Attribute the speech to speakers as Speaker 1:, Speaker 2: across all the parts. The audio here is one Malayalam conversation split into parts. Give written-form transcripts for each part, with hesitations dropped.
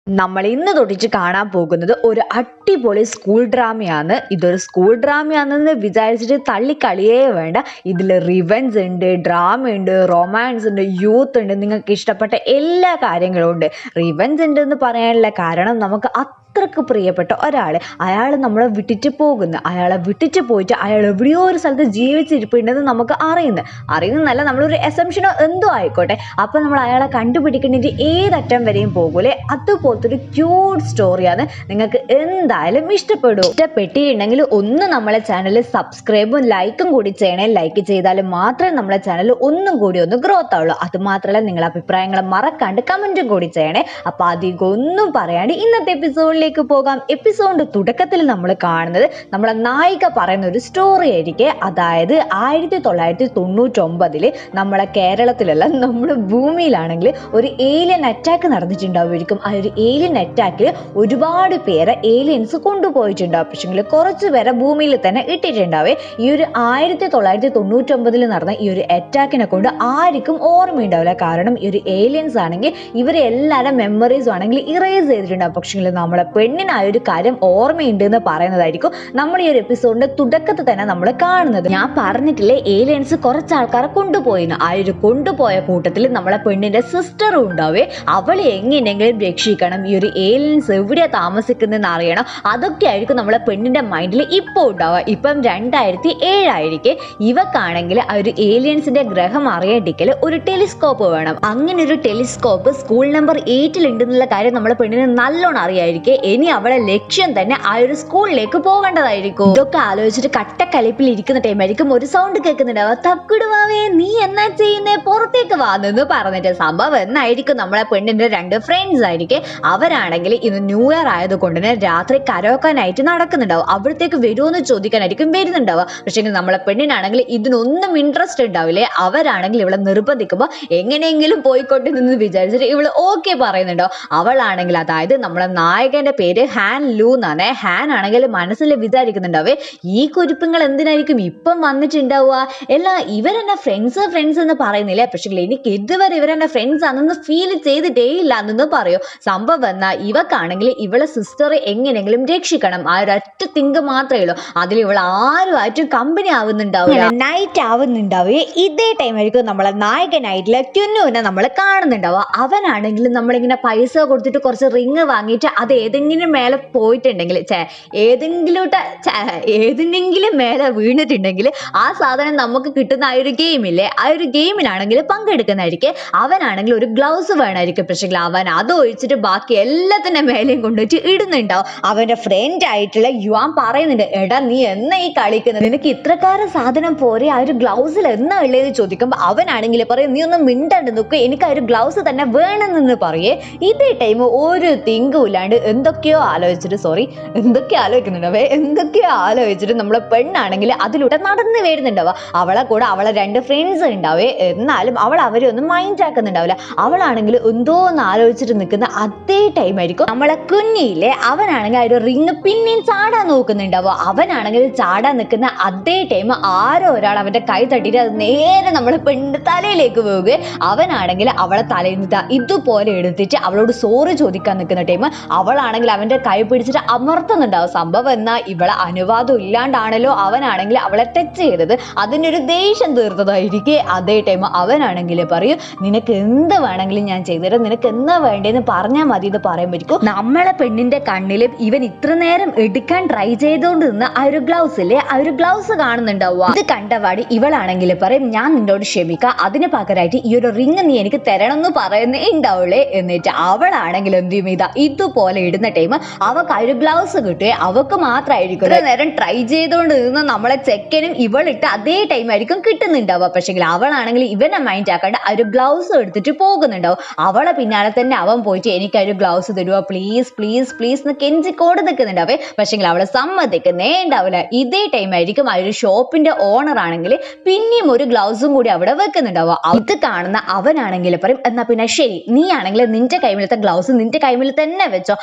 Speaker 1: നമ്മൾ ഇന്ന് തൊട്ടിട്ട് കാണാൻ പോകുന്നത് ഒരു അടിപൊളി സ്കൂൾ ഡ്രാമയാണ്. ഇതൊരു സ്കൂൾ ഡ്രാമയാണെന്ന് വിചാരിച്ചിട്ട് തള്ളിക്കളിയേ വേണ്ട. ഇതിൽ റിവെഞ്ച് ഉണ്ട്, ഡ്രാമ ഉണ്ട്, റൊമാൻസ് ഉണ്ട്, യൂത്ത് ഉണ്ട്, നിങ്ങൾക്ക് ഇഷ്ടപ്പെട്ട എല്ലാ കാര്യങ്ങളും ഉണ്ട്. റിവെഞ്ച് ഉണ്ട് എന്ന് പറയാനുള്ള കാരണം നമുക്ക് അത്രക്ക് പ്രിയപ്പെട്ട ഒരാൾ അയാൾ നമ്മളെ വിട്ടിട്ട് പോകുന്നു. അയാളെ വിട്ടിട്ട് പോയിട്ട് അയാൾ എവിടെയോ ഒരു സ്ഥലത്ത് ജീവിച്ചിരിപ്പുണ്ടെന്ന് നമുക്ക് അറിയുന്നതല്ല, നമ്മളൊരു എസംഷനോ എന്തോ ആയിക്കോട്ടെ. അപ്പം നമ്മൾ അയാളെ കണ്ടുപിടിക്കേണ്ടിട്ട് ഏതറ്റം വരെയും പോകൂലേ, അതുപോലത്തെ ഒരു ക്യൂട്ട് സ്റ്റോറിയാണ്. നിങ്ങൾക്ക് എന്തായാലും ഇഷ്ടപ്പെട്ടിട്ടുണ്ടെങ്കിൽ ഒന്ന് നമ്മളെ ചാനൽ സബ്സ്ക്രൈബും ലൈക്കും കൂടി ചെയ്യണേ. ലൈക്ക് ചെയ്താൽ മാത്രമേ നമ്മളെ ചാനൽ ഒന്നും കൂടി ഒന്ന് ഗ്രോത്ത് ആവുള്ളൂ. അത് മാത്രമല്ല, നിങ്ങളുടെ അഭിപ്രായങ്ങൾ മറക്കാണ്ട് കമന്റും കൂടി ചെയ്യണേ. അപ്പൊ അധികം ഒന്നും പറയാണ്ട് ഇന്നത്തെ എപ്പിസോഡിലേക്ക് പോകാം. എപ്പിസോഡിന്റെ തുടക്കത്തിൽ നമ്മൾ കാണുന്നത് നമ്മളെ നായിക പറയുന്ന ഒരു സ്റ്റോറി ആയിരിക്കെ. അതായത് 1999 നമ്മളെ കേരളത്തിലല്ല, നമ്മുടെ ഭൂമിയിലാണെങ്കിൽ ഒരു ഏലിയൻ അറ്റാക്ക് നടന്നിട്ടുണ്ടാവുമായിരിക്കും. ആ ഒരു ഏലിയൻ അറ്റാക്കിൽ ഒരുപാട് പേരെ ഏലിയൻസ് കൊണ്ടുപോയിട്ടുണ്ടാവും. പക്ഷെ കുറച്ച് പേരെ ഭൂമിയിൽ തന്നെ ഇട്ടിട്ടുണ്ടാവേ. ഈ ഒരു 1999 നടന്ന ഈ ഒരു അറ്റാക്കിനെ കൊണ്ട് ആർക്കും ഓർമ്മയുണ്ടാവില്ല. കാരണം ഈ ഒരു ഏലിയൻസ് ആണെങ്കിൽ ഇവരെ എല്ലാവരും മെമ്മറീസും ആണെങ്കിൽ ഇറേസ് ചെയ്തിട്ടുണ്ടാവും. പക്ഷെ നമ്മളെ പെണ്ണിന് ആ ഒരു കാര്യം ഓർമ്മയുണ്ട് എന്ന് പറയുന്നതായിരിക്കും നമ്മൾ ഈ ഒരു എപ്പിസോഡിന്റെ തുടക്കത്തിൽ തന്നെ നമ്മൾ കാണുന്നത്. ഞാൻ പറഞ്ഞിട്ടില്ലേ, ഏലിയൻസ് കുറച്ച് ആൾക്കാരെ കൊണ്ടുപോയിന്. ആ ഒരു കൊണ്ടുപോയ കൂട്ടത്തിൽ നമ്മളെ പെണ്ണിന്റെ സിസ്റ്ററും ഉണ്ടാവേ. അവളെ എങ്ങനെയെങ്കിലും രക്ഷിക്കണം, ഈ ഒരു ഏലിയൻസ് എവിടെയാ താമസിക്കുന്നതെന്ന് അറിയണം. അതൊക്കെ ആയിരിക്കും നമ്മളെ പെണ്ണിന്റെ മൈൻഡിൽ ഇപ്പോൾ ഉണ്ടാവുക. ഇപ്പം 2007 ആയിരിക്കെ ഇവക്കാണെങ്കിൽ ആ ഒരു ഏലിയൻസിന്റെ ഗ്രഹം അറിയാണ്ടിക്കൽ ഒരു ടെലിസ്കോപ്പ് വേണം. അങ്ങനെ ഒരു ടെലിസ്കോപ്പ് സ്കൂൾ നമ്പർ 8 ഉണ്ടെന്നുള്ള കാര്യം നമ്മളെ പെണ്ണിന് നല്ലോണം അറിയായിരിക്കെ. ഇനി അവളെ ലക്ഷ്യം തന്നെ ആ ഒരു സ്കൂളിലേക്ക് പോകേണ്ടതായിരിക്കും. ഇതൊക്കെ ആലോചിച്ചിട്ട് കട്ടക്കലിപ്പിൽ ഇരിക്കുന്ന ടൈമായിരിക്കും ഒരു സൗണ്ട് കേൾക്കുന്നുണ്ടാവുക. തക്കുടുവാവേ, നീ എന്നാ ചെയ്യുന്നേ, പുറത്തേക്ക് വാന്ന് പറഞ്ഞിട്ട്. സംഭവം എന്നായിരിക്കും നമ്മളെ പെണ്ണിന്റെ 2 ഫ്രണ്ട്സ് ആയിരിക്കെ. അവരാണെങ്കിൽ ഇന്ന് ന്യൂ ഇയർ ആയതുകൊണ്ട് തന്നെ രാത്രി കരോക്കാനായിട്ട് നടക്കുന്നുണ്ടാവും. അവിടത്തേക്ക് വരുമോന്ന് ചോദിക്കാനായിരിക്കും വരുന്നുണ്ടാവുക. പക്ഷെ നമ്മളെ പെണ്ണിനാണെങ്കിൽ ഇതിനൊന്നും ഇൻട്രസ്റ്റ് ഉണ്ടാവില്ലേ. അവരാണെങ്കിൽ ഇവളെ നിർബന്ധിക്കുമ്പോൾ എങ്ങനെയെങ്കിലും പോയിക്കോട്ടെ എന്ന് വിചാരിച്ചിട്ട് ഇവള് ഓക്കെ പറയുന്നുണ്ടോ. അവളാണെങ്കിൽ, അതായത് നമ്മളെ നായകന്റെ പേര് ഹാൻ ലൂ എന്നാണ്. ഹാൻ ആണെങ്കിൽ മനസ്സിൽ വിചാരിക്കുന്നുണ്ടാവേ, ഈ കുരുപ്പങ്ങൾ എന്തിനായിരിക്കും ഇപ്പം വന്നിട്ടുണ്ടാവുക. എല്ലാം ഇവരെന്നെ ഫ്രണ്ട്സ് എന്ന് പറയുന്നില്ലേ. പക്ഷെ എനിക്ക് ഇതുവരെ ഇവരെന്നെ ഫ്രണ്ട്സ് ആണെന്ന് ഫീൽ ചെയ്തിട്ടേ ഇല്ല എന്നു പറയൂ. സംഭവം എന്നാ ഇവക്കാണെങ്കിൽ ഇവളെ സിസ്റ്ററെ എങ്ങനെയെങ്കിലും രക്ഷിക്കണം. ആ ഒരു ഒറ്റ തിങ്ക് മാത്രമേ ഉള്ളൂ. അതിൽ ഇവൾ ആരുമായിട്ടും കമ്പനി ആവുന്നുണ്ടാവില്ല, നൈറ്റ് ആവുന്നുണ്ടാവേ. ഇതേ ടൈം ആയിരിക്കും നമ്മളെ നായകനായിട്ടുള്ള ക്യുന്നുവിനെ നമ്മൾ കാണുന്നുണ്ടാവുക. അവനാണെങ്കിൽ നമ്മളിങ്ങനെ പൈസ കൊടുത്തിട്ട് കുറച്ച് റിങ് വാങ്ങിയിട്ട് അത് ഏതെങ്കിലും മേലെ പോയിട്ടുണ്ടെങ്കിൽ, ഏതെങ്കിലും മേലെ വീണിട്ടുണ്ടെങ്കിൽ ആ സാധനം നമുക്ക് കിട്ടുന്ന ആ ഒരു ഗെയിമില്ലേ, ആ ഒരു ഗെയിമിലാണെങ്കിൽ പങ്കെടുക്കുന്നതായിരിക്കും. അവനാണെങ്കിൽ ഒരു ഗ്ലൗസ് വേണമായിരിക്കും. പക്ഷെ അവൻ അത് ഒഴിച്ചിട്ട് ബാക്കി എല്ലാത്തിന്റെ മേലെയും കൊണ്ടുപോയിട്ട് ഇടുന്നുണ്ടാവും. അവന്റെ ഫ്രണ്ട് ആയിട്ടുള്ള യുവാൻ പറയുന്നുണ്ട്, എടാ നീ എന്നാ ഈ കളിക്കുന്നത്, നിനക്ക് ഇത്രക്കാരം സാധനം പോരെ, ആ ഒരു ഗ്ലൗസിൽ എന്നാ ഉള്ളതെന്ന് ചോദിക്കുമ്പോൾ അവനാണെങ്കിൽ പറയും, നീ ഒന്നും മിണ്ടണ്ട് നോക്കുക, എനിക്ക് ആ ഒരു ഗ്ലൗസ് തന്നെ വേണമെന്ന് പറയേ. ഇതേ ടൈം ഒരു തിങ്കും ഇല്ലാണ്ട് എന്തൊക്കെയോ ആലോചിച്ചിട്ട് നമ്മളെ പെണ്ണാണെങ്കിൽ അതിലൂടെ നടന്നു വരുന്നുണ്ടാവുക. അവളെ കൂടെ അവളെ 2 ഫ്രണ്ട്സ് ഉണ്ടാവേ. എന്നാലും അവരെ ഒന്നും മൈൻഡ് ആക്കുന്നുണ്ടാവില്ല. അവളാണെങ്കിൽ എന്തോ ഒന്ന് ആലോചിച്ചിട്ട് നിൽക്കുന്ന അതേ ടൈം ആയിരിക്കും നമ്മളെ കുഞ്ഞിയില്ലേ, അവനാണെങ്കിൽ ആ ഒരു റിങ് പിന്നെയും ചാടാൻ നോക്കുന്നുണ്ടാവുക. അവനാണെങ്കിൽ ചാടാൻ നിൽക്കുന്ന അതേ ടൈം ആരോ ഒരാൾ അവന്റെ കൈ തട്ടിയിട്ട് അത് നേരെ നമ്മളെ പെണ്ണിന്റെ തലയിലേക്ക് പോവുകയെ. അവനാണെങ്കിൽ അവളെ തലയിൽ നിന്ന് ഇതുപോലെ എടുത്തിട്ട് അവളോട് സോറി ചോദിക്കാൻ നിൽക്കുന്ന ടൈം അവളാണെങ്കിൽ അവന്റെ കൈ പിടിച്ചിട്ട് അമർത്തുന്നുണ്ടാവും. സംഭവം എന്നാ ഇവളെ അനുവാദം ഇല്ലാണ്ടാണല്ലോ അവനാണെങ്കിൽ അവളെ ടച്ച് ചെയ്തത്. അതിനൊരു ദേഷ്യം തീർത്തതായിരിക്കെ. അതേ ടൈം അവനാണെങ്കിൽ പറയും, നിനക്ക് എന്ത് വേണമെങ്കിലും ഞാൻ ചെയ്തുതരാം, നിനക്ക് എന്നാ വേണ്ടതെന്ന് പറഞ്ഞാൽ മതി എന്ന് പറയുമ്പോഴേക്കും നമ്മളെ പെണ്ണിന്റെ കണ്ണിൽ ഇവൻ ഇത്ര നേരം എടുക്കാൻ ട്രൈ ചെയ്തുകൊണ്ട് നിന്ന് ആ ഒരു ഗ്ലൗസ് ഇല്ലേ, ആ ഒരു ഗ്ലൗസ് കാണുന്നുണ്ടാവുക. ഇത് കണ്ടപാടി ഇവളാണെങ്കിൽ പറയും, ഞാൻ നിന്നോട് ക്ഷമിക്കാം, അതിന് പകരമായിട്ട് ഈ ഒരു റിങ് നീ എനിക്ക് തരണം എന്ന് പറയുന്നേ ഉണ്ടാവുള്ളേ. എന്നിട്ട് അവളാണെങ്കിൽ എന്ത് ചെയ്യും, ഇതുപോലെ ഇടുന്ന ടൈം അവക്ക് ആ ഒരു ഗ്ലൗസ് കിട്ടുകയെ. അവക്ക് മാത്രമായിരിക്കും നേരം ട്രൈ ചെയ്തുകൊണ്ട് നിന്ന് നമ്മളെ ചെക്കനും ഇവളിട്ട് അതേ ടൈം ആയിരിക്കും കിട്ടുന്നുണ്ടാവുക. പക്ഷെ അവളാണെങ്കിൽ ഇവനെ മൈൻഡ് ആക്കാണ്ട് ആ ഒരു ഗ്ലൗസ് എടുത്തിട്ട് പോകുന്നുണ്ടാവും. അവളെ പിന്നാലെ തന്നെ അവൻ പോയിട്ട് എനിക്ക് ആ ഒരു ഗ്ലൗസ് തരുക, പ്ലീസ് പ്ലീസ് പ്ലീസ് എന്ന് കെഞ്ചിക്കോട് നിൽക്കുന്നുണ്ടാവേ. പക്ഷെ അവളെ സമ്മതിക്കുന്നേ ഉണ്ടാവില്ല. ഇതേ ടൈം ആയിരിക്കും ആ ഒരു ഷോപ്പിന്റെ ഓണർ ആണെങ്കിൽ പിന്നെയും ഒരു ഗ്ലൗസും കൂടി അവിടെ വെക്കുന്നുണ്ടാവുക. ഇത് കാണുന്ന അവനാണെങ്കിൽ പറയും, എന്നാ പിന്നെ ശരി, നീ ആണെങ്കിൽ നിന്റെ കൈമിലത്തെ ഗ്ലൗസ് നിന്റെ കൈമിൽ തന്നെ വെച്ചോ,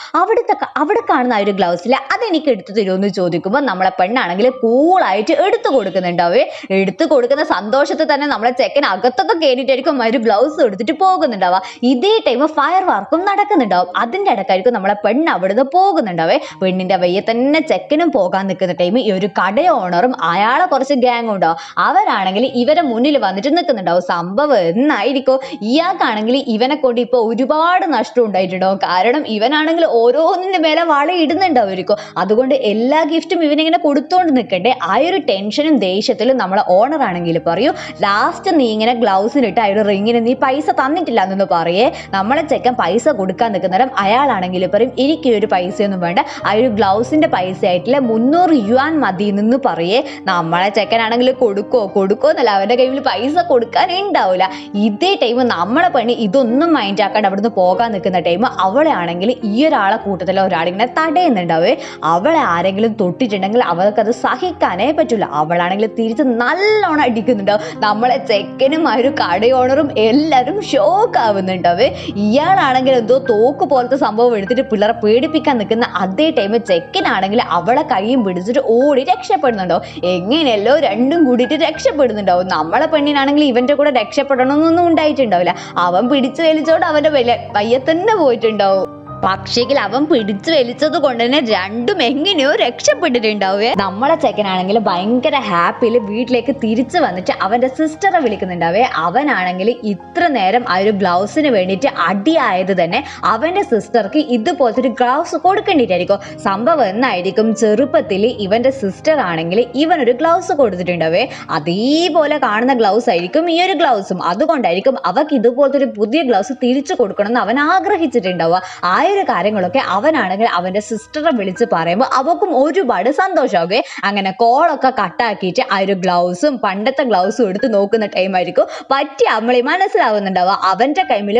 Speaker 1: അവിടെ കാണുന്ന ആ ഒരു ഗ്ലൗസിൽ അതെനിക്ക് എടുത്തു തരുമെന്ന് ചോദിക്കുമ്പോൾ നമ്മളെ പെണ്ണാണെങ്കിൽ കൂളായിട്ട് എടുത്തു കൊടുക്കുന്നുണ്ടാവേ. എടുത്തു കൊടുക്കുന്ന സന്തോഷത്തിൽ തന്നെ നമ്മളെ ചെക്കൻ അകത്തൊക്കെ കയറിയിട്ടായിരിക്കും ഒരു ഗ്ലൗസ് എടുത്തിട്ട് പോകുന്നുണ്ടാവുക. ഇതേ ടൈം ഫയർ വർക്കും നടക്കുന്നുണ്ടാവും. നിൽക്കുന്നുണ്ടാവും. അതിന്റെ ഇടക്കായിരിക്കും നമ്മളെ പെണ്ണ് അവിടുന്ന് പോകുന്നുണ്ടാവേ. പെണ്ണിന്റെ വയ്യെ തന്നെ ചെക്കനും പോകാൻ നിൽക്കുന്ന ടൈം ഈ ഒരു കട ഓണറും അയാളെ കുറച്ച് ഗ്യാങ് ഉണ്ടാവും. അവരാണെങ്കിൽ ഇവരെ മുന്നിൽ വന്നിട്ട് നിൽക്കുന്നുണ്ടാവും. സംഭവം എന്നായിരിക്കും, ഇയാൾക്കാണെങ്കിൽ ഇവനെ കൊണ്ട് ഇപ്പൊ ഒരുപാട് നഷ്ടം ഉണ്ടായിട്ടുണ്ടാവും. കാരണം ഇവനാണെങ്കിൽ ഓരോന്നിന്റെ മേലെ വള ഇടുന്നുണ്ടാവുമായിരിക്കും. അതുകൊണ്ട് എല്ലാ ഗിഫ്റ്റും ഇവനിങ്ങനെ കൊടുത്തോണ്ട് നിൽക്കണ്ടേ. ആ ഒരു ടെൻഷനും ദേഷ്യത്തിലും നമ്മളെ ഓണർ ആണെങ്കിൽ പറയൂ, ലാസ്റ്റ് നീ ഇങ്ങനെ ഗ്ലൗസിലിട്ട് ആ ഒരു റിങ്ങിന് നീ പൈസ തന്നിട്ടില്ല എന്നൊന്ന് പറയേ. നമ്മളെ ചെക്കൻ പൈസ കൊടുക്കാൻ നിൽക്കുന്നേരം അയാളാണെങ്കിൽ പറയും, എനിക്ക് ഈ ഒരു പൈസയൊന്നും വേണ്ട, ആ ഒരു ഗ്ലൗസിന്റെ പൈസ ആയിട്ടില്ല 300 യുവാൻ മതി എന്ന് പറയേ. നമ്മളെ ചെക്കനാണെങ്കിൽ കൊടുക്കോന്നല്ല, അവന്റെ കയ്യിൽ പൈസ കൊടുക്കാനേ ഉണ്ടാവില്ല. ഇതേ ടൈം നമ്മളെ പണി ഇതൊന്നും മൈൻഡ് ആക്കാണ്ട് അവിടുന്ന് പോകാൻ നിൽക്കുന്ന ടൈം അവളെ ആണെങ്കിൽ ഈ ഒരാളെ കൂട്ടത്തിൽ ഒരാളിങ്ങനെ തടയുന്നുണ്ടാവേ. അവളെ ആരെങ്കിലും തൊട്ടിട്ടുണ്ടെങ്കിൽ അവൾക്കത് സഹിക്കാനേ പറ്റൂല. അവളാണെങ്കിൽ തിരിച്ച് നല്ലോണം അടിക്കുന്നുണ്ടാവും. നമ്മളെ ചെക്കനും ആ ഒരു കട ഓണറും എല്ലാവരും ഷോക്ക് ആവുന്നുണ്ടാവേ. ഇയാളാണെങ്കിൽ എന്തോ തോക്ക് പോലത്തെ സംഭവം എടുത്തിട്ട് പിള്ളേരെ പേടിപ്പിക്കാൻ നിൽക്കുന്ന അതേ ടൈം ചെക്കനാണെങ്കിൽ അവളെ കൈയും പിടിച്ചിട്ട് ഓടി രക്ഷപ്പെടുന്നുണ്ടാവും. എങ്ങനെയല്ലോ രണ്ടും കൂടിയിട്ട് രക്ഷപ്പെടുന്നുണ്ടാവും. നമ്മളെ പെണ്ണിനാണെങ്കിൽ ഇവന്റെ കൂടെ രക്ഷപ്പെടണമെന്നൊന്നും ഉണ്ടായിട്ടുണ്ടാവില്ല. അവൻ പിടിച്ചു വലിച്ചോണ്ട് അവന്റെ വയ്യ തന്നെ പോയിട്ടുണ്ടാവും. പക്ഷേങ്കിൽ അവൻ പിടിച്ചു വലിച്ചത് കൊണ്ട് തന്നെ രണ്ടും എങ്ങനെയോ രക്ഷപ്പെട്ടിട്ടുണ്ടാവേ. നമ്മളെ ചെക്കനാണെങ്കിൽ ഭയങ്കര ഹാപ്പിയിൽ വീട്ടിലേക്ക് തിരിച്ചു വന്നിട്ട് അവന്റെ സിസ്റ്ററെ വിളിക്കുന്നുണ്ടാവേ. അവനാണെങ്കിൽ ഇത്ര നേരം ആ ഒരു ഗ്ലൗസിന് വേണ്ടിയിട്ട് അടിയായത് തന്നെ അവന്റെ സിസ്റ്റർക്ക് ഇതുപോലത്തെ ഒരു ഗ്ലൗസ് കൊടുക്കേണ്ടിട്ടായിരിക്കും. സംഭവം എന്നായിരിക്കും, ചെറുപ്പത്തിൽ ഇവന്റെ സിസ്റ്റർ ആണെങ്കിൽ ഇവനൊരു ഗ്ലൗസ് കൊടുത്തിട്ടുണ്ടാവേ. അതേപോലെ കാണുന്ന ഗ്ലൗസ് ആയിരിക്കും ഈ ഒരു ഗ്ലൗസും. അതുകൊണ്ടായിരിക്കും അവർക്ക് ഇതുപോലത്തെ ഒരു പുതിയ ഗ്ലൗസ് തിരിച്ചു കൊടുക്കണമെന്ന് അവൻ ആഗ്രഹിച്ചിട്ടുണ്ടാവുക. ആ ഒരു കാര്യങ്ങളൊക്കെ അവനാണെങ്കിൽ അവന്റെ സിസ്റ്ററെ വിളിച്ച് പറയുമ്പോൾ അവക്കും ഒരുപാട് സന്തോഷമാകുകയെ. അങ്ങനെ കോളൊക്കെ കട്ടാക്കിയിട്ട് ആ ഒരു ഗ്ലൗസും പണ്ടത്തെ ഗ്ലൗസും എടുത്ത് നോക്കുന്ന ടൈം ആയിരിക്കും പറ്റി അമ്മളി മനസ്സിലാവുന്നുണ്ടാവുക. അവന്റെ കൈമിൽ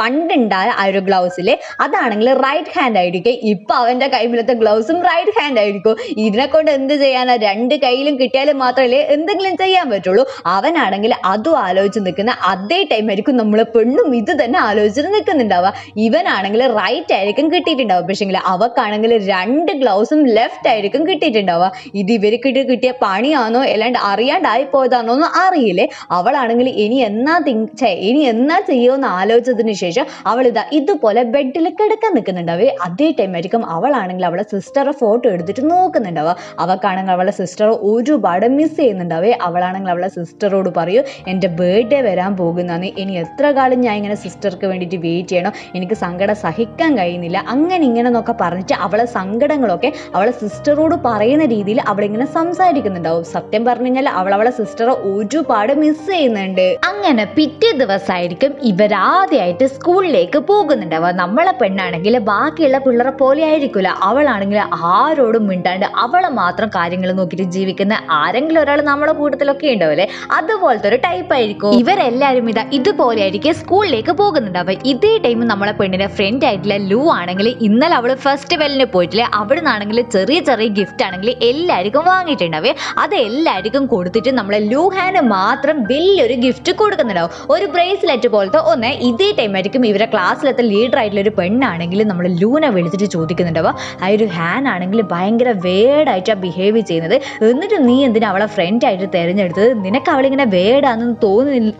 Speaker 1: പണ്ടുണ്ടായ ആ ഒരു ഗ്ലൗസില് അതാണെങ്കിൽ റൈറ്റ് ഹാൻഡ് ആയിരിക്കും. ഇപ്പൊ അവന്റെ കൈമിലത്തെ ഗ്ലൗസും റൈറ്റ് ഹാൻഡ് ആയിരിക്കും. ഇതിനെ കൊണ്ട് എന്ത് ചെയ്യാനാ, രണ്ട് കൈയിലും കിട്ടിയാലും മാത്രമല്ലേ എന്തെങ്കിലും ചെയ്യാൻ പറ്റുള്ളൂ. അവനാണെങ്കിൽ അതും ആലോചിച്ച് നിൽക്കുന്ന അതേ ടൈം ആയിരിക്കും നമ്മള് പെണ്ണും ഇത് തന്നെ ആലോചിച്ചിട്ട് നിൽക്കുന്നുണ്ടാവുക. ഇവനാണെങ്കിൽ റൈറ്റ് ആയിരിക്കും കിട്ടിയിട്ടുണ്ടാവുക. പക്ഷേ അവക്കാണെങ്കിൽ രണ്ട് ഗ്ലൗസും ലെഫ്റ്റ് ആയിരിക്കും കിട്ടിയിട്ടുണ്ടാവുക. ഇത് ഇവർക്ക് കിട്ടിയ പണിയാണോ അല്ലാണ്ട് അറിയാണ്ടായി പോയതാണോ എന്ന് അറിയില്ലേ. അവളാണെങ്കിൽ ഇനി എന്നാ ചെയ്യുമെന്ന് ആലോചിച്ചതിന് ശേഷം അവൾ ഇതുപോലെ ബെഡിൽ കിടക്കാൻ നിൽക്കുന്നുണ്ടാവേ. അതേ ടൈം ആയിരിക്കും അവളാണെങ്കിൽ അവളെ സിസ്റ്ററെ ഫോട്ടോ എടുത്തിട്ട് നോക്കുന്നുണ്ടാവുക. അവക്കാണെങ്കിൽ അവളെ സിസ്റ്ററെ ഒരുപാട് മിസ് ചെയ്യുന്നുണ്ടാവേ. അവളാണെങ്കിൽ അവളെ സിസ്റ്ററോട് പറയൂ, എൻ്റെ ബർത്ത്ഡേ വരാൻ പോകുന്നതാണ്, ഇനി എത്ര കാലം ഞാൻ ഇങ്ങനെ സിസ്റ്റർക്ക് വേണ്ടിയിട്ട് വെയിറ്റ് ചെയ്യണം, എനിക്ക് സങ്കടം സഹിക്കാൻ കഴിയുന്നില്ല, അങ്ങനെ ഇങ്ങനെ എന്നൊക്കെ പറഞ്ഞിട്ട് അവളെ സങ്കടങ്ങളൊക്കെ അവളെ സിസ്റ്ററോട് പറയുന്ന രീതിയിൽ അവളിങ്ങനെ സംസാരിക്കുന്നുണ്ടാവും. സത്യം പറഞ്ഞു കഴിഞ്ഞാൽ അവളെ സിസ്റ്ററെ ഒരുപാട് മിസ് ചെയ്യുന്നുണ്ട്. അങ്ങനെ പിറ്റേ ദിവസമായിരിക്കും ഇവരാദ്യമായിട്ട് സ്കൂളിലേക്ക് പോകുന്നുണ്ടാവുക. നമ്മളെ പെണ്ണാണെങ്കിൽ ബാക്കിയുള്ള പിള്ളേരെ പോലെ ആയിരിക്കില്ല. അവളാണെങ്കിൽ ആരോടും മിണ്ടാണ്ട് അവളെ മാത്രം കാര്യങ്ങൾ നോക്കിയിട്ട് ജീവിക്കുന്ന ആരെങ്കിലും ഒരാൾ നമ്മളെ കൂട്ടത്തിലൊക്കെ ഉണ്ടാവില്ലേ, അതുപോലത്തെ ഒരു ടൈപ്പ് ആയിരിക്കും. ഇവരെല്ലാരും ഇതുപോലെ ആയിരിക്കും സ്കൂളിലേക്ക് പോകുന്നുണ്ടാവുക. ഇതേ ടൈം നമ്മളെ പെണ്ണിന്റെ ഫ്രണ്ട് ആയിട്ടുള്ള ലൂ ആണെങ്കിൽ ഇന്നലെ അവള് ഫെസ്റ്റിവലിന് പോയിട്ടില്ലേ, അവിടെ നിന്നാണെങ്കിൽ ചെറിയ ചെറിയ ഗിഫ്റ്റ് ആണെങ്കിൽ എല്ലാവർക്കും വാങ്ങിയിട്ടുണ്ടാവേ. അത് എല്ലാവർക്കും കൊടുത്തിട്ട് നമ്മളെ ലൂഹാന് മാത്രം വലിയൊരു ഗിഫ്റ്റ് കൊടുക്കുന്നുണ്ടാവും, ഒരു ബ്രേസ്ലെറ്റ് പോലത്തെ ഒന്ന്. ഇതേ ടൈം ആയിരിക്കും ഇവരെ ക്ലാസ്സിലത്തെ ലീഡർ ആയിട്ടുള്ള ഒരു പെണ്ണാണെങ്കിൽ നമ്മൾ ലൂനെ വിളിച്ചിട്ട് ചോദിക്കുന്നുണ്ടാവുക, ആ ഒരു ഹാൻ ആണെങ്കിൽ ഭയങ്കര വേർഡായിട്ടാണ് ബിഹേവ് ചെയ്യുന്നത്, എന്നിട്ട് നീ എന്തിനാ അവളെ ഫ്രണ്ട് ആയിട്ട് തിരഞ്ഞെടുത്തത്, നിനക്ക് അവളിങ്ങനെ വേർഡാണെന്ന്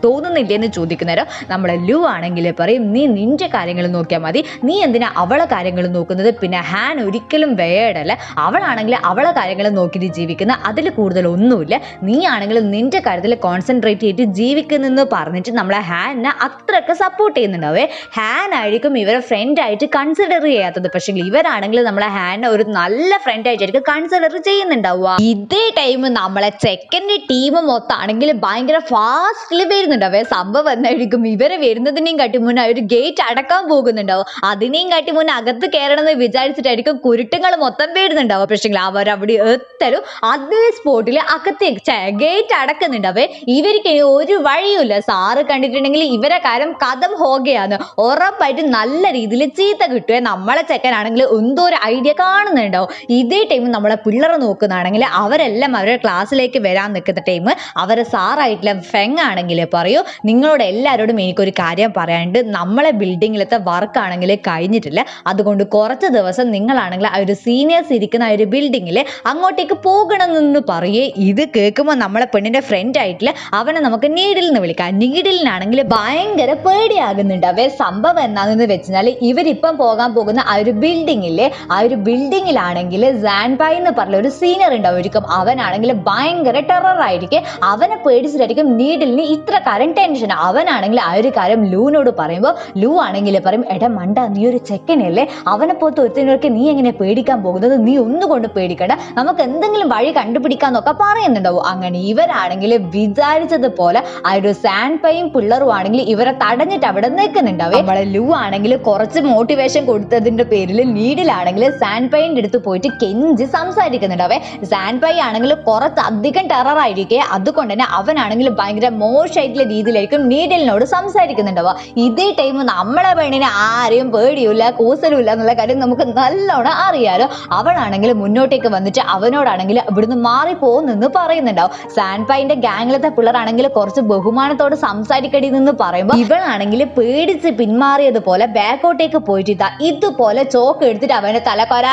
Speaker 1: തോന്നുന്നില്ലേ എന്ന് ചോദിക്കുന്നേരം നമ്മളെ ലൂ ആണെങ്കിൽ പറയും, നീ നിന്റെ കാര്യങ്ങൾ നോക്കിയാൽ മതി, നീ എന്തിനാ അവളെ കാര്യങ്ങൾ നോക്കുന്നത്, പിന്നെ ഹാൻ ഒരിക്കലും വേർഡല്ല, അവളാണെങ്കിൽ അവളെ കാര്യങ്ങൾ നോക്കിയിട്ട് ജീവിക്കുന്ന, അതിൽ കൂടുതൽ ഒന്നുമില്ല, നീ ആണെങ്കിൽ നിന്റെ കാര്യത്തിൽ കോൺസെൻട്രേറ്റ് ചെയ്തിട്ട് ജീവിക്കുന്നെന്ന് പറഞ്ഞിട്ട് നമ്മളെ ഹാനെ അത്രയൊക്കെ സപ്പോർട്ട് ചെയ്യുന്നുണ്ടാവേ. ഹാൻ ആയിരിക്കും ഇവരെ ഫ്രണ്ട് ആയിട്ട് കൺസിഡർ ചെയ്യാത്തത്, പക്ഷേ ഇവരാണെങ്കിൽ നമ്മളെ ഹാനെ ഒരു നല്ല ഫ്രണ്ട് ആയിട്ടായിരിക്കും കൺസിഡർ ചെയ്യുന്നുണ്ടാവുക. ഇതേ ടൈം നമ്മളെ സെക്കൻഡ് ടീം മൊത്തമാണെങ്കിൽ ഭയങ്കര ഫാസ്റ്റിൽ വരുന്നുണ്ടാവേ. സംഭവം എന്നായിരിക്കും, ഇവരെ വരുന്നതിനെയും കാട്ടി മുന്നേ ഒരു ഗേറ്റ് അടക്കാൻ പോകുന്നുണ്ടാവും, അതിനെയും കാട്ടി മുന്നേ അകത്ത് കയറണം എന്ന് വിചാരിച്ചിട്ടായിരിക്കും കുരുട്ടുങ്ങൾ മൊത്തം വരുന്നുണ്ടാവും. പക്ഷേ അവരവിടെ എത്തലും അതേ സ്പോട്ടിൽ അകത്തേക്ക് ഗേറ്റ് അടക്കുന്നുണ്ടാവേ. ഇവർക്ക് ഒരു വഴിയുമില്ല, സാറ് കണ്ടിട്ടുണ്ടെങ്കിൽ ഇവരെ കാര്യം കഥം ഹോകയാണ്, ഉറപ്പായിട്ട് നല്ല രീതിയിൽ ചീത്ത കിട്ടുക. നമ്മളെ ചെക്കനാണെങ്കിൽ എന്തോ ഒരു ഐഡിയ കാണുന്നുണ്ടാവും. ഇതേ ടൈം നമ്മളെ പിള്ളേരെ നോക്കുന്നതാണെങ്കിൽ അവരെല്ലാം അവരുടെ ക്ലാസ്സിലേക്ക് വരാൻ നിൽക്കുന്ന ടൈം അവരെ സാറായിട്ടുള്ള ഫെങ് ആണെങ്കിൽ പറയൂ, നിങ്ങളോട് എല്ലാവരോടും എനിക്കൊരു കാര്യം പറയാനുണ്ട്, നമ്മളെ ബിൽഡിങ്ങിലത്തെ വർക്ക് ആണെങ്കിൽ കഴിഞ്ഞിട്ടില്ല. അതുകൊണ്ട് കുറച്ച് ദിവസം നിങ്ങളാണെങ്കിൽ ആ ഒരു സീനിയേഴ്സ് ഇരിക്കുന്ന ആ ഒരു ബിൽഡിങ്ങിൽ അങ്ങോട്ടേക്ക് പോകണമെന്ന് പറയേ. ഇത് കേൾക്കുമ്പോൾ നമ്മളെ പെണ്ണിന്റെ ഫ്രണ്ട് ആയിട്ടില്ല അവനെ നമുക്ക് നീഡിൽ എന്ന് വിളിക്കാം. നീഡിലിനാണെങ്കിൽ ഭയങ്കര പേടിയാകുന്നുണ്ട്. സംഭവം എന്താണെന്ന് വെച്ചാൽ ഇവരിപ്പം പോകാൻ പോകുന്ന ആ ഒരു ബിൽഡിങ്ങില്ലേ, ആ ഒരു ബിൽഡിങ്ങിലാണെങ്കിൽ സാൻപായ് എന്ന് പറഞ്ഞ ഒരു സീനിയർ ഉണ്ടാവുമായിരിക്കും. അവനാണെങ്കിൽ ഭയങ്കര ടെറർ ആയിരിക്കും. അവനെ പേടിച്ചിട്ടായിരിക്കും നീഡിലിന് ഇത്ര കാര്യം ടെൻഷൻ. അവനാണെങ്കിൽ ആ ഒരു കാര്യം ലൂനോട് പറയുമ്പോൾ ലൂ ആണെങ്കിൽ പറയും, എടാ മണ്ട, നീ ഒരു ചെക്കനല്ലേ, അവനെ പോലത്തെ ഒരുത്തിനൊക്കെ നീ എങ്ങനെ പേടിക്കാൻ പോകുന്നത്, നീ ഒന്നുകൊണ്ട് പേടിക്കണ്ട, നമുക്ക് എന്തെങ്കിലും വഴി കണ്ടുപിടിക്കാന്നൊക്കെ പറയുന്നുണ്ടാവും. അങ്ങനെ ഇവരാണെങ്കിൽ വിചാരിച്ചതുപോലെ ആ ഒരു സാൻപായും പിള്ളറും ആണെങ്കിൽ ഇവരെ തടഞ്ഞിട്ട് അവിടെ നിൽക്കുന്നുണ്ടാവും. നമ്മളെ ലൂ ആണെങ്കിൽ കുറച്ച് മോട്ടിവേഷൻ കൊടുത്തതിന്റെ പേരിൽ നീഡിലാണെങ്കിൽ സാൻപായിന്റെ അടുത്ത് പോയിട്ട് കെഞ്ചി സംസാരിക്കുന്നുണ്ടാവേ. സാൻപായി ആണെങ്കിൽ കുറച്ച് അധികം ടെറർ ആയിരിക്കെ, അതുകൊണ്ട് തന്നെ അവനാണെങ്കിൽ ഭയങ്കര മോശമായിട്ടുള്ള രീതിയിലായിരിക്കും നീഡിലിനോട് സംസാരിക്കുന്നുണ്ടാവുക. ഇതേ ടൈം നമ്മളെ പെണ്ണിനെ ആരെയും പേടിയില്ല കൂസലുമില്ല എന്നുള്ള കാര്യം നമുക്ക് നല്ലോണം അറിയാലോ. അവളാണെങ്കിൽ മുന്നോട്ടേക്ക് വന്നിട്ട് അവനോടാണെങ്കിൽ ഇവിടുന്ന് മാറിപ്പോന്നെന്ന് പറയുന്നുണ്ടാവും. സാൻപായിന്റെ ഗാങ്ങിലത്തെ പിള്ളേരാണെങ്കിൽ കുറച്ച് ബഹുമാനത്തോട് സംസാരിക്കടി എന്ന് പറയുമ്പോൾ ഇവളാണെങ്കിൽ പേടിച്ച് പിന്മാറിയതുപോലെ ബാക്കോട്ടേക്ക് പോയിട്ട് ഇതുപോലെ ചോക്ക് എടുത്തിട്ട് അവന്റെ തലക്കൊര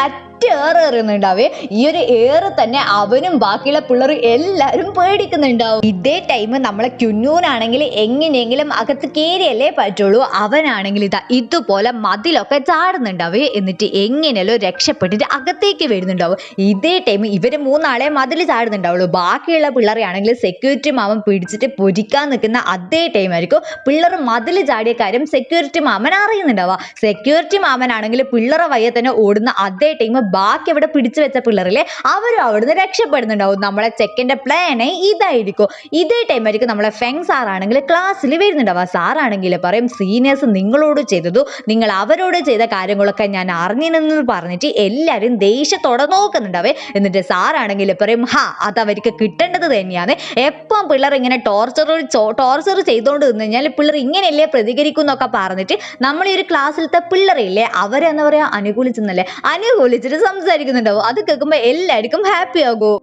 Speaker 1: ഏറുന്നുണ്ടാവേ. ഈ ഒരു ഏറ് തന്നെ അവനും ബാക്കിയുള്ള പിള്ളേരും എല്ലാരും പേടിക്കുന്നുണ്ടാവും. ഇതേ ടൈം നമ്മളെ ക്യുന്നൂനാണെങ്കിൽ എങ്ങനെയെങ്കിലും അകത്ത് കയറിയല്ലേ പറ്റുള്ളൂ. അവനാണെങ്കിൽ ഇതുപോലെ മതിലൊക്കെ ചാടുന്നുണ്ടാവേ. എന്നിട്ട് എങ്ങനെയല്ലോ രക്ഷപ്പെട്ടിട്ട് അകത്തേക്ക് വരുന്നുണ്ടാവും. ഇതേ ടൈം ഇവര് മൂന്നാളെ മതിൽ ചാടുന്നുണ്ടാവുള്ളൂ. ബാക്കിയുള്ള പിള്ളേരെ ആണെങ്കിൽ സെക്യൂരിറ്റി മാമൻ പിടിച്ചിട്ട് പൊരിക്കാൻ നിൽക്കുന്ന അതേ ടൈം ആയിരിക്കും പിള്ളേർ മതിൽ ചാടിയ കാര്യം സെക്യൂരിറ്റി മാമൻ അറിയുന്നുണ്ടാവുക. സെക്യൂരിറ്റി മാമൻ ആണെങ്കിൽ പിള്ളേരെ വയ്യ തന്നെ ഓടുന്ന അതേ ടൈം ബാക്കി അവിടെ പിടിച്ചു വെച്ച പിള്ളേരിലെ അവരും അവിടുന്ന് രക്ഷപ്പെടുന്നുണ്ടാവും. നമ്മളെ ചെക്കൻ്റെ പ്ലാന് ഇതായിരിക്കും. ഇതേ ടൈം ആയിരിക്കും നമ്മളെ ഫെങ് സാറാണെങ്കിൽ ക്ലാസ്സിൽ വരുന്നുണ്ടാവുക. സാറാണെങ്കിൽ പറയും, സീനിയേഴ്സ് നിങ്ങളോട് ചെയ്തതു, നിങ്ങൾ അവരോട് ചെയ്ത കാര്യങ്ങളൊക്കെ ഞാൻ അറിഞ്ഞെന്ന് പറഞ്ഞിട്ട് എല്ലാവരും ദേഷ്യത്തോടെ നോക്കുന്നുണ്ടാവേ. എന്നിട്ട് സാറാണെങ്കിൽ പറയും, അത് അവർക്ക് കിട്ടേണ്ടത് തന്നെയാണ്. എപ്പം പിള്ളേർ ഇങ്ങനെ ടോർച്ചർ ചെയ്തുകൊണ്ട് നിന്ന് കഴിഞ്ഞാൽ പിള്ളേർ ഇങ്ങനെയല്ലേ പ്രതികരിക്കും എന്നൊക്കെ പറഞ്ഞിട്ട് നമ്മൾ ഈ ഒരു ക്ലാസ്സിലത്തെ പിള്ളേരില്ലേ അവരെന്താ പറയാ അനുകൂലിച്ചിട്ട് സംസാരിക്കുന്നുണ്ടാവും. അത് കേൾക്കുമ്പോൾ എല്ലാവർക്കും ഹാപ്പി ആകും.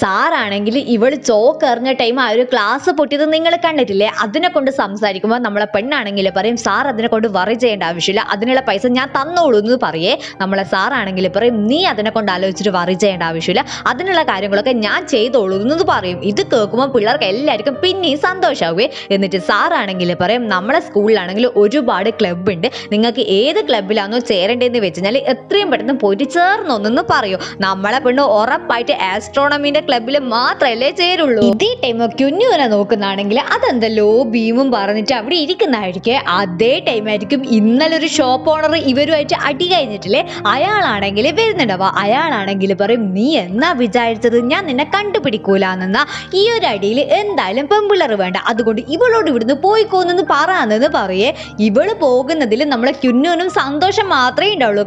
Speaker 1: സാറാണെങ്കിൽ ഇവള് ചോക്ക് എറിഞ്ഞ ടൈം ആ ഒരു ക്ലാസ് പൊട്ടിയത് നിങ്ങൾ കണ്ടിട്ടില്ലേ. അതിനെ കൊണ്ട് സംസാരിക്കുമ്പോൾ നമ്മളെ പെണ്ണാണെങ്കിൽ പറയും, സാർ അതിനെ കൊണ്ട് വറി ചെയ്യേണ്ട ആവശ്യമില്ല, അതിനുള്ള പൈസ ഞാൻ തന്നോളൂ എന്ന് പറയേ. നമ്മളെ സാറാണെങ്കിൽ പറയും, നീ അതിനെ കൊണ്ട് ആലോചിച്ചിട്ട് വറി ചെയ്യേണ്ട ആവശ്യമില്ല, അതിനുള്ള കാര്യങ്ങളൊക്കെ ഞാൻ ചെയ്തോളൂ എന്ന് പറയും. ഇത് കേൾക്കുമ്പോൾ പിള്ളേർക്ക് എല്ലാവർക്കും പിന്നെയും സന്തോഷമാവുകയെ. എന്നിട്ട് സാറാണെങ്കിൽ പറയും, നമ്മളെ സ്കൂളിലാണെങ്കിൽ ഒരുപാട് ക്ലബ്ബ് ഉണ്ട്, നിങ്ങൾക്ക് ഏത് ക്ലബ്ബിലാണോ ചേരേണ്ടതെന്ന് വെച്ച് കഴിഞ്ഞാൽ എത്രയും പെട്ടെന്ന് പോയിട്ട് ചേർന്നൊന്നെന്ന് പറയൂ. നമ്മളെ പെണ്ണ് ഉറപ്പായിട്ട് ആസ്ട്രോണമി ക്ലബിൽ മാത്രമല്ലേ ചേരുള്ളൂ. ഇതേ ടൈം ക്യുന്നൂനെ നോക്കുന്നാണെങ്കിൽ അതെന്തല്ലോ ഭീമും പറഞ്ഞിട്ട് അവിടെ ഇരിക്കുന്നതായിരിക്കും. അതേ ടൈം ആയിരിക്കും ഇന്നലെ ഒരു ഷോപ്പ് ഓണർ ഇവരുമായിട്ട് അടി കഴിഞ്ഞിട്ടില്ലേ, അയാളാണെങ്കിൽ വരുന്നുണ്ടാവുക. അയാളാണെങ്കിൽ പറയും, നീ എന്നാ വിചാരിച്ചത് ഞാൻ നിന്നെ കണ്ടുപിടിക്കൂലെന്നാ, ഈ ഒരു അടിയിൽ എന്തായാലും പെമ്പിള്ളർ വേണ്ട, അതുകൊണ്ട് ഇവളോട് ഇവിടുന്ന് പോയിക്കോന്നെന്ന് പറയാന്നെന്ന് പറയേ. ഇവള് പോകുന്നതിൽ നമ്മളെ ക്യുന്നൂനും സന്തോഷം മാത്രമേ ഉണ്ടാവുള്ളൂ.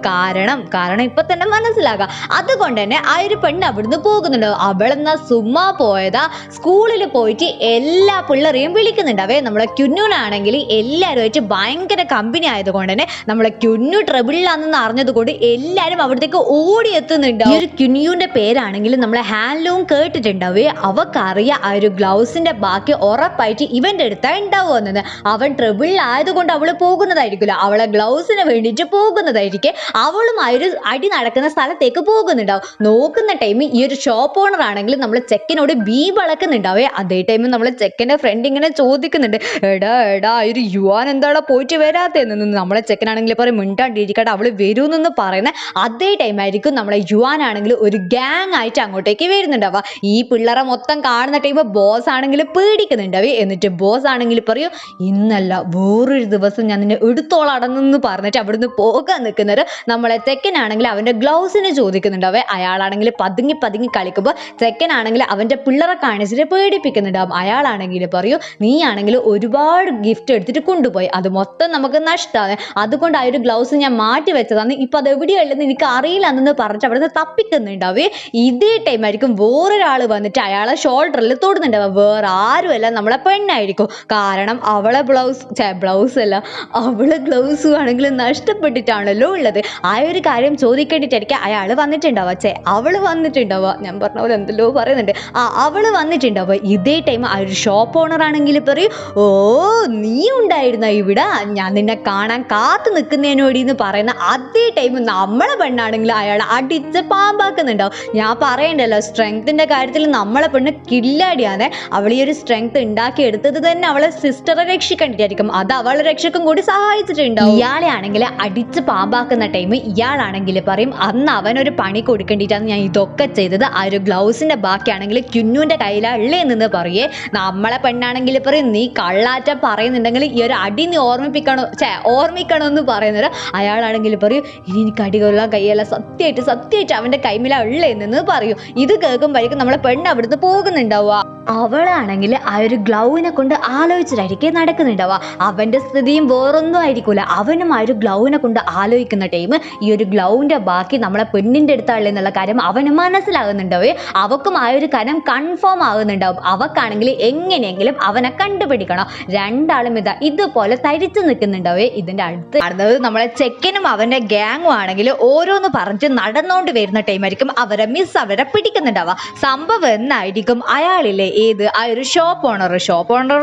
Speaker 1: കാരണം ഇപ്പൊ തന്നെ മനസ്സിലാകാം. അതുകൊണ്ട് തന്നെ ആ ഒരു പെണ്ണ് അവിടുന്ന് പോകുന്നുണ്ടാവും. അവളെന്നാ സുമ്മാ പോയതാ, സ്കൂളിൽ പോയിട്ട് എല്ലാ പിള്ളേരെയും വിളിക്കുന്നുണ്ടാവേ. നമ്മളെ ക്യുന്നൂനാണെങ്കിൽ എല്ലാവരുമായിട്ട് ഭയങ്കര കമ്പനി ആയതുകൊണ്ട് തന്നെ നമ്മളെ ക്യുന്നു ട്രബിളിലാണെന്ന് അറിഞ്ഞത് കൊണ്ട് എല്ലാവരും അവിടത്തേക്ക് ഓടിയെത്തുന്നുണ്ടാവും. ഈ ഒരു ക്യുന്നുവിന്റെ പേരാണെങ്കിൽ നമ്മളെ ഹാൻഡ്ലൂം കേട്ടിട്ടുണ്ടാവേ. അവക്കറിയാം ആ ഒരു ഗ്ലൗസിന്റെ ബാക്കി ഉറപ്പായിട്ട് ഇവന്റെ അടുത്താ ഉണ്ടാവുമെന്നത്. അവൻ ട്രബിളിലായതുകൊണ്ട് അവള് പോകുന്നതായിരിക്കില്ല, അവളെ ഗ്ലൗസിന് വേണ്ടിയിട്ട് പോകുന്നതായിരിക്കും. അവളും ആ ഒരു അടി നടക്കുന്ന സ്ഥലത്തേക്ക് പോകുന്നുണ്ടാവും. നോക്കുന്ന ടൈം ഈ ഒരു ഷോപ്പ് ഓണർ ആണെങ്കിൽ നമ്മളെ ചെക്കനോട് ബീ വളക്കുന്നുണ്ടാവേ. അതേ ടൈമിൽ നമ്മളെ ചെക്കൻ്റെ ഫ്രണ്ട് ഇങ്ങനെ ചോദിക്കുന്നുണ്ട്, എടാ ഒരു യുവാൻ എന്താടാ പോയിട്ട് വരാത്തേന്ന്. നമ്മളെ ചെക്കനാണെങ്കിൽ പറയും, മിണ്ടാണ്ടിരിക്കട്ടെ അവള് വരൂന്നെന്ന് പറയുന്നത്. അതേ ടൈം ആയിരിക്കും നമ്മളെ യുവാൻ ആണെങ്കിൽ ഒരു ഗ്യാങ് ആയിട്ട് അങ്ങോട്ടേക്ക് വരുന്നുണ്ടാവുക. ഈ പിള്ളേരെ മൊത്തം കാണുന്ന ടൈം ബോസ് ആണെങ്കിൽ പേടിക്കുന്നുണ്ടാവേ. എന്നിട്ട് ബോസ് ആണെങ്കിൽ പറയും, ഇന്നല്ല വേറൊരു ദിവസം ഞാൻ നിന്നെ എടുത്തോളടന്നെന്ന് പറഞ്ഞിട്ട് അവിടുന്ന് പോകാൻ നിൽക്കുന്നത് നമ്മളെ ചെക്കനാണെങ്കിൽ അവന്റെ ഗ്ലൗസിന് ചോദിക്കുന്നുണ്ടാവേ. അയാളാണെങ്കിൽ പതുങ്ങി കളിക്കുമ്പോൾ ചെക്കനാണെങ്കിൽ അവന്റെ പിള്ളേരെ കാണിച്ചിട്ട് പേടിപ്പിക്കുന്നുണ്ടാവും. അയാളാണെങ്കിൽ പറയൂ, നീ ആണെങ്കിൽ ഒരുപാട് ഗിഫ്റ്റ് എടുത്തിട്ട് കൊണ്ടുപോയി, അത് മൊത്തം നമുക്ക് നഷ്ടമാണ്, അതുകൊണ്ട് ആ ഒരു ഗ്ലൗസ് ഞാൻ മാറ്റി വെച്ചതാണ്, ഇപ്പൊ അത് എവിടെയുള്ളതെന്ന് എനിക്ക് അറിയില്ല എന്ന് പറഞ്ഞിട്ട് അവിടുന്ന് തപ്പിക്കുന്നുണ്ടാവേ. ഇതേ ടൈം ആയിരിക്കും വേറൊരാൾ വന്നിട്ട് അയാളെ ഷോൾഡറിൽ തൊടുന്നുണ്ടാവുക. വേറെ ആരുമല്ല നമ്മളെ പെണ്ണായിരിക്കും. കാരണം അവളെ ബ്ലൗസ് അല്ല അവളെ ഗ്ലൗസ് ആണെങ്കിൽ നഷ്ടപ്പെട്ടിട്ടാണല്ലോ ഉള്ളത്. ആ ഒരു കാര്യം ചോദിക്കേണ്ടിട്ടായിരിക്കും അയാൾ വന്നിട്ടുണ്ടാവുക. അവള് വന്നിട്ടുണ്ടാവുക, ഞാൻ പറഞ്ഞ അവൾ എന്തെല്ലോ പറയുന്നുണ്ട്. അവള് വന്നിട്ടുണ്ടാവും. ഇതേ ടൈം ആ ഒരു ഷോപ്പ് ഓണർ ആണെങ്കിൽ പറയും, ഓ നീ ഉണ്ടായിരുന്ന ഇവിടെ, ഞാൻ നിന്നെ കാണാൻ കാത്തു നിൽക്കുന്നതിനോടി എന്ന് പറയുന്ന അതേ ടൈം നമ്മളെ പെണ്ണാണെങ്കിൽ അയാൾ അടിച്ച് പാമ്പാക്കുന്നുണ്ടാവും. ഞാൻ പറയണ്ടല്ലോ, സ്ട്രെങ്ത്തിന്റെ കാര്യത്തിൽ നമ്മളെ പെണ്ണ് കില്ലാടിയാണ്. അവൾ ഈ ഒരു സ്ട്രെങ്ത് ഉണ്ടാക്കി എടുത്തത് തന്നെ അവളെ സിസ്റ്ററെ രക്ഷിക്കണ്ടിട്ടായിരിക്കും. അത് അവളെ രക്ഷക്കും കൂടി സഹായിച്ചിട്ടുണ്ടാവും. ഇയാളെ ആണെങ്കിൽ അടിച്ച് പാമ്പാക്കുന്ന ടൈം ഇയാളാണെങ്കിൽ പറയും, അന്ന് അവനൊരു പണി കൊടുക്കേണ്ടിട്ടാണ് ഞാൻ ഇതൊക്കെ ചെയ്തത്. ആ ഒരു ഗ്ലൗസിന്റെ ബാക്കിയാണെങ്കിൽ ക്യുന്നുവിന്റെ കയ്യിലുള്ളേ നിന്ന് പറയേ. നമ്മളെ പെണ്ണാണെങ്കിൽ പറയും, നീ കള്ളാറ്റം പറയുന്നുണ്ടെങ്കിൽ ഈ ഒരു അടി നീ ഓർമ്മിക്കണോ എന്ന് പറയുന്നത്. അയാളാണെങ്കിൽ പറയും, ഇനി എനിക്ക് അടി കൊള്ളാൻ കയ്യല്ല, സത്യമായിട്ട് അവന്റെ കൈമില ഉള്ളേ നിന്ന് പറയും. ഇത് കേൾക്കുമ്പോഴേക്കും നമ്മളെ പെണ്ണ് അവിടുന്ന് പോകുന്നുണ്ടാവുക. അവളാണെങ്കിൽ ആ ഒരു ഗ്ലൗവിനെ കൊണ്ട് ആലോചിച്ചിട്ടായിരിക്കും നടക്കുന്നുണ്ടാവുക. അവന്റെ സ്ഥിതിയും വേറൊന്നും ആയിരിക്കൂല. അവനും ആ ഒരു ഗ്ലൗവിനെ കൊണ്ട് ആലോചിക്കുന്ന ടൈം ഈ ഒരു ഗ്ലൗവിന്റെ ബാക്കി നമ്മളെ പെണ്ണിന്റെ അടുത്തുള്ള എന്നുള്ള കാര്യം അവന് മനസ്സിലാകുന്നുണ്ടാവേ. അവക്കും ആ ഒരു കാര്യം കൺഫേം ആകുന്നുണ്ടാവും. അവക്കാണെങ്കിൽ എങ്ങനെയെങ്കിലും അവനെ കണ്ടുപിടിക്കണം. രണ്ടാളും ഇതുപോലെ തരിച്ചു നിൽക്കുന്നുണ്ടാവേ. ഇതിന്റെ അടുത്ത് നടന്നത് നമ്മളെ ചെക്കനും അവന്റെ ഗ്യാങ്ങും ആണെങ്കിൽ ഓരോന്ന് പറഞ്ഞ് നടന്നുകൊണ്ട് വരുന്ന ടൈമായിരിക്കും അവരെ പിടിക്കുന്നുണ്ടാവുക. സംഭവം എന്നായിരിക്കും, അയാളില്ലേ ആ ഒരു ഷോപ്പ് ഓണർ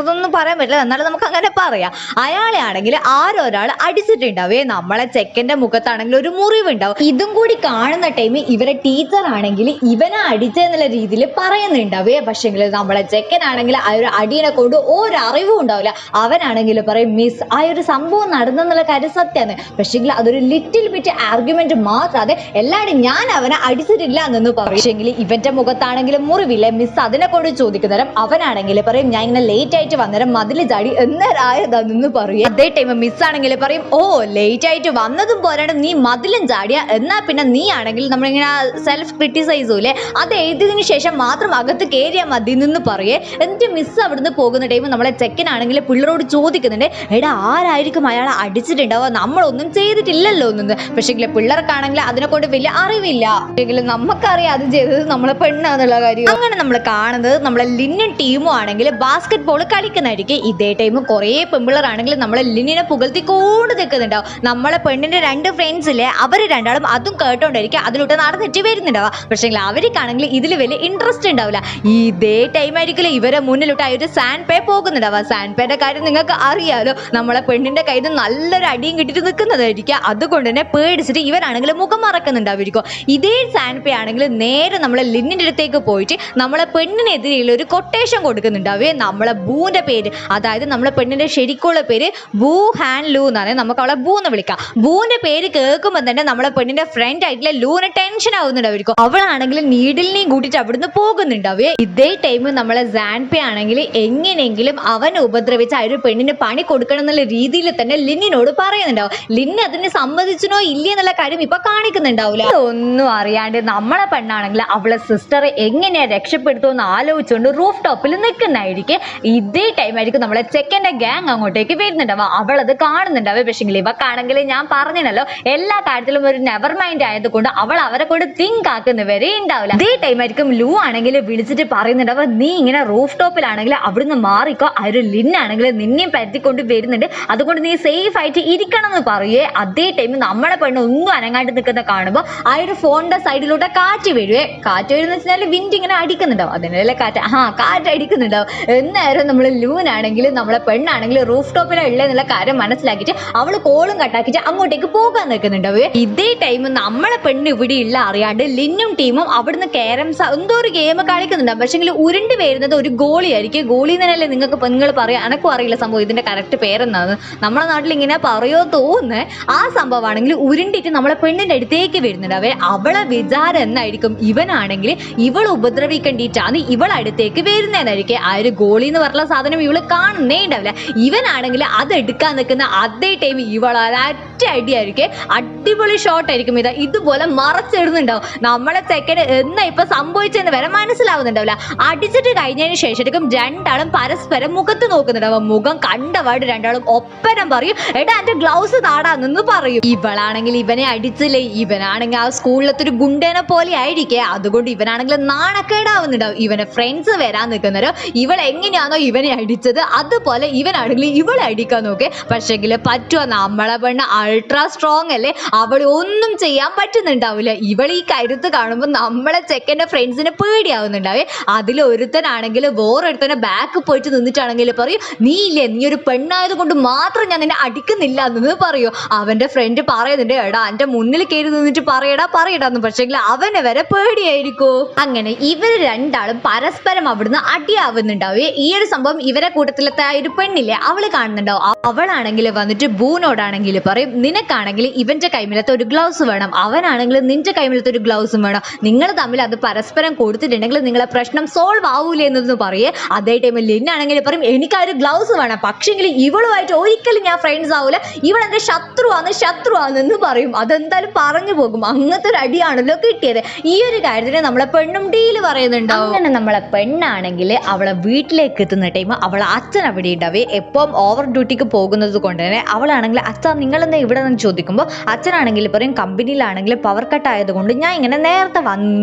Speaker 1: എന്നൊന്നും പറയാൻ പറ്റില്ല, എന്നാലും നമുക്ക് അങ്ങനെ പറയാം. അയാളെ ആണെങ്കിൽ ആരൊരാൾ അടിച്ചിട്ടുണ്ടാവേ. നമ്മളെ ചെക്കന്റെ മുഖത്താണെങ്കിൽ ഒരു മുറിവുണ്ടാവും. ഇതും കൂടി കാണുന്ന ടൈം ഇവരെ ടീച്ചർ ആണെങ്കിൽ ഇവനെ അടിച്ചെന്നുള്ള രീതിയിൽ പറയുന്നുണ്ടാവേ. പക്ഷെങ്കിൽ നമ്മളെ ചെക്കനാണെങ്കിൽ ആ ഒരു അടിയെ കൊണ്ട് ഒരറിവും ഉണ്ടാവില്ല. അവനാണെങ്കിൽ പറയും, മിസ് ആ ഒരു സംഭവം നടന്നെന്നുള്ള കാര്യം സത്യമാണ്, പക്ഷെങ്കിൽ അതൊരു ലിറ്റിൽ ബിറ്റ് ആർഗ്യുമെന്റ് മാത്രമേ, എല്ലാവരും ഞാൻ അവനെ അടിച്ചിട്ടില്ല എന്ന് പക്ഷെങ്കിൽ ഇവന്റെ മുഖത്താണെങ്കിലും മുറിവില്ലേ. മിസ് അതിനെ കൊണ്ട് ചോദിക്കുന്നേരം അവനാണെങ്കിൽ പറയും, ഞാൻ ഇങ്ങനെ ലേറ്റ് ആയിട്ട് വന്നേരം മതിൽ ചാടി എന്നേരായതാന്ന് പറയും. അതേ ടൈം മിസ് ആണെങ്കിൽ പറയും, ഓ ലേറ്റ് ആയിട്ട് വന്നതും പോരാണ്ട് നീ മതിലും ചാടിയ, എന്നാ പിന്നെ നീ ആണെങ്കിൽ നമ്മളിങ്ങനെ സെൽഫ് ക്രിറ്റിസൈസൂല്ലേ, അത് എഴുതിയതിനു ശേഷം മാത്രം അകത്ത് കയറിയാൽ മതി എന്ന് പറയേ. എന്നിട്ട് മിസ് അവിടുന്ന് പോകുന്ന ടൈം നമ്മളെ ചെക്കനാണെങ്കിൽ പിള്ളേരോട് ചോദിക്കുന്നുണ്ട്, എടാ ആരായിരിക്കും അയാളെ അടിച്ചിട്ടുണ്ടാവുക, നമ്മളൊന്നും ചെയ്തിട്ടില്ലല്ലോ എന്ന്. പക്ഷേ പിള്ളേർക്കാണെങ്കിൽ അതിനെ കൊണ്ട് വലിയ അറിവില്ല. എങ്കിലും നമുക്കറിയാം അത് ചെയ്തത് നമ്മളെ പെണ്ണാന്നുള്ള കാര്യം. അങ്ങനെ നമ്മൾ കാണുന്നത് നമ്മളെ ലിന്നും ടീമും ആണെങ്കിൽ ബാസ്കറ്റ് ബോൾ കളിക്കുന്നതായിരിക്കും. ഇതേ ടൈം കുറേ പെൺപിള്ളേരാണെങ്കിൽ നമ്മളെ ലിന്നിനെ പുകഴ്ത്തി കൊണ്ട് നിൽക്കുന്നുണ്ടാവും. നമ്മളെ പെണ്ണിന്റെ രണ്ട് ഫ്രണ്ട്സിലെ അവർ രണ്ടാളും അതും കേട്ടോണ്ടായിരിക്കും അതിലോട്ട് നടന്നിട്ട് വരുന്നുണ്ടാവുക. പക്ഷേ അവർക്കാണെങ്കിൽ ഇതിൽ വലിയ ഇൻട്രസ്റ്റ് ഉണ്ടാവില്ല. ഇതേ ടൈം ആയിരിക്കില്ല ഇവരെ മുന്നിലോട്ട് ആ ഒരു സാൻഡ് പേ പോകുന്നുണ്ടാവുക. സാൻഡ് പേയുടെ കാര്യം നിങ്ങൾക്ക് അറിയാലോ, നമ്മളെ പെണ്ണിന്റെ കയ്യിൽ നിന്ന് നല്ലൊരു അടിയും കിട്ടിയിട്ട് നിൽക്കുന്നതായിരിക്കും. അതുകൊണ്ട് തന്നെ പേടിച്ചിട്ട് ഇവരാണെങ്കിൽ മുഖം മറക്കുന്നുണ്ടാവുമായിരിക്കും. ഇതേ സാൻഡ് പേ ആണെങ്കിൽ നേരെ നമ്മളെ ലിന്നിന്റെ അടുത്തേക്ക് പോയിട്ട് നമ്മളെ പെണ്ണിനെതിരെയുള്ള ഒരു കൊട്ടേഷൻ കൊടുക്കുന്നുണ്ടാവേ. നമ്മളെ ബൂന്റെ പേര്, അതായത് നമ്മളെ പെണ്ണിന്റെ ശരിക്കുള്ള പേര് ബൂ ഹാൻ ലൂ എന്നാണ്. നമുക്ക് അവളെ ബൂ എന്ന് വിളിക്കാം. ബൂന്റെ പേര് കേൾക്കുമ്പോൾ തന്നെ നമ്മളെ പെണ്ണിന്റെ ഫ്രണ്ട് ആയിട്ടുള്ള ലൂന് ടെൻഷൻ ആവുന്നുണ്ടാവും. അവളാണെങ്കിൽ നീഡിലിനെയും കൂട്ടിയിട്ട് അവിടുന്ന് പോകുന്നുണ്ടാവേ. ഇതേ ടൈം നമ്മളെ സാൻപേ ആണെങ്കിൽ എങ്ങനെയെങ്കിലും അവനെ ഉപദ്രവിച്ച് ആ ഒരു പെണ്ണിന് പണി കൊടുക്കണം എന്നുള്ള രീതിയിൽ തന്നെ ലിന്നിനോട് പറയുന്നുണ്ടാവും. ലിന്ന് അതിന് സമ്മതിച്ചനോ ഇല്ല എന്നുള്ള കാര്യം ഇപ്പൊ കാണിക്കുന്നുണ്ടാവില്ല. ഒന്നും അറിയാണ്ട് നമ്മളെ പെണ്ണാണെങ്കിൽ അവളെ സിസ്റ്ററെ എങ്ങനെയാ രക്ഷപ്പെടുത്തുമെന്ന് ആലോചിച്ചുകൊണ്ട് റൂഫ് ടോപ്പിൽ നിൽക്കുന്നതായിരിക്കും. ഇതേ ടൈം ആയിരിക്കും നമ്മളെ ചെക്കൻ്റെ ഗ്യാങ് അങ്ങോട്ടേക്ക് വരുന്നുണ്ടാവുക. അവളത് കാണുന്നുണ്ടാവേ. പക്ഷേ ഇവക്കാണെങ്കിൽ ഞാൻ പറഞ്ഞല്ലോ, എല്ലാ കാര്യത്തിലും ഒരു നെവർ മൈൻഡ് ആയതുകൊണ്ട് അവൾ അവരെ കൊണ്ട് തിങ്ക് ആക്കുന്നവരെ ഉണ്ടാവില്ല. ഇതേ ടൈം ആയിരിക്കും ലൂ ആണെങ്കിൽ വിളിച്ചിട്ട് പറയുന്നുണ്ടാവുക, നീ ഇങ്ങനെ റൂഫ് ടോപ്പിലാണെങ്കിൽ അവിടുന്ന് മാറിക്കോ, ആ ഒരു ലിന്നാണെങ്കിൽ നിന്നെയും പരത്തിക്കൊണ്ട് വരുന്നുണ്ട്, അതുകൊണ്ട് നീ സേഫ് ആയിട്ട് ഇരിക്കണം എന്ന് പറയേ. അതേ ടൈം നമ്മളെ പെണ്ണ് ഒന്നും അനങ്ങാണ്ട് നിൽക്കുന്ന കാണുമ്പോൾ ആ ഒരു ഫോണിന്റെ സൈഡിലൂടെ കാറ്റ് വീഴുവേ. കാറ്റ് വീഴുന്ന വെച്ചാൽ വിൻഡ് ഇങ്ങനെ അടിക്കുന്നുണ്ടാവും, അതിനല്ലേ കാറ്റ് അടിക്കുന്നുണ്ടാവും. എന്നാലും നമ്മൾ ലൂനാണെങ്കിൽ നമ്മളെ പെണ്ണാണെങ്കിൽ റൂഫ് ടോപ്പിലുള്ള എന്നുള്ള കാര്യം മനസ്സിലാക്കിയിട്ട് അവൾ കോളും കട്ടാക്കിയിട്ട് അങ്ങോട്ടേക്ക് പോകാൻ നിൽക്കുന്നുണ്ടാവേ. ഇതേ ടൈം നമ്മളെ പെണ്ണ് ഇവിടെ ഉള്ള അറിയാണ്ട് ലിന്നും ടീമും അവിടുന്ന് ക്യാരംസ് എന്തോ ഒരു ഗെയിം കളിക്കുന്നുണ്ടാവും. പക്ഷേ ഉരുണ്ട് വരുന്നത് ഒരു ഗോളിയായിരിക്കും. ഗോളി എന്നല്ലേ നിങ്ങൾക്ക് പെണ്ണുങ്ങൾ പറയാം, എനക്കും അറിയില്ല സംഭവം ഇതിന്റെ കറക്റ്റ് പേരെന്നാണ്. നമ്മളെ നാട്ടിൽ ഇങ്ങനെ പറയോ തോന്നുന്നത്. ആ സംഭവമാണെങ്കിൽ ഉരുണ്ടിട്ട് നമ്മളെ പെണ്ണിന്റെ അടുത്തേക്ക് വരുന്നുണ്ടാവേ. അവളെ വിചാരം എന്നായിരിക്കും, ഇവനാണെങ്കിൽ ഇവൾ ഉപദ്രവിക്കേണ്ടിയിട്ടാണ് ഇവളടുത്തേക്ക് വരുന്നതായിരിക്കും. ആ ഒരു ഗോളി എന്ന് പറഞ്ഞ സാധനം ഇവള് കാണുന്നേ ഉണ്ടാവില്ല. ഇവനാണെങ്കിൽ അത് എടുക്കാൻ നിൽക്കുന്ന അതേ ടൈം ഇവൾ ഒരൊറ്റ അടിയായിരിക്കും, അടിപൊളി ഷോട്ട് ആയിരിക്കും. ഇതുപോലെ മറച്ചിടുന്നുണ്ടാവും. നമ്മളെ ചെക്കന് എന്നാ ഇപ്പൊ സംഭവിച്ചെന്ന് വരെ മനസ്സിലാവുന്നുണ്ടാവില്ല. അടിച്ചിട്ട് കഴിഞ്ഞതിന് ശേഷം രണ്ടാളും പരസ്പരം മുഖത്ത് നോക്കുന്നുണ്ടാവും. മുഖം കണ്ടപാട് രണ്ടാളും ഒപ്പരം പറയും, എടാ എന്റെ ഗ്ലൗസ് താടാന്ന് പറയും. ഇവളാണെങ്കിൽ ഇവനെ അടിച്ചില്ലേ, ഇവനാണെങ്കിൽ ആ സ്കൂളിലത്തെ ഒരു ഗുണ്ടേനെ പോലെ ആയിരിക്കേ. അതുകൊണ്ട് ഇവനാണെങ്കിൽ നാണക്കേടാവുന്നുണ്ടാവും. ഇവന്റെ ഫ്രണ്ട്സ് വരാൻ നിൽക്കുന്നവരോ ഇവളെങ്ങനെയാണോ ഇവനെ അടിച്ചത് അതുപോലെ ഇവനാണെങ്കിൽ ഇവളെ അടിക്കാൻ നോക്കേ. പക്ഷെങ്കിൽ പറ്റുമോ? നമ്മളെ പെണ്ണ് അൾട്രാ സ്ട്രോങ് അല്ലേ, അവളെ ഒന്നും ചെയ്യാൻ പറ്റുന്നുണ്ടാവില്ല. ഇവൾ ഈ കരുത്ത് കാണുമ്പോൾ നമ്മളെ ചെക്കൻ്റെ ഫ്രണ്ട്സിന് പേടിയാവുന്നുണ്ടാവേ. അതിലൊരുത്തനാണെങ്കിൽ വേറൊരുത്തനെ ബാക്ക് പോയിട്ട് നിന്നിട്ടാണെങ്കിൽ പറയും, നീ ഇല്ലേ, നീ ഒരു പെണ്ണായത് കൊണ്ട് മാത്രം ഞാൻ നിന്നെ അടിക്കുന്നില്ല എന്ന് പറയൂ. അവന്റെ ഫ്രണ്ട് പറയുന്നുണ്ട്, എടാ എന്റെ മുന്നിൽ കയറി നിന്നിട്ട് പറയടാന്ന്. പക്ഷെങ്കിൽ അവനെ വരെ പേടിയായിരിക്കോ. അങ്ങനെ ഇവര് രണ്ടാളും പരസ്പരം അവിടുന്ന് അടിയാവുന്നുണ്ടാവേ. ഈ ഒരു സംഭവം ഇവരെ കൂട്ടത്തിലത്തെ ഒരു പെണ്ണില്ലേ, അവള് കാണുന്നുണ്ടാവും. അവളാണെങ്കിൽ വന്നിട്ട് ബൂനോടാണെങ്കിൽ പറയും, നിനക്കാണെങ്കിൽ ഇവന്റെ കൈമിലത്തെ ഒരു ഗ്ലൗസ് വേണം, അവനാണെങ്കിൽ നിന്റെ കൈമിലത്തെ ഒരു ഗ്ലൗസും വേണം. നിങ്ങൾ തമ്മിൽ അത് പരസ്പരം കൊടുത്തിട്ടുണ്ടെങ്കിൽ നിങ്ങളെ പ്രശ്നം സോൾവ് ആവൂലേ എന്നൊന്ന് പറയേ. അതേ ടൈമിൽ ലിന്നാണെങ്കിൽ പറയും, എനിക്ക് ആ ഒരു ഗ്ലൗസ് വേണം, പക്ഷെങ്കിൽ ഇവളുമായിട്ട് ഒരിക്കലും ഞാൻ ഫ്രണ്ട്സ് ആവൂല, ഇവളെന്റെ ശത്രുവാണെന്ന് പറയും. അതെന്തായാലും പറഞ്ഞു പോകും. അങ്ങനത്തെ ഒരു അടിയാണല്ലോ കിട്ടിയത്. ഈ ഒരു കാര്യത്തിന് നമ്മളെ പെണ്ണും ഡീല് പറയുന്നുണ്ടാവും. അങ്ങനെ നമ്മളെ പെണ്ണാണെങ്കിൽ അവളെ വീട്ടിലേക്ക് എത്തുന്ന ടൈം അവളെ അച്ഛൻ അവിടെ ഉണ്ടാവേ. എപ്പം ഓവർ ഡ്യൂട്ടിക്ക് പോകുന്നത് കൊണ്ട് തന്നെ അവളാണെങ്കിൽ, അച്ഛാ നിങ്ങളെന്താ ഇവിടെ നിന്ന് ചോദിക്കുമ്പോൾ അച്ഛനാണെങ്കിൽ പറയും, കമ്പനിയിലാണെങ്കിൽ പവർ കട്ട് ആയതുകൊണ്ട് ഞാൻ ഇങ്ങനെ നേരത്തെ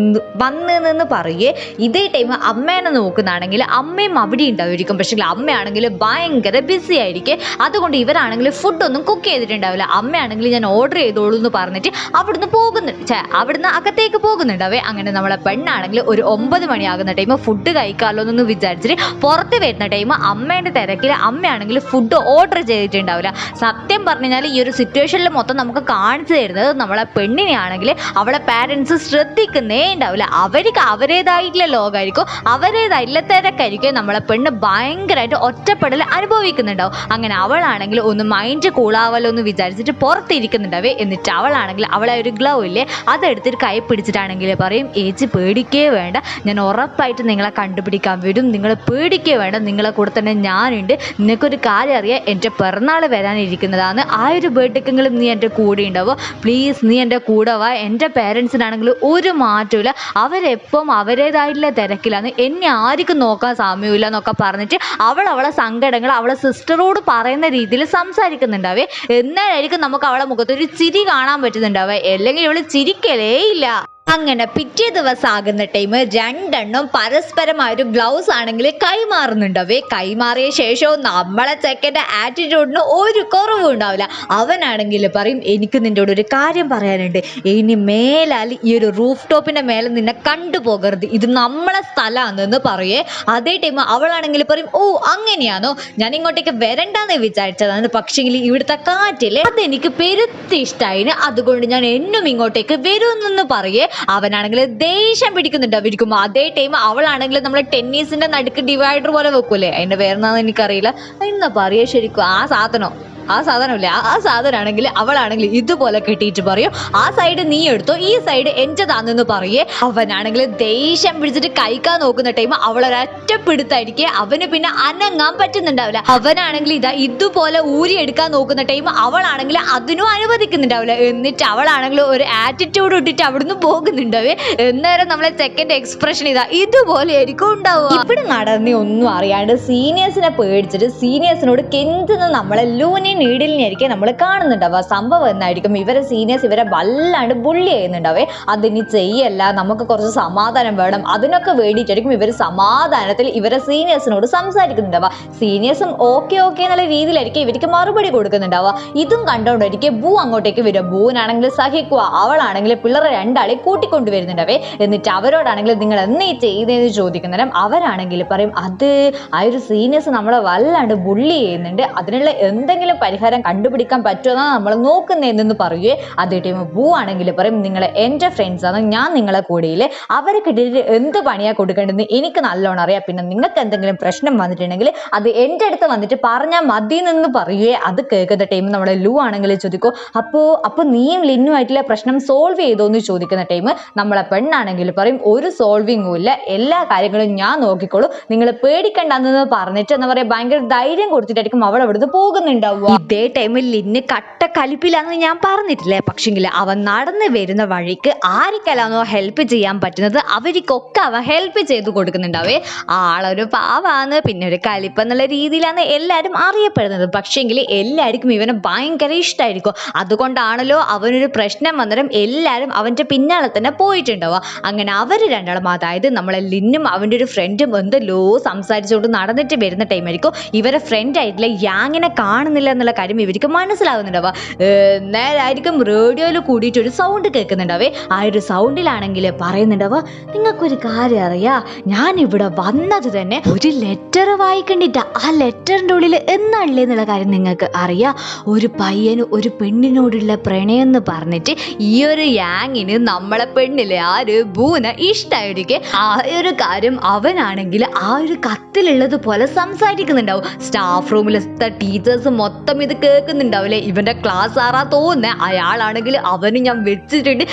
Speaker 1: വന്ന് പറയേ. ഇതേ ടൈം അമ്മേനെ നോക്കുന്നതാണെങ്കിൽ അമ്മയും അവിടെ ഉണ്ടാവുമായിരിക്കും. പക്ഷേ അമ്മയാണെങ്കിൽ ഭയങ്കര ബിസി ആയിരിക്കും. അതുകൊണ്ട് ഇവരാണെങ്കിൽ ഫുഡൊന്നും കുക്ക് ചെയ്തിട്ടുണ്ടാവില്ല. അമ്മയാണെങ്കിൽ ഞാൻ ഓർഡർ ചെയ്തോളൂ എന്ന് പറഞ്ഞിട്ട് അവിടുന്ന് അകത്തേക്ക് പോകുന്നുണ്ടാവേ. അങ്ങനെ നമ്മളെ പെണ്ണാണെങ്കിൽ ഒരു 9 മണിയാകുന്ന ടൈം ഫുഡ് കഴിക്കാമല്ലോ എന്ന് വിചാരിച്ചിട്ട് പുറത്ത് വരുന്ന ടൈം അമ്മേൻ്റെ തിരക്കിൽ അമ്മയാണെങ്കിൽ ഫുഡ് ഓർഡർ ചെയ്തിട്ടുണ്ടാവില്ല. സത്യം പറഞ്ഞു കഴിഞ്ഞാൽ ഈ ഒരു സിറ്റുവേഷനിൽ മൊത്തം നമുക്ക് കാണിച്ചു തരുന്നത് നമ്മളെ പെണ്ണിനെയാണെങ്കിൽ അവളെ പാരൻസ് ശ്രദ്ധിക്കുന്നേ ഉണ്ടാവില്ല. അവർക്ക് അവരേതായിട്ടുള്ള ലോകമായിരിക്കും, അവരേതായിട്ടുള്ള തിരക്കായിരിക്കും. നമ്മളെ പെണ്ണ് ഭയങ്കരമായിട്ട് ഒറ്റപ്പെടൽ അനുഭവിക്കുന്നുണ്ടാവും. അങ്ങനെ അവളാണെങ്കിൽ ഒന്ന് മൈൻഡ് കൂളാവല്ലോ എന്ന് വിചാരിച്ചിട്ട് പുറത്തിരിക്കുന്നുണ്ടാവേ. എന്നിട്ട് അവളാണെങ്കിൽ അവളെ ഒരു ഗ്ലൗ ഇല്ലേ, അതെടുത്തിട്ട് കൈ പിടിച്ചിട്ടാണെങ്കിൽ പറയും, ഏച്ചി പേടിക്കേ വേണ്ട, ഞാൻ ഉറപ്പായിട്ട് നിങ്ങളെ കണ്ടുപിടിക്കാൻ വരും, നിങ്ങൾ പേടിക്കേ വേണ്ട, നിങ്ങളെ കൂടെ തന്നെ ഞാനുണ്ട്. നിനക്കൊരു കാര്യം അറിയാം, എൻ്റെ പിറന്നാൾ വരാനിരിക്കുന്നതാണ്, ആ ഒരു ബർത്ത്ഡേക്കെങ്കിലും നീ എൻ്റെ കൂടെ ഉണ്ടാവുക, പ്ലീസ് നീ എൻ്റെ കൂടെ വാ. എൻ്റെ പേരൻസിനാണെങ്കിൽ ഒരു മാറ്റമില്ല, അവരെപ്പം അവരേതായിട്ടുള്ള തിരക്കിലാണ്, എന്നെ ആർക്കും നോക്കാൻ സമയമില്ല എന്നൊക്കെ പറഞ്ഞിട്ട് അവളെ സങ്കടങ്ങൾ അവളെ സിസ്റ്ററോട് പറയുന്ന രീതിയിൽ സംസാരിക്കുന്നുണ്ടാവേ. എന്നാലായിരിക്കും നമുക്ക് അവളെ മുഖത്തൊരു ചിരി കാണാൻ പറ്റുന്നുണ്ടാവേ, അല്ലെങ്കിൽ ഇവള് ചിരിക്കലേ ഇല്ല. അങ്ങനെ പിറ്റേ ദിവസം ആകുന്ന ടൈം രണ്ടെണ്ണം പരസ്പരമായൊരു ഗ്ലൗസ് ആണെങ്കിൽ കൈമാറുന്നുണ്ടാവേ. കൈമാറിയ ശേഷവും നമ്മളെ ചെക്കൻ്റെ ആറ്റിറ്റ്യൂഡിന് ഒരു കുറവും ഉണ്ടാവില്ല. അവനാണെങ്കിൽ പറയും, എനിക്ക് നിന്നോട് ഒരു കാര്യം പറയാനുണ്ട്, ഇനി മേലാൽ ഈ ഒരു റൂഫ് ടോപ്പിൻ്റെ മേലെ നിന്നെ കണ്ടുപോകരുത്, ഇത് നമ്മളെ സ്ഥലമാണെന്ന് പറയേ. അതേ ടൈം അവളാണെങ്കിൽ പറയും, ഓ അങ്ങനെയാണോ, ഞാൻ ഇങ്ങോട്ടേക്ക് വരണ്ടെന്ന് വിചാരിച്ചതാണ്, പക്ഷെങ്കിൽ ഇവിടുത്തെ കാറ്റില്ലേ അതെനിക്ക് പെരുത്തി ഇഷ്ടമായിന്, അതുകൊണ്ട് ഞാൻ എന്നും ഇങ്ങോട്ടേക്ക് വരുമെന്ന് പറയേ. അവനാണെങ്കിൽ ദേഷ്യം പിടിക്കുന്നുണ്ടാവും. അതേ ടൈം അവളാണെങ്കിൽ നമ്മളെ ടെന്നീസിന്റെ നടുക്ക് ഡിവൈഡർ പോലെ വെക്കൂലേ, അതിന്റെ വേറെന്നാന്ന് എനിക്കറിയില്ല, എന്നാ പറയാ ശരിക്കും, ആ സാധനമില്ല, ആ സാധനമാണെങ്കിൽ അവളാണെങ്കിൽ ഇതുപോലെ കെട്ടിയിട്ട് പറയും, ആ സൈഡ് നീ എടുത്തോ, ഈ സൈഡ് എന്റേതാണെന്ന് പറയേ. അവനാണെങ്കിൽ ദേഷ്യം പിടിച്ചിട്ട് കഴിക്കാൻ നോക്കുന്ന ടൈം അവളൊരൊറ്റ പിടുത്തായിരിക്കും, അവന് പിന്നെ അനങ്ങാൻ പറ്റുന്നുണ്ടാവില്ല. അവനാണെങ്കിൽ ഇതുപോലെ ഊരി എടുക്കാൻ നോക്കുന്ന ടൈം അവളാണെങ്കിൽ അതിനും അനുവദിക്കുന്നുണ്ടാവില്ല. എന്നിട്ട് അവളാണെങ്കിൽ ഒരു ആറ്റിറ്റ്യൂഡ് ഇട്ടിട്ട് അവിടുന്ന് പോകുന്നുണ്ടാവേ. എന്നേരം നമ്മളെ സെക്കൻഡ് എക്സ്പ്രഷൻ ഇതുപോലെ ആയിരിക്കും ഉണ്ടാവുക. ഇവിടെ നടന്നേ ഒന്നും അറിയാണ്ട് സീനിയേഴ്സിനെ പേടിച്ചിട്ട് സീനിയേഴ്സിനോട് കെഞ്ചുന്ന നമ്മളെ ലൂനി നീഡിലിനെയായിരിക്കും നമ്മൾ കാണുന്നുണ്ടാവുക. സംഭവം എന്നായിരിക്കും, ഇവരെ സീനിയേഴ്സ് ഇവരെ വല്ലാണ്ട് ബുള്ളി ചെയ്യുന്നുണ്ടാവേ. അതിനി ചെയ്യല്ല, നമുക്ക് കുറച്ച് സമാധാനം വേണം, അതിനൊക്കെ വേണ്ടിയിട്ടായിരിക്കും ഇവർ സമാധാനത്തിൽ ഇവരെ സീനിയേഴ്സിനോട് സംസാരിക്കുന്നുണ്ടാവുക. സീനിയേഴ്സും ഓക്കെ എന്നുള്ള രീതിയിലായിരിക്കും ഇവർക്ക് മറുപടി കൊടുക്കുന്നുണ്ടാവുക. ഇതും കണ്ടോണ്ടായിരിക്കും ബൂ അങ്ങോട്ടേക്ക് വരിക. ബൂനാണെങ്കിൽ സഹിക്കുക, അവളാണെങ്കിൽ പിള്ളേരെ രണ്ടാളെ കൂട്ടിക്കൊണ്ടുവരുന്നുണ്ടാവേ. എന്നിട്ട് അവരോടാണെങ്കിൽ നിങ്ങൾ എന്നീ ചെയ്തതെന്ന് ചോദിക്കുന്നേരം അവരാണെങ്കിൽ പറയും, അത് ആ ഒരു സീനിയേഴ്സ് നമ്മളെ വല്ലാണ്ട് ബുള്ളി ചെയ്യുന്നുണ്ട്, അതിനുള്ള എന്തെങ്കിലും പരിഹാരം കണ്ടുപിടിക്കാൻ പറ്റുമെന്നാണ് നമ്മൾ നോക്കുന്നതെന്ന് പറയുകയെ. അതേ ടൈം ബൂ ആണെങ്കിൽ പറയും, നിങ്ങൾ എൻ്റെ ഫ്രണ്ട്സാണ്, ഞാൻ നിങ്ങളെ കൂടെയില്ലേ, അവരെ കിട്ടിയിട്ട് എന്ത് പണിയാ കൊടുക്കേണ്ടതെന്ന് എനിക്ക് നല്ലോണം അറിയാം, പിന്നെ നിങ്ങൾക്ക് എന്തെങ്കിലും പ്രശ്നം വന്നിട്ടുണ്ടെങ്കിൽ അത് എൻ്റെ അടുത്ത് വന്നിട്ട് പറഞ്ഞാൽ മതി എന്ന് പറയുകയെ. അത് കേൾക്കുന്ന ടൈം നമ്മുടെ ലൂ ആണെങ്കിൽ ചോദിക്കും, അപ്പോൾ നീയും ലിന്നുമായിട്ടുള്ള പ്രശ്നം സോൾവ് ചെയ്തോ എന്ന് ചോദിക്കുന്ന ടൈം നമ്മളെ പെണ്ണാണെങ്കിൽ പറയും, ഒരു സോൾവിങ്ങും ഇല്ല, എല്ലാ കാര്യങ്ങളും ഞാൻ നോക്കിക്കോളൂ, നിങ്ങൾ പേടിക്കണ്ടെന്ന് പറഞ്ഞിട്ട് എന്താ പറയുക ഭയങ്കര ധൈര്യം കൊടുത്തിട്ടായിരിക്കും അവൾ അവിടുന്ന് പോകുന്നുണ്ടാവുക. ഇതേ ടൈമിൽ ലിന്ന് കട്ട കലിപ്പിലാന്ന് ഞാൻ പറഞ്ഞിട്ടില്ലേ. പക്ഷെങ്കിൽ അവൻ നടന്നു വരുന്ന വഴിക്ക് ആർക്കെല്ലാന്നോ ഹെൽപ്പ് ചെയ്യാൻ പറ്റുന്നത് അവർക്കൊക്കെ അവൻ ഹെൽപ്പ് ചെയ്ത് കൊടുക്കുന്നുണ്ടാവേ. ആളൊരു പാവാന്ന്, പിന്നെ ഒരു കലിപ്പെന്നുള്ള രീതിയിലാണ് എല്ലാവരും അറിയപ്പെടുന്നത്. പക്ഷെങ്കിൽ എല്ലാവർക്കും ഇവനെ ഭയങ്കര ഇഷ്ടമായിരിക്കും. അതുകൊണ്ടാണല്ലോ അവനൊരു പ്രശ്നം വന്നേരം എല്ലാവരും അവൻ്റെ പിന്നാലെ തന്നെ പോയിട്ടുണ്ടാവുക. അങ്ങനെ അവർ രണ്ടാളും, അതായത് നമ്മളെ ലിന്നും അവൻ്റെ ഒരു ഫ്രണ്ടും എന്തല്ലോ സംസാരിച്ചുകൊണ്ട് നടന്നിട്ട് വരുന്ന ടൈമായിരിക്കും ഇവരെ ഫ്രണ്ട് ആയിട്ടുള്ള യാങ്ങിനെ കാണുന്നില്ല എന്നുള്ള കാര്യം ഇവർക്ക് മനസ്സിലാവുന്നുണ്ടാവുക. നേരായിരിക്കും റേഡിയോയിൽ കൂടിയിട്ട് ഒരു സൗണ്ട് കേൾക്കുന്നുണ്ടാവേ. ആ ഒരു സൗണ്ടിലാണെങ്കിൽ പറയുന്നുണ്ടാവുക, നിങ്ങൾക്കൊരു കാര്യം അറിയാ, ഞാൻ ഇവിടെ വന്നത് തന്നെ ഒരു ലെറ്റർ വായിക്കണ്ടിട്ടാ. ആ ലെറ്ററിൻ്റെ ഉള്ളിൽ എന്നാണല്ലേ എന്നുള്ള കാര്യം നിങ്ങൾക്ക് അറിയാം. ഒരു പയ്യന് ഒരു പെണ്ണിനോടുള്ള പ്രണയം എന്ന് പറഞ്ഞിട്ട് ഈ ഒരു യാങ്ങിന് നമ്മളെ പെണ്ണിലെ ആര് ബൂന ഇഷ്ടമായിരിക്കെ. ആ ഒരു കാര്യം അവനാണെങ്കിൽ ആ ഒരു കത്തിലുള്ളത് പോലെ സംസാരിക്കുന്നുണ്ടാവും. സ്റ്റാഫ് റൂമിലത്തെ ടീച്ചേഴ്സ് മൊത്തം ഇത് കേൾക്കുന്നുണ്ടാവില്ലേ. ഇവന്റെ ക്ലാസ് ആറാ തോന്നുന്നത്. അയാളാണെങ്കിൽ അവന് ഞാൻ വെച്ചിട്ടുണ്ട്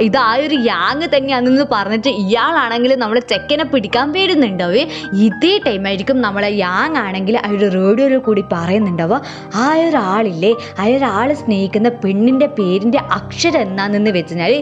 Speaker 1: ഇതായൊരു യാങ് തന്നെയാണെന്ന് പറഞ്ഞിട്ട് ഇയാളാണെങ്കിൽ നമ്മളെ ചെക്കനെ പിടിക്കാൻ വരുന്നുണ്ടാവേ. ഇതേ ടൈമായിരിക്കും നമ്മളെ യാങ് ആണെങ്കിൽ ആ ഒരു റേഡിയോയിൽ കൂടി പറയുന്നുണ്ടാവുക, ആ ഒരാളില്ലേ, ആ ഒരാൾ സ്നേഹിക്കുന്ന പെണ്ണിന്റെ പേരിന്റെ അക്ഷരം എന്നാന്ന് വെച്ചാൽ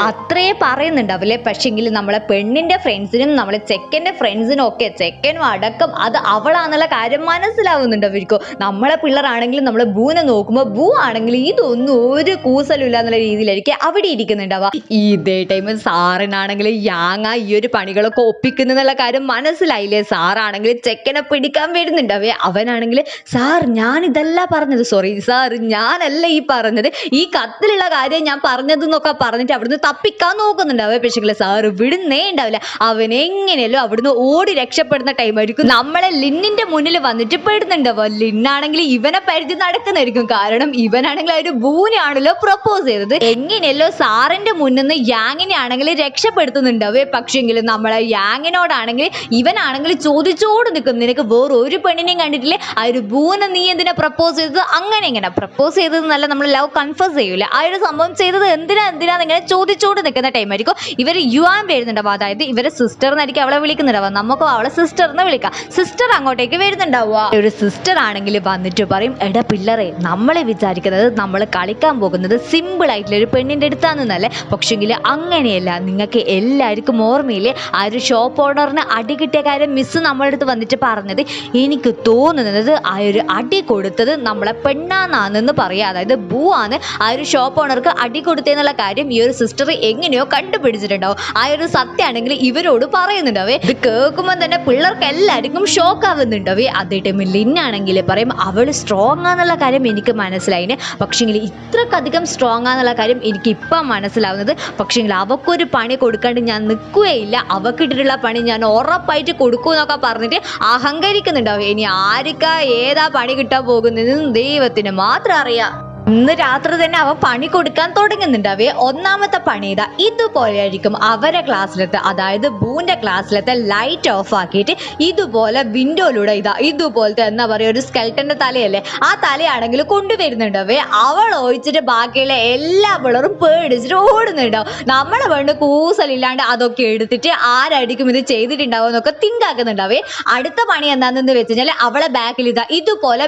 Speaker 1: അത്രേ പറയുന്നുണ്ടാവില്ലേ. പക്ഷെങ്കിൽ നമ്മളെ പെണ്ണിന്റെ ഫ്രണ്ട്സിനും നമ്മളെ ചെക്കൻ്റെ ഫ്രണ്ട്സിനും ഒക്കെ, ചെക്കനും അടക്കം അത് അവളാന്നുള്ള കാര്യം മനസ്സിലാവുന്നുണ്ടായിരിക്കും. നമ്മളെ പിള്ളേരാണെങ്കിലും നമ്മളെ ബൂനെ നോക്കുമ്പോൾ ബൂ ആണെങ്കിൽ ഇതൊന്നും ഒരു കൂസലില്ല എന്നുള്ള രീതിയിലായിരിക്കും അവിടെ ഇരിക്കുന്നുണ്ടാവുക. ഇതേ ടൈമിൽ സാറിനാണെങ്കിൽ യാങ്ങ ഈ ഒരു പണികളൊക്കെ ഒപ്പിക്കുന്നുള്ള കാര്യം മനസ്സിലായില്ലേ. സാറാണെങ്കിൽ ചെക്കനെ പിടിക്കാൻ വരുന്നുണ്ടാവേ. അവനാണെങ്കിൽ, സാർ ഞാനിതല്ല പറഞ്ഞത്, സോറി സാർ ഞാനല്ല ഈ പറഞ്ഞത്, ഈ കത്തിലുള്ള കാര്യം ഞാൻ പറഞ്ഞതെന്നൊക്കെ പറഞ്ഞിട്ട് അവിടുന്ന് തപ്പിക്കാൻ നോക്കുന്നുണ്ടാവേ. പക്ഷേ സാറ് വിടുന്നേ ഉണ്ടാവില്ല. അവൻ എങ്ങനെയല്ലോ അവിടുന്ന് ഓടി രക്ഷപ്പെടുന്ന ടൈമായിരിക്കും നമ്മളെ ലിന്നിന്റെ മുന്നിൽ വന്നിട്ട് പെടുന്നുണ്ടാവുക. ലിന്നാണെങ്കിൽ ഇവനെ പരിധി നടക്കുന്നതായിരിക്കും. കാരണം ഇവനാണെങ്കിൽ ആ ഒരു ബൂനെയാണല്ലോ പ്രപ്പോസ് ചെയ്തത്. എങ്ങനെയല്ലോ സാറിന്റെ മുന്നിൽ നിന്ന് യാങ്ങിനെ ആണെങ്കിൽ രക്ഷപ്പെടുത്തുന്നുണ്ടാവേ. പക്ഷെങ്കിൽ നമ്മളെ യാങ്ങിനോടാണെങ്കിൽ ഇവനാണെങ്കിൽ ചോദിച്ചോട് നിൽക്കും, നിനക്ക് വേറെ ഒരു പെണ്ണിനെയും കണ്ടിട്ടില്ലേ, ആ ഒരു ബൂനെ നീ എന്തിനാ പ്രപ്പോസ് ചെയ്തത്, അങ്ങനെ ഇങ്ങനെ പ്രപ്പോസ് ചെയ്തത് നല്ല നമ്മൾ ലവ് കൺഫേസ് ചെയ്യൂല. ആ ഒരു സംഭവം ചെയ്തത് എന്തിനാ ഇങ്ങനെ ചോദിച്ചോണ്ട് നിൽക്കുന്ന ടൈമായിരിക്കും ഇവർ യുവാൻ വരുന്നുണ്ടാവും. അതായത് ഇവരെ സിസ്റ്റർ എന്നായിരിക്കും അവളെ വിളിക്കുന്നുണ്ടാവുക. നമുക്ക് അവളെ സിസ്റ്റർ എന്ന് വിളിക്കാം. സിസ്റ്റർ അങ്ങോട്ടേക്ക് വരുന്നുണ്ടാവുക. ഒരു സിസ്റ്റർ ആണെങ്കിൽ വന്നിട്ട് പറയും, എടാ പിള്ളേരെ, നമ്മളെ വിചാരിക്കുന്നത് നമ്മൾ കളിക്കാൻ പോകുന്നത് സിമ്പിൾ ആയിട്ടുള്ള ഒരു പെണ്ണിന്റെ അടുത്താണെന്നല്ലേ. പക്ഷെങ്കിൽ അങ്ങനെയല്ല. നിങ്ങൾക്ക് എല്ലാവർക്കും ഓർമ്മയില്ലേ ആ ഒരു ഷോപ്പ് ഓണറിന് അടി കിട്ടിയ കാര്യം മിസ് നമ്മുടെ അടുത്ത് വന്നിട്ട് പറഞ്ഞത്? എനിക്ക് തോന്നുന്നത് ആ ഒരു അടി കൊടുത്തത് നമ്മളെ പെണ്ണാന്നാണെന്ന് പറയാം. അതായത് ബൂ ആണ് ആ ഒരു ഷോപ്പ് ഓണർക്ക് അടി കൊടുത്തെന്നുള്ള കാര്യം ഈ ഒരു സിസ്റ്റർ എങ്ങനെയോ കണ്ടുപിടിച്ചിട്ടുണ്ടാവും. ആ ഒരു സത്യമാണെങ്കിൽ ഇവരോട് പറയുന്നുണ്ടാവേ. ഇത് കേൾക്കുമ്പോൾ തന്നെ പിള്ളേർക്ക് എല്ലാവർക്കും ഷോക്ക് ആവുന്നുണ്ടാവേ. അതേ ടൈമിൽ ലിന്നാണെങ്കിൽ പറയും, അവള് സ്ട്രോങ് ആണെന്നുള്ള കാര്യം എനിക്ക് മനസ്സിലായിന്. പക്ഷെങ്കിൽ ഇത്രക്കധികം സ്ട്രോങ് ആണെന്നുള്ള കാര്യം എനിക്ക് ഇപ്പം മനസ്സിലാവുന്നത്. പക്ഷെങ്കിൽ അവക്കൊരു പണി കൊടുക്കാണ്ട് ഞാൻ നിൽക്കുകയില്ല, അവക്കിട്ടിട്ടുള്ള പണി ഞാൻ ഉറപ്പായിട്ട് കൊടുക്കൂ എന്നൊക്കെ പറഞ്ഞിട്ട് അഹങ്കരിക്കുന്നുണ്ടാവും. ഇനി ആർക്കാ ഏതാ പണി കിട്ടാൻ പോകുന്നതെന്ന് ദൈവത്തിന് മാത്രം അറിയാം. ഇന്ന് രാത്രി തന്നെ അവൻ പണി കൊടുക്കാൻ തുടങ്ങുന്നുണ്ടാവേ. ഒന്നാമത്തെ പണി ഇതുപോലെ ആയിരിക്കും അവരെ ക്ലാസ്സിലത്തെ, അതായത് ബൂന്റെ ക്ലാസ്സിലത്തെ ലൈറ്റ് ഓഫ് ആക്കിയിട്ട് ഇതുപോലെ വിൻഡോയിലൂടെ ഇതുപോലത്തെ എന്താ പറയുക ഒരു സ്കെൽട്ടന്റെ തലയല്ലേ, ആ തലയാണെങ്കിൽ കൊണ്ടുവരുന്നുണ്ടാവേ. അവൾ ഒഴിച്ചിട്ട് ബാക്കിയുള്ള എല്ലാ പിള്ളേരും പേടിച്ചിട്ട് ഓടുന്നുണ്ടാവും. നമ്മളെ വേണ്ട കൂസലില്ലാണ്ട് അതൊക്കെ എടുത്തിട്ട് ആരായിരിക്കും ഇത് ചെയ്തിട്ടുണ്ടാവും എന്നൊക്കെ തിങ്ക് ആക്കുന്നുണ്ടാവേ. അടുത്ത പണി എന്താണെന്ന് വെച്ച് കഴിഞ്ഞാൽ അവളെ ബാക്കിൽ ഇതുപോലെ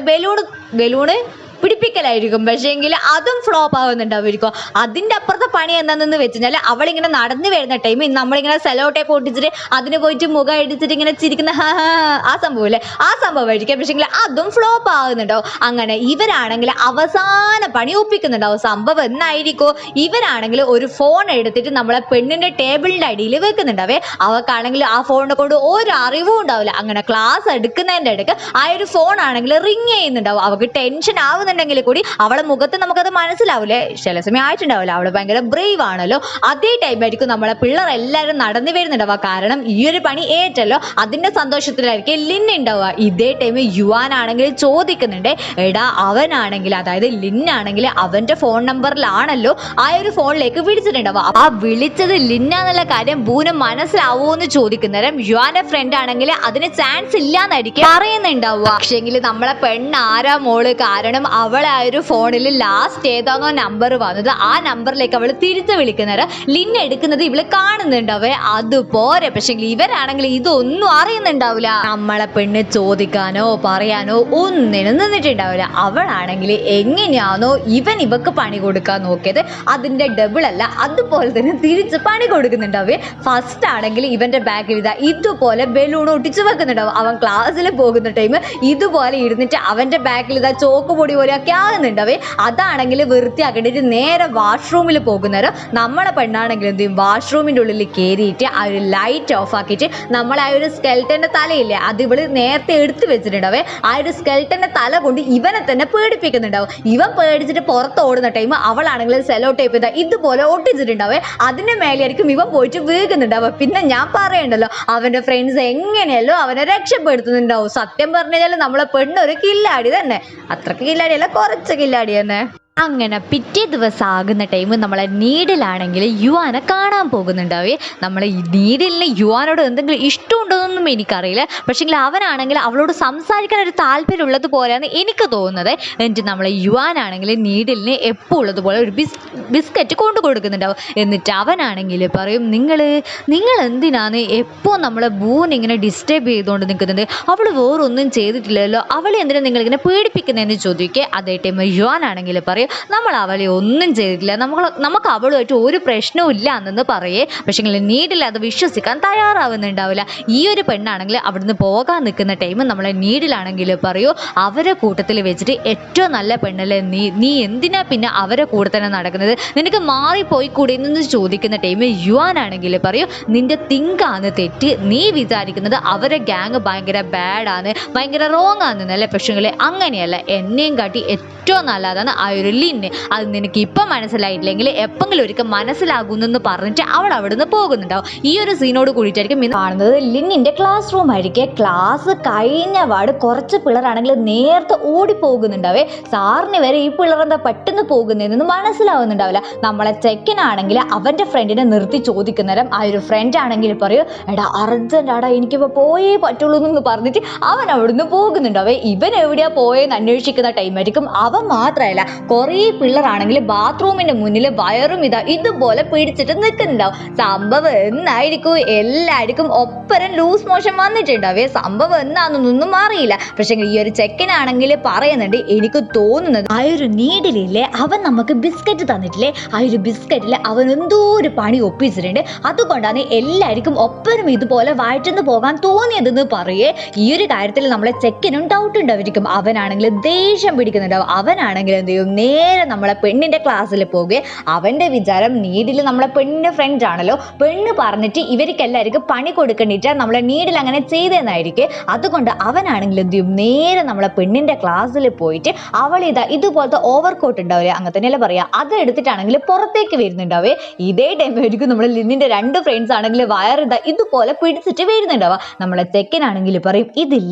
Speaker 1: ബലൂണ് പിടിപ്പിക്കലായിരിക്കും. പക്ഷേ എങ്കിൽ അതും ഫ്ലോപ്പ് ആവുന്നുണ്ടാവുമായിരിക്കും. അതിൻ്റെ അപ്പുറത്തെ പണി എന്താണെന്ന് വെച്ച് കഴിഞ്ഞാൽ അവളിങ്ങനെ നടന്നു വരുന്ന ടൈമിൽ നമ്മളിങ്ങനെ സെലോ ടേപ്പ് ഒട്ടിച്ചിട്ട് അതിന് പോയിട്ട് മുഖം അടിച്ചിട്ട് ഇങ്ങനെ ചിരിക്കുന്ന ആ സംഭവമില്ലേ, ആ സംഭവമായിരിക്കും. പക്ഷേ എങ്കിൽ അതും ഫ്ലോപ്പ് ആകുന്നുണ്ടാവും. അങ്ങനെ ഇവരാണെങ്കിൽ അവസാന പണി ഒപ്പിക്കുന്നുണ്ടാവും. സംഭവം എന്നായിരിക്കും, ഇവരാണെങ്കിൽ ഒരു ഫോൺ എടുത്തിട്ട് നമ്മളെ പെണ്ണിൻ്റെ ടേബിളിൻ്റെ അടിയിൽ വെക്കുന്നുണ്ടാവേ. അവൾക്കാണെങ്കിൽ ആ ഫോണിനെ കൊണ്ട് ഒരു അറിവും ഉണ്ടാവില്ല. അങ്ങനെ ക്ലാസ് എടുക്കുന്നതിൻ്റെ ഇടയ്ക്ക് ആ ഒരു ഫോൺ ആണെങ്കിൽ റിങ് ചെയ്യുന്നുണ്ടാവും. അവൾക്ക് ടെൻഷൻ ആവുന്നുണ്ടെങ്കിൽ കൂടി അവളെ മുഖത്ത് നമുക്കത് മനസ്സിലാവില്ലേ, ചില സമയം ആയിട്ടുണ്ടാവില്ല. അവള് ഭയങ്കര ബ്രേവ് ആണല്ലോ. അതേ ടൈമായിരിക്കും നമ്മളെ പിള്ളേർ എല്ലാവരും നടന്നു വരുന്നുണ്ടാവുക. കാരണം ഈ ഒരു പണി ഏറ്റല്ലോ, അതിന്റെ സന്തോഷത്തിലായിരിക്കും ലിന്നുണ്ടാവുക. ഇതേ ടൈമിൽ യുവാനാണെങ്കിൽ ചോദിക്കുന്നുണ്ട്, എടാ അവനാണെങ്കിൽ അതായത് ലിന്നാണെങ്കിൽ അവന്റെ ഫോൺ നമ്പറിലാണല്ലോ ആ ഒരു ഫോണിലേക്ക് വിളിച്ചിട്ടുണ്ടാവുക. ആ വിളിച്ചത് ലിന്നാന്നുള്ള കാര്യം ബൂന് മനസ്സിലാവൂന്ന് ചോദിക്കുന്നേരം യുവാന്റെ ഫ്രണ്ട് ആണെങ്കിൽ അതിന് ചാൻസ് ഇല്ലാന്നായിരിക്കും പറയുന്നുണ്ടാവുക. പക്ഷെങ്കിൽ നമ്മളെ പെണ്ണാരാ മോള്, കാരണം അവളെ ആ ഒരു ഫോണിൽ ലാസ്റ്റ് ഏതാണോ നമ്പർ വന്നത് ആ നമ്പറിലേക്ക് അവൾ തിരിച്ചു വിളിക്കുന്നേരം ലിൻ എടുക്കുന്നത് ഇവള് കാണുന്നുണ്ടാവേ. അതുപോലെ പക്ഷെ ഇവരാണെങ്കിൽ ഇതൊന്നും അറിയുന്നുണ്ടാവില്ല. നമ്മളെ പെണ്ണ് ചോദിക്കാനോ പറയാനോ ഒന്നിനും നിന്നിട്ടുണ്ടാവില്ല. അവളാണെങ്കിൽ എങ്ങനെയാണോ ഇവക്ക് പണി കൊടുക്കാൻ നോക്കിയത് അതിന്റെ ഡബിൾ അല്ല അതുപോലെ തന്നെ തിരിച്ച് പണി കൊടുക്കുന്നുണ്ടാവേ. ഫസ്റ്റ് ആണെങ്കിൽ ഇവന്റെ ബാഗിൽ ഇതുപോലെ ബലൂൺ ഒട്ടിച്ചു വെക്കുന്നുണ്ടാവും. അവൻ ക്ലാസ്സിൽ പോകുന്ന ടൈം ഇതുപോലെ ഇരുന്നിട്ട് അവന്റെ ബാഗിൽ ചോക്ക് പൊടി പോലെയൊക്കെ ആകുന്നുണ്ടാവേ. അതാണെങ്കിൽ വൃത്തിയാക്കിയിട്ട് നേരെ വാഷ്റൂമിൽ പോകുന്നേരം നമ്മളെ പെണ്ണാണെങ്കിൽ എന്ത് ചെയ്യും, വാഷ്റൂമിന്റെ ഉള്ളിൽ കയറിയിട്ട് ആ ഒരു ലൈറ്റ് ഓഫ് ആക്കിയിട്ട് നമ്മളെ ആ ഒരു സ്കെൽറ്റന്റെ തലയില്ലേ അത് ഇവള് നേരത്തെ എടുത്തു വെച്ചിട്ടുണ്ടാവേ. ആ ഒരു സ്കെൽറ്റന്റെ തല കൊണ്ട് ഇവനെ തന്നെ പേടിപ്പിക്കുന്നുണ്ടാവും. ഇവൻ പേടിച്ചിട്ട് പുറത്ത് ഓടുന്ന ടൈം അവളാണെങ്കിൽ സെലോ ടേപ്പ് ഇതുപോലെ ഒട്ടിച്ചിട്ടുണ്ടാവേ. അതിന്റെ മേലെയായിരിക്കും ഇവൻ പോയിട്ട് വീകുന്നുണ്ടാവുക. പിന്നെ ഞാൻ പറയണ്ടല്ലോ, അവന്റെ ഫ്രണ്ട്സ് എങ്ങനെയല്ലോ അവനെ രക്ഷപ്പെടുത്തുന്നുണ്ടാവും. സത്യം പറഞ്ഞാൽ നമ്മളെ പെണ്ണൊരു കില്ലാടി തന്നെ. അത്രക്ക് കില്ലാടിയല്ല, കുറച്ച് കില്ലാടി തന്നെ. അങ്ങനെ പിറ്റേ ദിവസം ആകുന്ന ടൈം നമ്മളെ നീഡിലാണെങ്കിൽ യുവാനെ കാണാൻ പോകുന്നുണ്ടാവേ. നമ്മൾ ഈ നീഡിലിന് യുവാനോട് എന്തെങ്കിലും ഇഷ്ടമുണ്ടോയെന്നൊന്നും എനിക്കറിയില്ല. പക്ഷേ അവനാണെങ്കിൽ അവളോട് സംസാരിക്കാൻ ഒരു താല്പര്യം ഉള്ളത് പോലെയാണ് എനിക്ക് തോന്നുന്നത്. എന്നിട്ട് നമ്മളെ യുവാനാണെങ്കിൽ നീഡിലിന് എപ്പോൾ ഉള്ളതുപോലെ ഒരു ബിസ്ക്കറ്റ് കൊണ്ടു കൊടുക്കുന്നുണ്ടാവും. എന്നിട്ട് അവനാണെങ്കിൽ പറയും, നിങ്ങൾ എന്തിനാണ് എപ്പോൾ നമ്മളെ ബൂൻ ഇങ്ങനെ ഡിസ്റ്റർബ് ചെയ്തുകൊണ്ട് നിൽക്കുന്നത്? അവൾ വേറൊന്നും ചെയ്തിട്ടില്ലല്ലോ, അവളെ എന്തിനാണ് നിങ്ങളിങ്ങനെ പേടിപ്പിക്കുന്നതെന്ന് ചോദിക്കുക. അതേ ടൈം യുവാനാണെങ്കിൽ പറയും, നമ്മൾ അവളെ ഒന്നും ചെയ്തിട്ടില്ല, നമുക്ക് അവളുമായിട്ട് ഒരു പ്രശ്നവും ഇല്ല എന്നു പറയേ. പക്ഷേ നീഡിൽ അത് വിശ്വസിക്കാൻ തയ്യാറാവുന്നുണ്ടാവില്ല. ഈ ഒരു പെണ്ണാണെങ്കിൽ അവിടുന്ന് പോകാൻ നിൽക്കുന്ന ടൈം നമ്മളെ നീഡിലാണെങ്കിൽ പറയൂ, അവരെ കൂട്ടത്തിൽ വെച്ചിട്ട് ഏറ്റവും നല്ല പെണ്ണല്ലേ നീ എന്തിനാ പിന്നെ അവരെ കൂടെ തന്നെ നടക്കുന്നത്? നിനക്ക് മാറിപ്പോയി കൂടെ എന്ന് ചോദിക്കുന്ന ടൈം യുവാനാണെങ്കിൽ പറയൂ, നിന്റെ തിങ്കാണ് തെറ്റ്. നീ വിചാരിക്കുന്നത് അവരെ ഗ്യാങ് ഭയങ്കര ബാഡാണ്, ഭയങ്കര റോങ് ആണെന്നല്ലേ. പക്ഷേ അങ്ങനെയല്ല, എന്നെയും കാട്ടി ഏറ്റവും നല്ലതാണ് ആ ഒരു ലിന്ന്. അത് നിനക്ക് ഇപ്പം മനസ്സിലായിട്ടില്ലെങ്കിൽ എപ്പെങ്കിലും ഒരിക്കൽ മനസ്സിലാകുന്നെന്ന് പറഞ്ഞിട്ട് അവൾ അവിടുന്ന് പോകുന്നുണ്ടാവും. ഈ ഒരു സീനോട് കൂടിയിട്ടായിരിക്കും ഇന്ന് കാണുന്നത് ലിന്നിന്റെ ക്ലാസ് റൂം ആയിരിക്കും. ക്ലാസ് കഴിഞ്ഞ പാട് കുറച്ച് പിള്ളേരാണെങ്കിൽ നേരത്തെ ഓടിപ്പോകുന്നുണ്ടാവേ. സാറിന് വരെ ഈ പിള്ളേർ എന്താ പെട്ടെന്ന് പോകുന്നതെന്ന് മനസ്സിലാവുന്നുണ്ടാവില്ല. നമ്മളെ ചെക്കനാണെങ്കിൽ അവന്റെ ഫ്രണ്ടിനെ നിർത്തി ചോദിക്കുന്നേരം ആ ഒരു ഫ്രണ്ട് ആണെങ്കിൽ പറയൂ, എടാ അർജന്റ് ആടാ, എനിക്കിപ്പോൾ പോയേ പറ്റുള്ളൂ എന്ന് പറഞ്ഞിട്ട് അവൻ അവിടുന്ന് പോകുന്നുണ്ടാവേ. ഇവൻ എവിടെയാ പോയെന്ന് അന്വേഷിക്കുന്ന ടൈമായിരിക്കും. അവൻ മാത്രമല്ല, കുറേ പിള്ളേരാണെങ്കിൽ ബാത്റൂമിന്റെ മുന്നിൽ വയറും ഇതുപോലെ പിടിച്ചിട്ട് നിൽക്കുന്നുണ്ടാവും. സംഭവം എന്നായിരിക്കും എല്ലാവർക്കും ഒപ്പരം ലൂസ് മോഷൻ വന്നിട്ടുണ്ടാവേ. സംഭവം എന്നാണെന്നൊന്നും അറിയില്ല. പക്ഷെ ഈ ഒരു ചെക്കനാണെങ്കിൽ പറയുന്നുണ്ട്, എനിക്ക് തോന്നുന്നത് ആ ഒരു നീഡിലില്ലേ അവൻ നമുക്ക് ബിസ്ക്കറ്റ് തന്നിട്ടില്ലേ, ആ ഒരു ബിസ്ക്കറ്റിൽ അവൻ എന്തോ ഒരു പണി ഒപ്പിച്ചിട്ടുണ്ട്. അതുകൊണ്ടാണ് എല്ലാവർക്കും ഒപ്പരം ഇതുപോലെ വയറ്റുന്ന് പോകാൻ തോന്നിയതെന്ന് പറയേ. ഈ ഒരു കാര്യത്തിൽ നമ്മളെ ചെക്കനും ഡൗട്ട് ഉണ്ടായിരിക്കും. അവനാണെങ്കിൽ ദേഷ്യം പിടിക്കുന്നുണ്ടാവും. അവനാണെങ്കിൽ എന്ത് ചെയ്യും, നേരെ നമ്മളെ പെണ്ണിന്റെ ക്ലാസ്സിൽ പോകുകയെ. അവന്റെ വിചാരം നീഡിൽ നമ്മളെ പെണ്ണിന്റെ ഫ്രണ്ട് ആണല്ലോ, പെണ്ണ് പറഞ്ഞിട്ട് ഇവർക്ക് എല്ലാവർക്കും പണി കൊടുക്കണ്ടിട്ട് നമ്മളെ നീഡിൽ അങ്ങനെ ചെയ്തതെന്നായിരിക്കും. അതുകൊണ്ട് അവനാണെങ്കിൽ എന്ത് ചെയ്യും, നേരെ നമ്മളെ പെണ്ണിന്റെ ക്ലാസ്സിൽ പോയിട്ട് അവൾ ഇതുപോലത്തെ ഓവർകോട്ട് ഉണ്ടാവില്ലേ, അങ്ങനെ തന്നെയല്ലേ പറയാ, അത് എടുത്തിട്ടാണെങ്കിൽ പുറത്തേക്ക് വരുന്നുണ്ടാവേ. ഇതേ ടൈം ആയിരിക്കും നമ്മളെ ലിന്നിന്റെ രണ്ട് ഫ്രണ്ട്സ് ആണെങ്കിൽ വയർ ഇതുപോലെ പിടിച്ചിട്ട് വരുന്നുണ്ടാവുക. നമ്മളെ ചെക്കനാണെങ്കിൽ പറയും,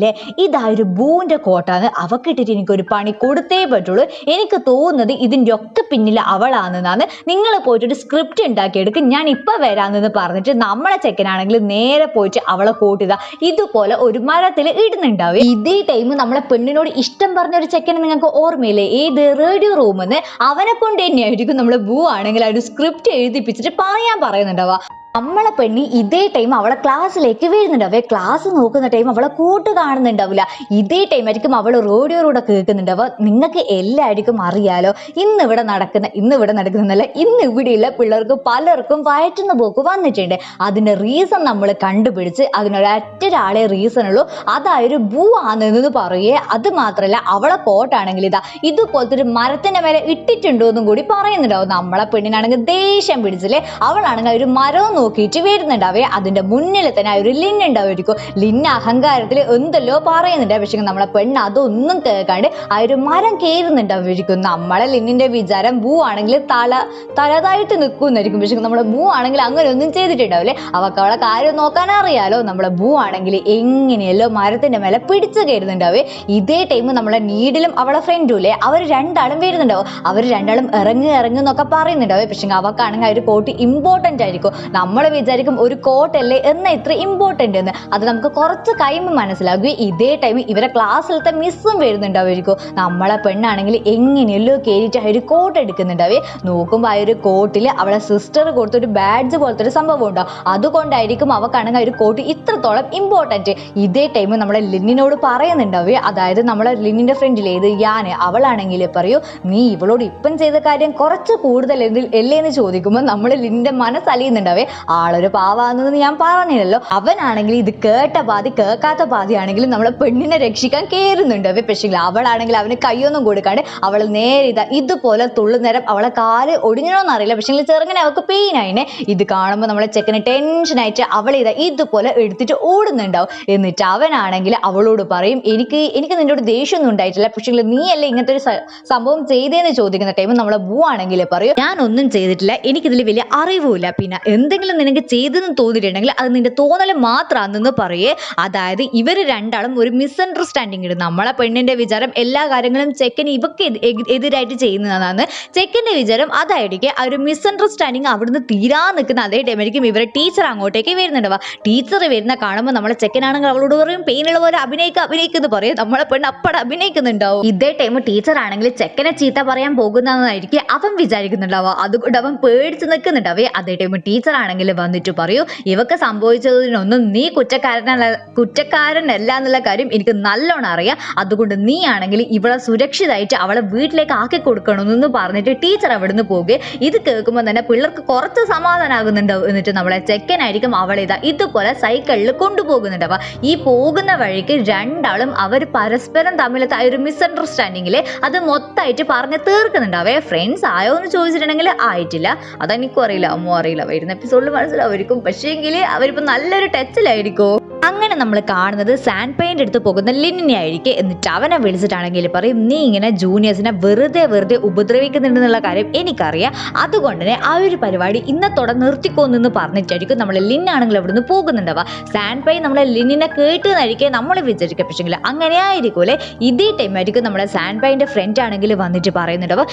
Speaker 1: ഇതാ ഒരു ബൂന്റെ കോട്ടാണ്, അവക്കിട്ടിട്ട് എനിക്കൊരു പണി കൊടുത്തേ പറ്റുള്ളൂ. എനിക്ക് തോന്നുന്നത് ഇതിൻ്റെ ഒക്കെ പിന്നിൽ അവളാണെന്നാണ്. നിങ്ങൾ പോയിട്ടൊരു സ്ക്രിപ്റ്റ് ഉണ്ടാക്കിയെടുക്കും, ഞാൻ ഇപ്പം വരാമെന്ന് പറഞ്ഞിട്ട് നമ്മളെ ചെക്കനാണെങ്കിൽ നേരെ പോയിട്ട് അവളെ കോട്ടിതാ ഇതുപോലെ ഒരു മരത്തിൽ ഇടുന്നുണ്ടാവും. ഇതേ ടൈം നമ്മളെ പെണ്ണിനോട് ഇഷ്ടം പറഞ്ഞൊരു ചെക്കനെ നിങ്ങൾക്ക് ഓർമ്മയില്ലേ, ഏത് റേഡിയോ റൂമെന്ന്, അവനെ കൊണ്ട് തന്നെയായിരിക്കും നമ്മൾ ബൂ ആണെങ്കിൽ ആ ഒരു സ്ക്രിപ്റ്റ് എഴുതിപ്പിച്ചിട്ട് പറയാൻ പറയുന്നുണ്ടാവുക. നമ്മളെ പെണ്ണി ഇതേ ടൈം അവളെ ക്ലാസ്സിലേക്ക് വരുന്നുണ്ടാവേ. ക്ലാസ് നോക്കുന്ന ടൈം അവളെ കൂട്ട് കാണുന്നുണ്ടാവില്ല. ഇതേ ടൈം ആയിരിക്കും അവൾ റേഡിയോയിലൂടെ കേൾക്കുന്നുണ്ടാവുക. നിങ്ങൾക്ക് എല്ലാവർക്കും അറിയാലോ, ഇന്ന് ഇവിടെ നടക്കുന്നതല്ല, ഇന്ന് ഇവിടെയുള്ള പിള്ളേർക്ക് പലർക്കും വയറ്റുന്ന പോക്ക് വന്നിട്ടുണ്ട്. അതിൻ്റെ റീസൺ നമ്മൾ കണ്ടുപിടിച്ച് അതിനൊരൊറ്റൊരാളെ റീസൺ ഉള്ളൂ, അതായൊരു ബൂ ആണെന്ന് പറയേ. അത് മാത്രമല്ല, അവളെ കോട്ടാണെങ്കിൽ ഇതുപോലത്തെ ഒരു മരത്തിന്റെ മേലെ ഇട്ടിട്ടുണ്ടോ എന്നും കൂടി പറയുന്നുണ്ടാവും. നമ്മളെ പെണ്ണിനാണെങ്കിൽ ദേഷ്യം പിടിച്ചില്ലേ, അവളാണെങ്കിൽ ഒരു മരവും നോക്കിയിട്ട് വരുന്നുണ്ടാവേ. അതിന്റെ മുന്നിൽ തന്നെ ആ ഒരു ലിൻ ഉണ്ടാവുമായിരിക്കും. ലിന്ന് അഹങ്കാരത്തിൽ എന്തെല്ലോ പറയുന്നുണ്ട്. പക്ഷെ നമ്മളെ പെണ്ണ് അതൊന്നും കേൾക്കാണ്ട് ആ ഒരു മരം കയറുന്നുണ്ടാവുമായിരിക്കും. നമ്മളെ ലിന്നിന്റെ വിചാരം ബൂ ആണെങ്കിൽ തലതായിട്ട് നിൽക്കുന്നായിരിക്കും. പക്ഷെ നമ്മളെ ബൂ ആണെങ്കിൽ അങ്ങനെ ഒന്നും ചെയ്തിട്ടുണ്ടാവില്ലേ. അവൾക്ക് അവളെ കാര്യം നോക്കാൻ അറിയാലോ. നമ്മളെ ബൂ ആണെങ്കിൽ എങ്ങനെയല്ലോ മരത്തിന്റെ മേലെ പിടിച്ചു കയറുന്നുണ്ടാവേ. ഇതേ ടൈം നമ്മളെ നീഡിലും അവളെ ഫ്രണ്ടും ഇല്ലേ, അവർ രണ്ടാളും വരുന്നുണ്ടാവും. അവർ രണ്ടാളും ഇറങ്ങി എന്നൊക്കെ പറയുന്നുണ്ടാവേ. പക്ഷെ അവക്കാണെങ്കിൽ ആ ഒരു കോട്ട് ഇമ്പോർട്ടൻ്റ് ആയിരിക്കും. നമ്മൾ വിചാരിക്കും ഒരു കോട്ടല്ലേ എന്നാ ഇത്ര ഇമ്പോർട്ടൻ്റ് എന്ന്. അത് നമുക്ക് കുറച്ച് കഴിയുമ്പോൾ മനസ്സിലാകുകയും ഇതേ ടൈം ഇവരെ ക്ലാസ്സിലത്തെ മിസ്സും വരുന്നുണ്ടാവുമായിരിക്കും. നമ്മളെ പെണ്ണാണെങ്കിൽ എങ്ങനെയല്ലോ കയറിയിട്ട് ആ ഒരു കോട്ട് എടുക്കുന്നുണ്ടാവേ. നോക്കുമ്പോൾ ആ ഒരു കോട്ടിൽ അവളെ സിസ്റ്റർ കൊടുത്തൊരു ബാഡ്ജ് പോലത്തെ ഒരു സംഭവം ഉണ്ടാവും. അതുകൊണ്ടായിരിക്കും അവക്കാണെങ്കിൽ ആ ഒരു കോട്ട് ഇത്രത്തോളം ഇമ്പോർട്ടൻറ്റ്. ഇതേ ടൈം നമ്മളെ ലിന്നിനോട് പറയുന്നുണ്ടാവേ, അതായത് നമ്മളെ ലിന്നിൻ്റെ ഫ്രണ്ടിൽ ഏത് യാന്, അവളാണെങ്കിൽ പറയൂ നീ ഇവളോട് ഇപ്പം ചെയ്ത കാര്യം കുറച്ച് കൂടുതൽ അല്ലേന്ന് ചോദിക്കുമ്പോൾ നമ്മൾ ലിന്നിൻ്റെ മനസ്സലിയുന്നുണ്ടാവേ. ആളൊരു പാവാണെന്ന് ഞാൻ പറഞ്ഞില്ലല്ലോ. അവനാണെങ്കിൽ ഇത് കേട്ട പാതി കേൾക്കാത്ത പാതിയാണെങ്കിലും നമ്മളെ പെണ്ണിനെ രക്ഷിക്കാൻ കയറുന്നുണ്ടാവേ. പക്ഷേ അവളാണെങ്കിൽ അവന് കയ്യൊന്നും കൊടുക്കാണ്ട് അവൾ നേരെ ഇതുപോലെ തുള്ളുന്നേരം അവളെ കാല് ഒടിഞ്ഞോന്ന് അറിയില്ല, പക്ഷേ ചെറുങ്ങനെ അവൾക്ക് പെയിൻ ആയിനെ. ഇത് കാണുമ്പോൾ നമ്മളെ ചെക്കന് ടെൻഷനായിട്ട് അവളെ ഇതുപോലെ എടുത്തിട്ട് ഓടുന്നുണ്ടാവും. എന്നിട്ട് അവനാണെങ്കിൽ അവളോട് പറയും എനിക്ക് നിന്നോട് ദേഷ്യമൊന്നും ഉണ്ടായിട്ടില്ല, പക്ഷേ നീ അല്ലേ ഇങ്ങനത്തെ ഒരു സംഭവം ചെയ്തേന്ന് ചോദിക്കുന്ന ടൈം നമ്മളെ ബൂ ആണെങ്കിൽ പറയും ഞാനൊന്നും ചെയ്തിട്ടില്ല, എനിക്കിതിൽ വലിയ അറിവുമില്ല, പിന്നെ എന്തെങ്കിലും നിനക്ക് ചെയ്തെന്ന് തോന്നിയിട്ടുണ്ടെങ്കിൽ അത് നിന്റെ തോന്നൽ മാത്രമാണെന്ന് പറയേ. അതായത് ഇവർ രണ്ടാളും ഒരു മിസ്അണ്ടർസ്റ്റാൻഡിങ് ഇടും. നമ്മളെ പെണ്ണിന്റെ വിചാരം എല്ലാ കാര്യങ്ങളും ചെക്കന് ഇവക്ക് എതിരായിട്ട് ചെയ്യുന്നതാണ്. ചെക്കന്റെ വിചാരം അതായിരിക്കും. ആ ഒരു മിസ്അണ്ടർസ്റ്റാൻഡിങ് അവിടുന്ന് തീരാൻ നിൽക്കുന്ന അതേ ടൈമായിരിക്കും ഇവരെ ടീച്ചർ അങ്ങോട്ടേക്ക് വരുന്നുണ്ടാവുക. ടീച്ചർ വരുന്ന കാണുമ്പോൾ നമ്മളെ ചെക്കനാണെങ്കിൽ അവളോട് പറയും പെയിനുള്ള പോലെ അഭിനയിക്കുന്നു പറയും. നമ്മളെ പെണ്ണ് അപ്പടെ അഭിനയിക്കുന്നുണ്ടാവും. ഇതേ ടൈം ടീച്ചർ ആണെങ്കിൽ ചെക്കനെ ചീത്ത പറയാൻ പോകുന്നതായിരിക്കും അവൻ വിചാരിക്കുന്നുണ്ടാവുക. അതുകൊണ്ട് അവൻ പേടിച്ച് നിൽക്കുന്നുണ്ടാവേ. അതേ ടൈം ടീച്ചർ ആണെങ്കിൽ വന്നിട്ട് പറയൂ ഇവക്ക് സംഭവിച്ചതിനൊന്നും നീ കുറ്റക്കാരനല്ല എന്നുള്ള കാര്യം എനിക്ക് നല്ലോണം അറിയാം. അതുകൊണ്ട് നീ ആണെങ്കിൽ ഇവളെ സുരക്ഷിതമായിട്ട് അവളെ വീട്ടിലേക്ക് ആക്കി കൊടുക്കണമെന്ന് പറഞ്ഞിട്ട് ടീച്ചർ അവിടുന്ന് പോകുകയും ഇത് കേൾക്കുമ്പോൾ തന്നെ പിള്ളേർക്ക് കുറച്ച് സമാധാനമാകുന്നുണ്ടാവും. എന്നിട്ട് നമ്മളെ ചെക്കനായിരിക്കും അവളെ ഇതുപോലെ സൈക്കിളിൽ കൊണ്ടുപോകുന്നുണ്ടാവുക. ഈ പോകുന്ന വഴിക്ക് രണ്ടാളും അവർ പരസ്പരം തമ്മിലത്തെ ആ ഒരു മിസ്അണ്ടർസ്റ്റാൻഡിങ്ങില് അത് മൊത്തമായിട്ട് പറഞ്ഞ് തീർക്കുന്നുണ്ടാവേ. ഫ്രണ്ട്സ് ആയോ എന്ന് ചോദിച്ചിട്ടുണ്ടെങ്കിൽ ആയിട്ടില്ല. അതെനിക്കും അറിയില്ല, അമ്മ അറിയില്ല. വരുന്ന എപ്പിസോഡിൽ മനസ്സിലാവുമായിരിക്കും. പക്ഷേ എങ്കിൽ അവരിപ്പോൾ നല്ലൊരു ടച്ചിലായിരിക്കും. അങ്ങനെ നമ്മൾ കാണുന്നത് സാൻഡ് പെയിന്റ് എടുത്ത് പോകുന്ന ലിന്നിനെ ആയിരിക്കും. എന്നിട്ട് അവനെ വിളിച്ചിട്ടാണെങ്കിൽ പറയും നീ ഇങ്ങനെ ജൂനിയേഴ്സിനെ വെറുതെ ഉപദ്രവിക്കുന്നുണ്ടെന്നുള്ള കാര്യം എനിക്കറിയാം, അതുകൊണ്ട് തന്നെ ആ ഒരു പരിപാടി ഇന്നത്തോടെ നിർത്തിക്കൊന്നെന്ന് പറഞ്ഞിട്ടായിരിക്കും നമ്മൾ ലിന്നാണെങ്കിൽ അവിടെ നിന്ന് പോകുന്നുണ്ടാവുക. സാൻഡ് പെയിൻ നമ്മളെ ലിന്നിനെ കേട്ടുന്നായിരിക്കും നമ്മൾ വിചാരിക്കുക. പക്ഷേ അങ്ങനെ ആയിരിക്കൂലേ. ഇതേ ടൈമായിരിക്കും നമ്മളെ സാൻഡ് പെയിൻ്റെ ഫ്രണ്ട് ആണെങ്കിൽ വന്നിട്ട് പറയുന്നുണ്ടാവുക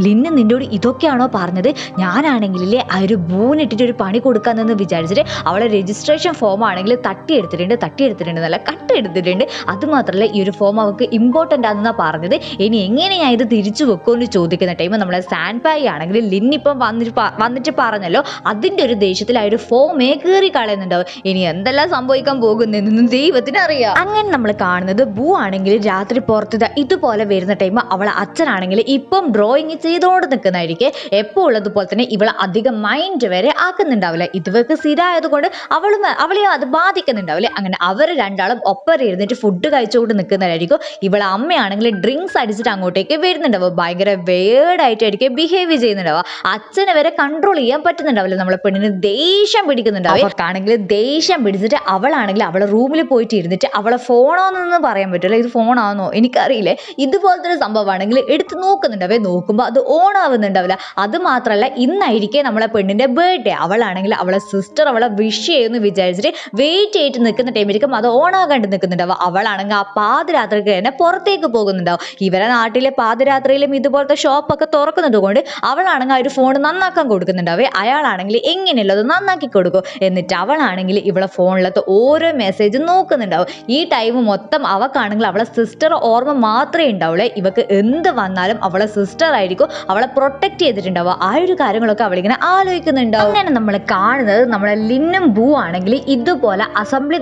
Speaker 1: ലിന്ന് നിന്നോട് ഇതൊക്കെയാണോ പറഞ്ഞത്? ഞാനാണെങ്കിലേ ആ ഒരു ബൂണിട്ടിട്ട് ഒരു പണി കൊടുക്കാമെന്ന് വിചാരിച്ചിട്ട് അവളെ രജിസ്ട്രേഷൻ ഫോം ആണെങ്കിൽ തട്ടിയെടുത്തിട്ടുണ്ട് നല്ല കട്ടെടുത്തിട്ടുണ്ട്. അതുമാത്രമല്ല ഈ ഒരു ഫോം അവൾക്ക് ഇമ്പോർട്ടൻ്റ് ആണെന്നാണ് പറഞ്ഞത്. ഇനി എങ്ങനെ ഞാൻ ഇത് തിരിച്ചു വെക്കുമെന്ന് ചോദിക്കുന്ന ടൈം നമ്മളെ സാൻഡ് പായി ആണെങ്കിൽ ലിന്നിപ്പം വന്നിട്ട് പറഞ്ഞല്ലോ, അതിൻ്റെ ഒരു ദേഷ്യത്തിൽ ആ ഒരു ഫോമേ കീറി കളയുന്നുണ്ടാവും. ഇനി എന്തെല്ലാം സംഭവിക്കാൻ പോകുന്നതെന്നും ദൈവത്തിന് അറിയാം. അങ്ങനെ നമ്മൾ കാണുന്നത് ബൂ ആണെങ്കിൽ രാത്രി പുറത്ത് ഇതുപോലെ വരുന്ന ടൈം അവളെ അച്ഛനാണെങ്കിൽ ഇപ്പം ഡ്രോയിങ് ചെയ്തോണ്ട് നിൽക്കുന്നതായിരിക്കും. എപ്പോൾ ഉള്ളതുപോലെ തന്നെ ഇവളെ അധികം മൈൻഡ് വരെ ആക്കുന്നുണ്ടാവില്ല. ഇതുവർക്ക് സ്ഥിരമായതുകൊണ്ട് അവളെ അത് ബാധിക്കുന്നുണ്ടാവില്ലേ. അങ്ങനെ അവർ രണ്ടാളും ഒപ്പം ഇരുന്നിട്ട് ഫുഡ് കഴിച്ചുകൊണ്ട് നിൽക്കുന്നതായിരിക്കും. ഇവളെ അമ്മയാണെങ്കിൽ ഡ്രിങ്ക്സ് അടിച്ചിട്ട് അങ്ങോട്ടേക്ക് വരുന്നുണ്ടാവും. ഭയങ്കര വേർഡായിട്ടായിരിക്കും ബിഹേവ് ചെയ്യുന്നുണ്ടാവുക. അച്ഛനെ വരെ കൺട്രോൾ ചെയ്യാൻ പറ്റുന്നുണ്ടാവില്ല. നമ്മളെ പെണ്ണിന് ദേഷ്യം പിടിക്കുന്നുണ്ടാവും. അവർക്കാണെങ്കിൽ ദേഷ്യം പിടിച്ചിട്ട് അവളാണെങ്കിൽ അവളെ റൂമിൽ പോയിട്ട് ഇരുന്നിട്ട് അവളെ ഫോണാണെന്ന് പറയാൻ പറ്റില്ല, ഇത് ഫോണാണെന്നോ എനിക്കറിയില്ലേ, ഇതുപോലത്തെ ഒരു സംഭവമാണെങ്കിൽ എടുത്ത് നോക്കുന്നുണ്ടാവേ. നോക്കുമ്പോൾ അത് ഓൺ ആവുന്നുണ്ടാവില്ല. അത് മാത്രമല്ല ഇന്നായിരിക്കെ നമ്മളെ പെണ്ണിന്റെ ബർത്ത്ഡേ. അവളാണെങ്കിൽ അവളെ സിസ്റ്റർ അവളെ വിഷ് ചെയ്യുമെന്ന് വിചാരിച്ചിട്ട് വെയിറ്റ് ചെയ്തിട്ട് നിൽക്കുന്ന ടൈമിലേക്കും അത് ഓണാകാണ്ട് നിൽക്കുന്നുണ്ടാവും. അവളാണെങ്കിൽ ആ പാതിരാത്രിക്ക് തന്നെ പുറത്തേക്ക് പോകുന്നുണ്ടാവും. ഇവരെ നാട്ടിലെ പാതിരാത്രിയിലും ഇതുപോലത്തെ ഷോപ്പൊക്കെ തുറക്കുന്നത് കൊണ്ട് അവളാണെങ്കിൽ ആ ഒരു ഫോൺ നന്നാക്കാൻ കൊടുക്കുന്നുണ്ടാവേ. അയാളാണെങ്കിൽ എങ്ങനെയല്ലോ അത് നന്നാക്കി കൊടുക്കും. എന്നിട്ട് അവളാണെങ്കിൽ ഇവളെ ഫോണിലത്തെ ഓരോ മെസ്സേജും നോക്കുന്നുണ്ടാവും. ഈ ടൈം മൊത്തം അവക്കാണെങ്കിൽ അവളെ സിസ്റ്റർ ഓർമ്മ മാത്രമേ ഉണ്ടാവുള്ളൂ. ഇവക്ക് എന്ത് വന്നാലും അവളെ സിസ്റ്റർ ആയിരിക്കും അവളെ പ്രൊട്ടക്ട് ചെയ്തിട്ടുണ്ടാവുക. ആ ഒരു കാര്യങ്ങളൊക്കെ അവളിങ്ങനെ ആലോചിക്കുന്നുണ്ടാവും. അങ്ങനെ നമ്മൾ കാണുന്നത് നമ്മളെ ലിന്നും ബൂ ആണെങ്കിൽ ഇതുപോലെ അസംബ്ലി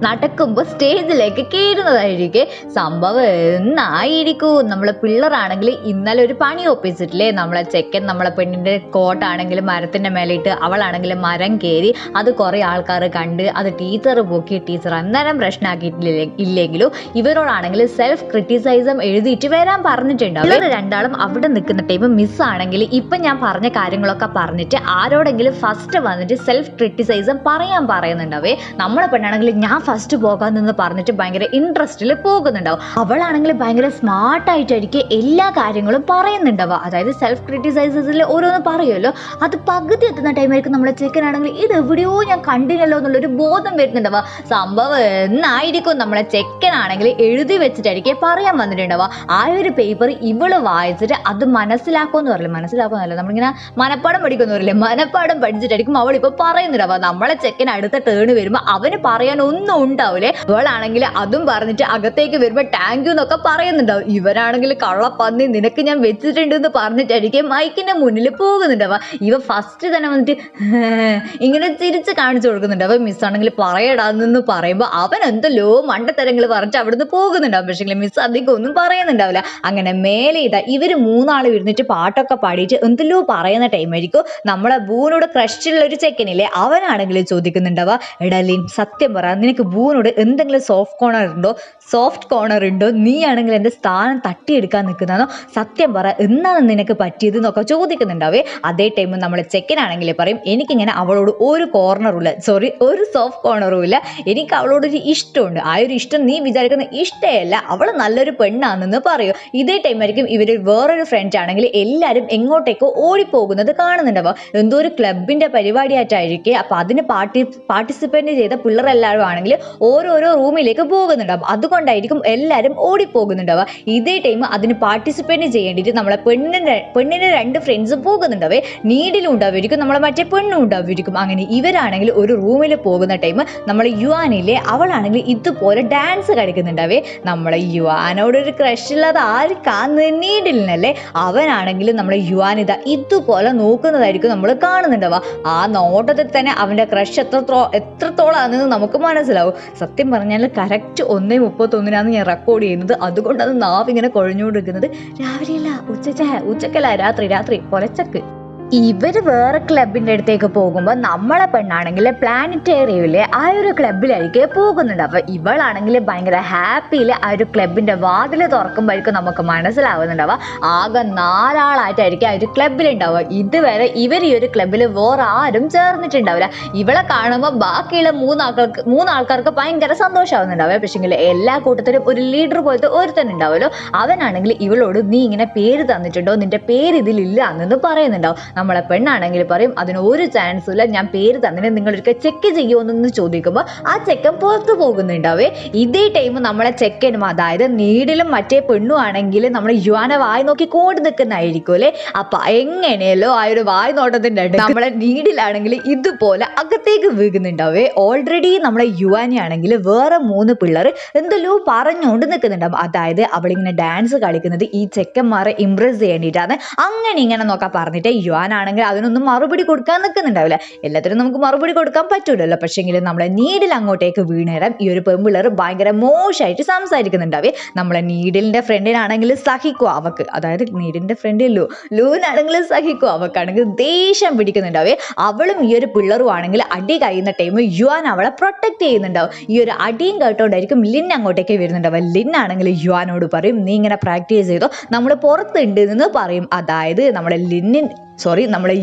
Speaker 1: നടക്കുമ്പോൾ സ്റ്റേജിലേക്ക് കയറുന്നതായിരിക്കും. സംഭവം എന്നായിരിക്കും. നമ്മളെ പിള്ളേരാണെങ്കിൽ ഇന്നലെ ഒരു പണി ഒപ്പിച്ചിട്ടില്ലേ, നമ്മളെ ചെക്കൻ നമ്മളെ പെണ്ണിന്റെ കോട്ടാണെങ്കിൽ മരത്തിന്റെ മേലിട്ട് അവളാണെങ്കിൽ മരം കയറി. അത് കുറെ ആൾക്കാർ കണ്ട് അത് ടീച്ചർ പൊക്കി. ടീച്ചർ അന്നേരം പ്രശ്നമാക്കിയിട്ടില്ലെങ്കിലും ഇവരോടാണെങ്കിൽ സെൽഫ് ക്രിറ്റിസൈസം എഴുതിയിട്ട് വരാൻ പറഞ്ഞിട്ടുണ്ടാവും. ഇവർ രണ്ടാളും അവിടെ നിൽക്കുന്ന ടൈം മിസ്സാണെങ്കിൽ ഇപ്പൊ ഞാൻ പറഞ്ഞ കാര്യങ്ങളൊക്കെ പറഞ്ഞിട്ട് ആരോടെങ്കിലും ഫസ്റ്റ് വന്നിട്ട് സെൽഫ് ക്രിറ്റിസൈസം പറയാൻ പറയുന്നുണ്ടാവും. പോകുന്നുണ്ടാവേ. നമ്മളെ പെണ്ണാണെങ്കിൽ ഞാൻ ഫസ്റ്റ് പോകാമെന്ന് പറഞ്ഞിട്ട് ഭയങ്കര ഇൻട്രസ്റ്റിൽ പോകുന്നുണ്ടാവും. അവളാണെങ്കിൽ ഭയങ്കര സ്മാർട്ടായിട്ടായിരിക്കും എല്ലാ കാര്യങ്ങളും പറയുന്നുണ്ടാവുക. അതായത് സെൽഫ് ക്രിറ്റിസൈസസിൽ ഓരോന്ന് പറയുമല്ലോ, അത് പകുതി എത്തുന്ന ടൈമായിരിക്കും നമ്മളെ ചെക്കനാണെങ്കിൽ ഇത് എവിടെയോ ഞാൻ കണ്ടില്ലല്ലോ എന്നുള്ളൊരു ബോധം വരുന്നുണ്ടാവുക. സംഭവം എന്നായിരിക്കും നമ്മളെ ചെക്കനാണെങ്കിൽ എഴുതി വെച്ചിട്ടായിരിക്കും പറയാൻ വന്നിട്ടുണ്ടാവുക. ആ ഒരു പേപ്പർ ഇവള് വായിച്ചിട്ട് അത് മനസ്സിലാക്കുമെന്ന് പറയില്ല, മനസ്സിലാക്കുമെന്നല്ല, നമ്മളിങ്ങനെ മനപ്പാടം പഠിക്കുമെന്ന് പറയില്ലേ, മനപ്പാടം പഠിച്ചിട്ടായിരിക്കും അവൾ ഇപ്പൊ പറയുന്നുണ്ടാവുക. നമ്മളെ ചെക്കൻ അടുത്ത ടേൺ വരുമ്പോൾ അവന് പറയാൻ ഒന്നും ഉണ്ടാവില്ലേ. അവളാണെങ്കിൽ അതും പറഞ്ഞിട്ട് അകത്തേക്ക് വരുമ്പോൾ താങ്ക് യു എന്നൊക്കെ പറയുന്നുണ്ടാവും. ഇവരാണെങ്കിൽ കള്ളപ്പന്നി നിനക്ക് ഞാൻ വെച്ചിട്ടുണ്ട് എന്ന് പറഞ്ഞിട്ടായിരിക്കും മൈക്കിന്റെ മുന്നിൽ പോകുന്നുണ്ടാവുക. ഇവ ഫസ്റ്റ് തന്നെ വന്നിട്ട് ഇങ്ങനെ തിരിച്ച് കാണിച്ചു കൊടുക്കുന്നുണ്ടാവും. മിസ്സാണെങ്കിൽ പറയടാന്ന് പറയുമ്പോൾ അവൻ എന്തല്ലോ മണ്ടത്തരങ്ങൾ പറഞ്ഞിട്ട് അവിടുന്ന് പോകുന്നുണ്ടാവും. പക്ഷേ മിസ് അധികം ഒന്നും പറയുന്നുണ്ടാവില്ല. അങ്ങനെ മേലെ ഇതാ ഇവര് മൂന്നാള് ഇരുന്നിട്ട് പാട്ടൊക്കെ പാടിയിട്ട് എന്തെല്ലോ പറയുന്ന ടൈമായിരിക്കും നമ്മളെ ബൂനോട് ക്രഷുള്ള ഒരു ചെക്കനില്ലേ, അവനാണെങ്കിൽ ചോദിക്കുന്നുണ്ടാവുക, എടാ ലിൻ സത്യം പറ, നിനക്ക് ബൂനോട് എന്തെങ്കിലും സോഫ്റ്റ് കോർണർ ഉണ്ടോ, നീ ആണെങ്കിൽ എൻ്റെ സ്ഥാനം തട്ടിയെടുക്കാൻ നിൽക്കുന്നതാണോ, സത്യം പറ എന്നാണ് നിനക്ക് പറ്റിയത് എന്നൊക്കെ ചോദിക്കുന്നുണ്ടാവേ. അതേ ടൈം നമ്മളെ ചെക്കനാണെങ്കിൽ പറയും, എനിക്കിങ്ങനെ അവളോട് ഒരു സോഫ്റ്റ് കോർണറും ഇല്ല, എനിക്ക് അവളോടൊരു ഇഷ്ടമുണ്ട്, ആ ഒരു ഇഷ്ടം നീ വിചാരിക്കുന്ന ഇഷ്ടമല്ല, അവൾ നല്ലൊരു പെണ്ണാണെന്ന് പറയും. ഇതേ ടൈമായിരിക്കും ഇവർ വേറൊരു ഫ്രണ്ട് ആണെങ്കിൽ എല്ലാവരും എങ്ങോട്ടേക്കോ ഓടിപ്പോകുന്നത് കാണുന്നുണ്ടാവുക. എന്തോ ഒരു ക്ലബിന്റെ പരിപാടിയായിട്ടായിരിക്കും. അപ്പൊ അതിന് പാർട്ടിസിപ്പേറ്റ് ചെയ്ത പിള്ളേരെല്ലാവരും ആണെങ്കിൽ ഓരോരോ റൂമിലേക്ക് പോകുന്നുണ്ടാവും. അതുകൊണ്ടായിരിക്കും എല്ലാവരും ഓടിപ്പോകുന്നുണ്ടാവുക. ഇതേ ടൈം അതിന് പാർട്ടിസിപ്പേറ്റ് ചെയ്യേണ്ടിയിട്ട് നമ്മളെ പെണ്ണിന് രണ്ട് ഫ്രണ്ട്സ് പോകുന്നുണ്ടാവേ. നീഡിലും ഉണ്ടാവുമായിരിക്കും, നമ്മളെ മറ്റേ പെണ്ണും ഉണ്ടാവുമായിരിക്കും. അങ്ങനെ ഇവരാണെങ്കിൽ ഒരു റൂമിൽ പോകുന്ന ടൈം നമ്മളെ യുവാനില്ലേ, അവളാണെങ്കിൽ ഇതുപോലെ ഡാൻസ് കളിക്കുന്നുണ്ടാവേ. നമ്മളെ യുവാനോടൊരു ക്രഷ് ഉള്ളത് ആർക്കാന്ന് നീഡിലിനല്ലേ. അവനാണെങ്കിൽ നമ്മളെ യുവാൻ ഇതുപോലെ നോക്കുന്നതായിരിക്കും നമ്മൾ കാണുന്നുണ്ടാവുക. ആ നോട്ടത്തിൽ തന്നെ അവന്റെ ക്രഷ് എത്രത്തോളാണെന്ന് നമുക്ക് മനസ്സിലാവും. സത്യം പറഞ്ഞാൽ കറക്റ്റ് 1:31 ഞാൻ റെക്കോർഡ് ചെയ്യുന്നത്. അതുകൊണ്ട് അത് നാവിങ്ങനെ കുഴഞ്ഞുകൊണ്ടിരിക്കുന്നത് രാവിലെയല്ല, ഉച്ചക്കല്ല, രാത്രി പൊലച്ചക്ക്. ഇവര് വേറെ ക്ലബിന്റെ അടുത്തേക്ക് പോകുമ്പോൾ നമ്മളെ പെണ്ണാണെങ്കിൽ പ്ലാനറ്റേറിയമില്ലേ ആ ഒരു ക്ലബിലായിരിക്കും പോകുന്നുണ്ട്. അപ്പൊ ഇവളാണെങ്കിൽ ഭയങ്കര ഹാപ്പിയിൽ ആ ഒരു ക്ലബിന്റെ വാതിൽ തുറക്കുമ്പോഴേക്കും നമുക്ക് മനസ്സിലാവുന്നുണ്ടാവുക ആകെ 4 ആളായിട്ടായിരിക്കും ആ ഒരു ക്ലബിലുണ്ടാവുക. ഇതുവരെ ഇവർ ഈ ഒരു ക്ലബിൽ വേറെ ആരും ചേർന്നിട്ടുണ്ടാവില്ല. ഇവളെ കാണുമ്പോൾ ബാക്കിയുള്ള മൂന്നാൾക്കാർക്ക് ഭയങ്കര സന്തോഷമാവുന്നുണ്ടാവുക. പക്ഷെങ്കിൽ എല്ലാ കൂട്ടത്തിലും ഒരു ലീഡർ പോലത്തെ ഒരുത്തൻ ഉണ്ടാവുമല്ലോ, അവനാണെങ്കിൽ ഇവളോട് നീ ഇങ്ങനെ പേര് തന്നിട്ടുണ്ടോ, നിന്റെ പേര് ഇതിലില്ല എന്ന് പറയുന്നുണ്ടാവും. നമ്മളെ പെണ്ണാണെങ്കിൽ പറയും, അതിന് ഒരു ചാൻസും ഇല്ല, ഞാൻ പേര് തന്നിട്ട് നിങ്ങളൊക്കെ ചെക്ക് ചെയ്യുമോന്നൊന്ന് ചോദിക്കുമ്പോൾ ആ ചെക്കൻ പുറത്തു പോകുന്നുണ്ടാവേ. ഇതേ ടൈം നമ്മളെ ചെക്കനും, അതായത് നീഡിലും മറ്റേ പെണ്ണും ആണെങ്കിൽ നമ്മൾ യുവാനെ വായി നോക്കി കോടി നിൽക്കുന്നതായിരിക്കും അല്ലേ. അപ്പൊ എങ്ങനെയല്ലോ ആ ഒരു വായി നോട്ടത്തിന്റെ അടുത്ത് നമ്മളെ നീഡിലാണെങ്കിൽ ഇതുപോലെ അകത്തേക്ക് വീകുന്നുണ്ടാവേ. ഓൾറെഡി നമ്മളെ യുവാനി ആണെങ്കിൽ വേറെ 3 പിള്ളേർ എന്തെല്ലോ പറഞ്ഞുകൊണ്ട് നിൽക്കുന്നുണ്ടാവും. അതായത് അവളിങ്ങനെ ഡാൻസ് കളിക്കുന്നത് ഈ ചെക്കന്മാരെ ഇംപ്രസ് ചെയ്യേണ്ടിയിട്ടാണ്, അങ്ങനെ ഇങ്ങനെ നോക്കാൻ പറഞ്ഞിട്ട് യുവാനാണെങ്കിൽ അതിനൊന്നും മറുപടി കൊടുക്കാൻ നിൽക്കുന്നുണ്ടാവില്ല. എല്ലാത്തിനും നമുക്ക് മറുപടി കൊടുക്കാൻ പറ്റൂലല്ലോ. പക്ഷെങ്കിൽ നമ്മളെ നീഡിൽ അങ്ങോട്ടേക്ക് വീണേരം ഈ ഒരു പെൺപിള്ളേർ ഭയങ്കര മോശമായിട്ട് സംസാരിക്കുന്നുണ്ടാവേ. നമ്മളെ നീഡിലിന്റെ ഫ്രണ്ടിനാണെങ്കിൽ സഹിക്കും അവക്ക്, അതായത് നീഡിലിന്റെ ഫ്രണ്ട് ലൂനാണെങ്കിൽ സഹിക്കും അവക്കാണെങ്കിൽ ദേഷ്യം പിടിക്കുന്നുണ്ടാവേ. അവളും ഈ ഒരു പിള്ളറും ആണെങ്കിൽ അടി കഴിയുന്ന ടൈം യുവാൻ അവളെ പ്രൊട്ടക്ട് ചെയ്യുന്നുണ്ടാവും. ഈ ഒരു അടിയും കേട്ടോണ്ടായിരിക്കും ലിൻ അങ്ങോട്ടേക്ക് വരുന്നുണ്ടാവുക. ലിൻ ആണെങ്കിൽ യുവാനോട് പറയും, നീ ഇങ്ങനെ പ്രാക്ടീസ് ചെയ്തോ, നമ്മൾ പുറത്തുണ്ട് എന്ന് പറയും. അതായത് നമ്മളെ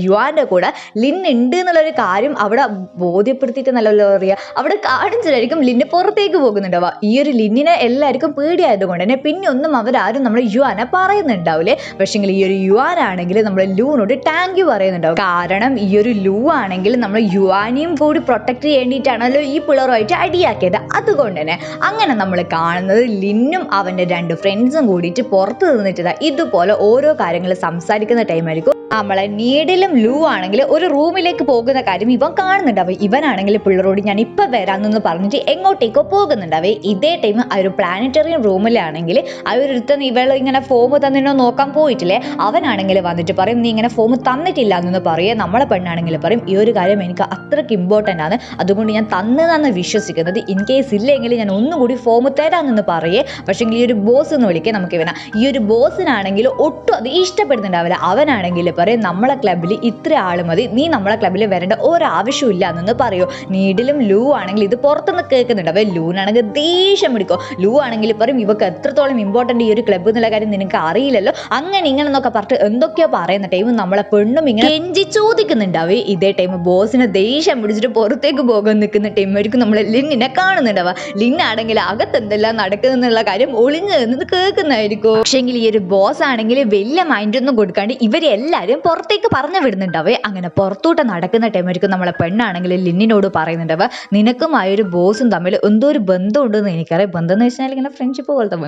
Speaker 1: യുവാന്റെ കൂടെ ലിൻ ഉണ്ട് എന്നുള്ളൊരു കാര്യം അവിടെ ബോധ്യപ്പെടുത്തിയിട്ട് നല്ലല്ലോ അറിയുക, അവിടെ കാണിച്ചിട്ടായിരിക്കും ലിന്ന് പുറത്തേക്ക് പോകുന്നുണ്ടാവുക. ഈ ഒരു ലിന്നിനെ എല്ലാവർക്കും പേടിയായതുകൊണ്ട് തന്നെ പിന്നെ ഒന്നും അവരാരും നമ്മളെ യുവാനെ പറയുന്നുണ്ടാവില്ലേ. പക്ഷെങ്കിൽ ഈ ഒരു യുവാനാണെങ്കിൽ നമ്മളെ ലൂനോട് താങ്ക് യു പറയുന്നുണ്ടാവും. കാരണം ഈ ഒരു ലൂ ആണെങ്കിൽ നമ്മൾ യുവാനെയും കൂടി പ്രൊട്ടക്ട് ചെയ്യേണ്ടിയിട്ടാണല്ലോ ഈ പിള്ളറുമായിട്ട് അടിയാക്കിയത്. അതുകൊണ്ട് തന്നെ അങ്ങനെ നമ്മൾ കാണുന്നത് ലിന്നും അവന്റെ 2 ഫ്രണ്ട്സും കൂടിയിട്ട് പുറത്ത് നിന്നിട്ട് ഇതുപോലെ ഓരോ കാര്യങ്ങൾ സംസാരിക്കുന്ന ടൈമായിരിക്കും. നമ്മളെ നീഡിലും ലൂ ആണെങ്കിൽ ഒരു റൂമിലേക്ക് പോകുന്ന കാര്യം ഇവൻ കാണുന്നുണ്ടാവേ. ഇവനാണെങ്കിൽ പിള്ളേരോട് ഞാൻ ഇപ്പം വരാമെന്ന് പറഞ്ഞിട്ട് എങ്ങോട്ടേക്കോ പോകുന്നുണ്ടാവേ. ഇതേ ടൈം ആ ഒരു പ്ലാനറ്ററിയം റൂമിലാണെങ്കിൽ അവരൊരുത്തൻ ഇവളെ ഇങ്ങനെ ഫോം തന്നിട്ടോ നോക്കാൻ പോയിട്ടില്ലേ, അവനാണെങ്കിൽ വന്നിട്ട് പറയും, നീ ഇങ്ങനെ ഫോം തന്നിട്ടില്ല എന്ന് പറയുക. നമ്മളെ പെണ്ണാണെങ്കിൽ പറയും, ഈ ഒരു കാര്യം എനിക്ക് അത്രയ്ക്ക് ഇമ്പോർട്ടൻ്റ് ആണ്, അതുകൊണ്ട് ഞാൻ തന്നതാണെന്ന് വിശ്വസിക്കുന്നത്, ഇൻ കേസ് ഇല്ലെങ്കിൽ ഞാൻ ഒന്നുകൂടി ഫോം തരാമെന്ന് പറയേ. പക്ഷേ ഈ ഒരു ബോസ് എന്ന് വിളിക്കുക നമുക്ക് ഇവനാ. ഈ ഒരു ബോസിനാണെങ്കിൽ ഒട്ടും അത് ഇഷ്ടപ്പെടുന്നുണ്ടാവില്ല. അവനാണെങ്കിൽ പറയും നമ്മളെ ക്ലബ്ബിൽ ഇത്ര ആൾ മതി, നീ നമ്മളെ ക്ലബ്ബിൽ വരേണ്ട ഒരാവശ്യമില്ല എന്ന് പറയൂ. നീഡിലും ലൂ ആണെങ്കിൽ ഇത് പുറത്തുനിന്ന് കേൾക്കുന്നുണ്ട്. അപ്പോൾ ലൂനാണെങ്കിൽ ദേഷ്യം പിടിക്കും. ലൂ ആണെങ്കിൽ പറയും ഇവക്ക് എത്രത്തോളം ഇമ്പോർട്ടൻ്റ് ഈ ഒരു ക്ലബ്ബ് എന്നുള്ള കാര്യം നിനക്ക് അറിയില്ലല്ലോ, അങ്ങനെ ഇങ്ങനെ എന്നൊക്കെ പറഞ്ഞിട്ട് എന്തൊക്കെയോ പറയുന്ന ടൈം നമ്മളെ പെണ്ണും ഇങ്ങനെ കെഞ്ചി ചോദിക്കുന്നുണ്ടാവേ. ഇതേ ടൈം ബോസിന് ദേഷ്യം പിടിച്ചിട്ട് പുറത്തേക്ക് പോകാൻ നിൽക്കുന്ന ടൈമായിരിക്കും നമ്മൾ ലിന്നിനെ കാണുന്നുണ്ടാവുക. ലിന്നാണെങ്കിൽ അകത്ത് എന്തെല്ലാം നടക്കുന്നുള്ള കാര്യം ഒളിഞ്ഞു നിന്നത് കേൾക്കുന്നതായിരിക്കും. പക്ഷേങ്കിൽ ഈ ഒരു ബോസ് ആണെങ്കിൽ വലിയ മൈൻഡൊന്നും കൊടുക്കാണ്ട് ഇവരെല്ലാവരും പുറത്തേക്ക് പറഞ്ഞു വിടുന്നുണ്ടാവേ. അങ്ങനെ പുറത്തോട്ട് നടക്കുന്ന ടൈമായിരിക്കും നമ്മളെ പെണ്ണാണെങ്കിൽ ലിന്നിനോട് പറയുന്നുണ്ടാവുക, നിനക്കും ആ ഒരു ബോസും തമ്മിൽ എന്തോ ഒരു ബന്ധമുണ്ടെന്ന് എനിക്കറിയാം. ബന്ധം എന്ന് വെച്ചാൽ ഇങ്ങനെ ഫ്രണ്ട്ഷിപ്പ് പോലത്തെ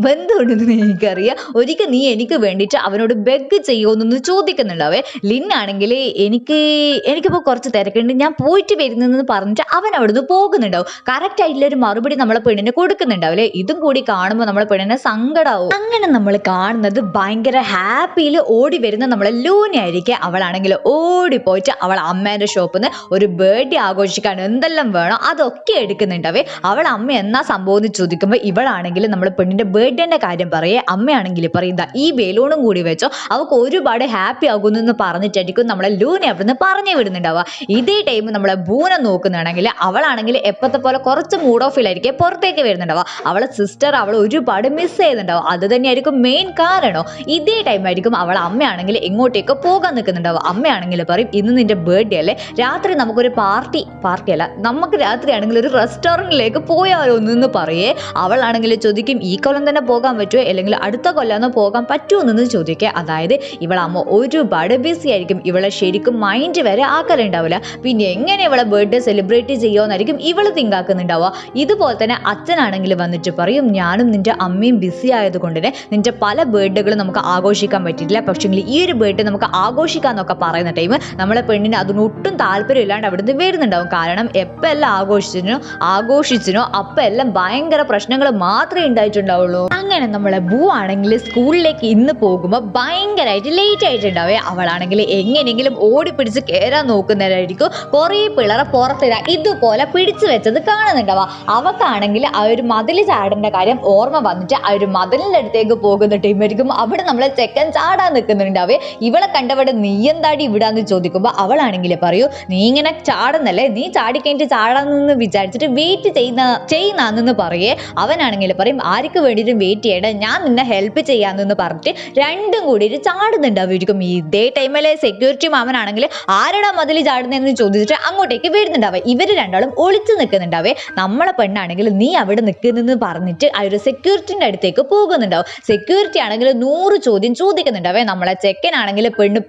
Speaker 1: ബന്ധമുണ്ടെന്ന് എനിക്കറിയാം. ഒരിക്കൽ നീ എനിക്ക് വേണ്ടിയിട്ട് അവനോട് ബെഗ് ചെയ്യുമെന്നൊന്ന് ചോദിക്കുന്നുണ്ടാവേ. ലിന്നാണെങ്കിൽ എനിക്കിപ്പോൾ കുറച്ച് തിരക്കുണ്ട്, ഞാൻ പോയിട്ട് വരുന്നെന്ന് പറഞ്ഞിട്ട് അവൻ അവിടുന്ന് പോകുന്നുണ്ടാവും. കറക്റ്റ് ആയിട്ടുള്ള ഒരു മറുപടി നമ്മളെ പെണ്ണിന് കൊടുക്കുന്നുണ്ടാവില്ലേ. ഇതും കൂടി കാണുമ്പോൾ നമ്മളെ പെണ്ണിനെ സങ്കടാവും. അങ്ങനെ നമ്മൾ കാണുന്നത് ഭയങ്കര ഹാപ്പിയിൽ ഓടി വരുന്ന നമ്മളെ ലൂനയായിരിക്കും. അവളാണെങ്കിൽ ഓടിപ്പോയിട്ട് അവളെ അമ്മേന്റെ ഷോപ്പിൽ നിന്ന് ഒരു ബർത്ത്ഡേ ആഘോഷിക്കാൻ എന്തെല്ലാം വേണോ അതൊക്കെ എടുക്കുന്നുണ്ടാവേ. അവൾ അമ്മ എന്നാ സംഭവം എന്ന് ചോദിക്കുമ്പോൾ ഇവളാണെങ്കിൽ നമ്മളെ പെണ്ണിന്റെ ബർത്ത്ഡേന്റെ കാര്യം പറയേ. അമ്മയാണെങ്കിൽ പറയുന്ന ഈ ബലൂണും കൂടി വെച്ചോ, അവൾക്ക് ഒരുപാട് ഹാപ്പി ആകുന്നു പറഞ്ഞിട്ടായിരിക്കും നമ്മളെ ലൂനെ അവിടുന്ന് പറഞ്ഞു വിടുന്നുണ്ടാവുക. ഇതേ ടൈം നമ്മളെ ബൂനെ നോക്കുന്നുണ്ടെങ്കിൽ അവളാണെങ്കിൽ എപ്പോഴത്തെ പോലെ കുറച്ച് മൂഡ് ഓഫിലായിരിക്കും പുറത്തേക്ക് വരുന്നുണ്ടാവുക. അവളെ സിസ്റ്റർ അവൾ ഒരുപാട് മിസ് ചെയ്യുന്നുണ്ടാവും. അത് തന്നെയായിരിക്കും മെയിൻ കാരണം. ഇതേ ടൈം ആയിരിക്കും അവളെ അമ്മയാണെങ്കിൽ എങ്ങോട്ടേക്ക് പോകാൻ നിൽക്കുന്നുണ്ടാവും. അമ്മയാണെങ്കിൽ പറയും ഇന്ന് നിന്റെ ബർത്ത്ഡേ അല്ലേ, രാത്രി നമുക്കൊരു പാർട്ടി അല്ല, നമുക്ക് രാത്രി ആണെങ്കിൽ ഒരു റെസ്റ്റോറൻറ്റിലേക്ക് പോയാലോ എന്ന് പറയേ. അവളാണെങ്കിൽ ചോദിക്കും ഈ കൊല്ലം തന്നെ പോകാൻ പറ്റുമോ അല്ലെങ്കിൽ അടുത്ത കൊല്ലം പോകാൻ പറ്റുമോ എന്ന് ചോദിക്കുക. അതായത് ഇവളെ അമ്മ ഒരുപാട് ബിസി ആയിരിക്കും, ഇവളെ ശരിക്കും മൈൻഡ് വരെ ആക്കലുണ്ടാവില്ല. പിന്നെ എങ്ങനെ ഇവളെ ബർത്ത്ഡേ സെലിബ്രേറ്റ് ചെയ്യുമെന്നായിരിക്കും ഇവള് തിങ്കാക്കുന്നുണ്ടാവുക. ഇതുപോലെ തന്നെ അച്ഛനാണെങ്കിൽ വന്നിട്ട് പറയും ഞാനും നിന്റെ അമ്മയും ബിസി ആയതുകൊണ്ട് തന്നെ നിന്റെ പല ബർത്ത്ഡേകളും നമുക്ക് ആഘോഷിക്കാൻ പറ്റിയിട്ടില്ല, പക്ഷേ ഈ ഒരു ബർത്ത്ഡേ നമുക്ക് ആഘോഷിക്കാന്നൊക്കെ പറയുന്ന ടൈം നമ്മളെ പെണ്ണിന് അതിനൊട്ടും താല്പര്യം ഇല്ലാണ്ട് അവിടുന്ന് വരുന്നുണ്ടാവും. കാരണം എപ്പോൾ എല്ലാം ആഘോഷിച്ചിനോ അപ്പം എല്ലാം ഭയങ്കര പ്രശ്നങ്ങൾ മാത്രമേ ഉണ്ടായിട്ടുണ്ടാവുള്ളൂ. അങ്ങനെ നമ്മളെ ബൂ ആണെങ്കിൽ സ്കൂളിലേക്ക് ഇന്ന് പോകുമ്പോൾ ഭയങ്കരമായിട്ട് ലേറ്റ് ആയിട്ടുണ്ടാവേ. അവളാണെങ്കിൽ എങ്ങനെയെങ്കിലും ഓടിപ്പിടിച്ച് കയറാൻ നോക്കുന്നവരായിരിക്കും. കുറേ പിള്ളേരെ പുറത്തിടാ ഇതുപോലെ പിടിച്ചു വെച്ചത് കാണുന്നുണ്ടാവുക. അവക്കാണെങ്കിൽ ആ ഒരു മതിൽ ചാടേണ്ട കാര്യം ഓർമ്മ വന്നിട്ട് ആ ഒരു മതിലിൻ്റെ അടുത്തേക്ക് പോകുന്ന ടീമായിരിക്കും. അവിടെ നമ്മളെ ചെക്കൻ ചാടാൻ നിൽക്കുന്നുണ്ടാവേ. ഇവളെ കണ്ടവിടെ നീ എന്താടി ഇവിടാന്ന് ചോദിക്കുമ്പോൾ അവളാണെങ്കിൽ പറയൂ നീ ഇങ്ങനെ ചാടുന്നല്ലേ, നീ ചാടിക്കഴിഞ്ഞിട്ട് ചാടാന്ന് വിചാരിച്ചിട്ട് വെയിറ്റ് ചെയ്യുന്നാന്ന് പറയേ. അവനാണെങ്കിൽ പറയും ആർക്ക് വേണ്ടിയിട്ടും വെയിറ്റ് ചെയ്യണം, ഞാൻ നിന്നെ ഹെൽപ്പ് ചെയ്യാമെന്ന് പറഞ്ഞിട്ട് രണ്ടും കൂടിയിട്ട് ചാടുന്നുണ്ടാവുമായിരിക്കും. ഇതേ ടൈമിലെ സെക്യൂരിറ്റി മാമനാണെങ്കിൽ ആരടാ മതിൽ ചാടുന്നതെന്ന് ചോദിച്ചിട്ട് അങ്ങോട്ടേക്ക് വരുന്നുണ്ടാവേ. ഇവർ രണ്ടാളും ഒളിച്ചു നിൽക്കുന്നുണ്ടാവേ. നമ്മളെ പെണ്ണാണെങ്കിൽ നീ അവിടെ നിൽക്കുന്നെന്ന് പറഞ്ഞിട്ട് ആ ഒരു സെക്യൂരിറ്റിൻ്റെ അടുത്തേക്ക് പോകുന്നുണ്ടാവും. സെക്യൂരിറ്റി ആണെങ്കിൽ 100 ചോദ്യം ചോദിക്കുന്നുണ്ടാവേ. നമ്മളെ ചെക്കനാണെങ്കിൽ പെണ്ണ്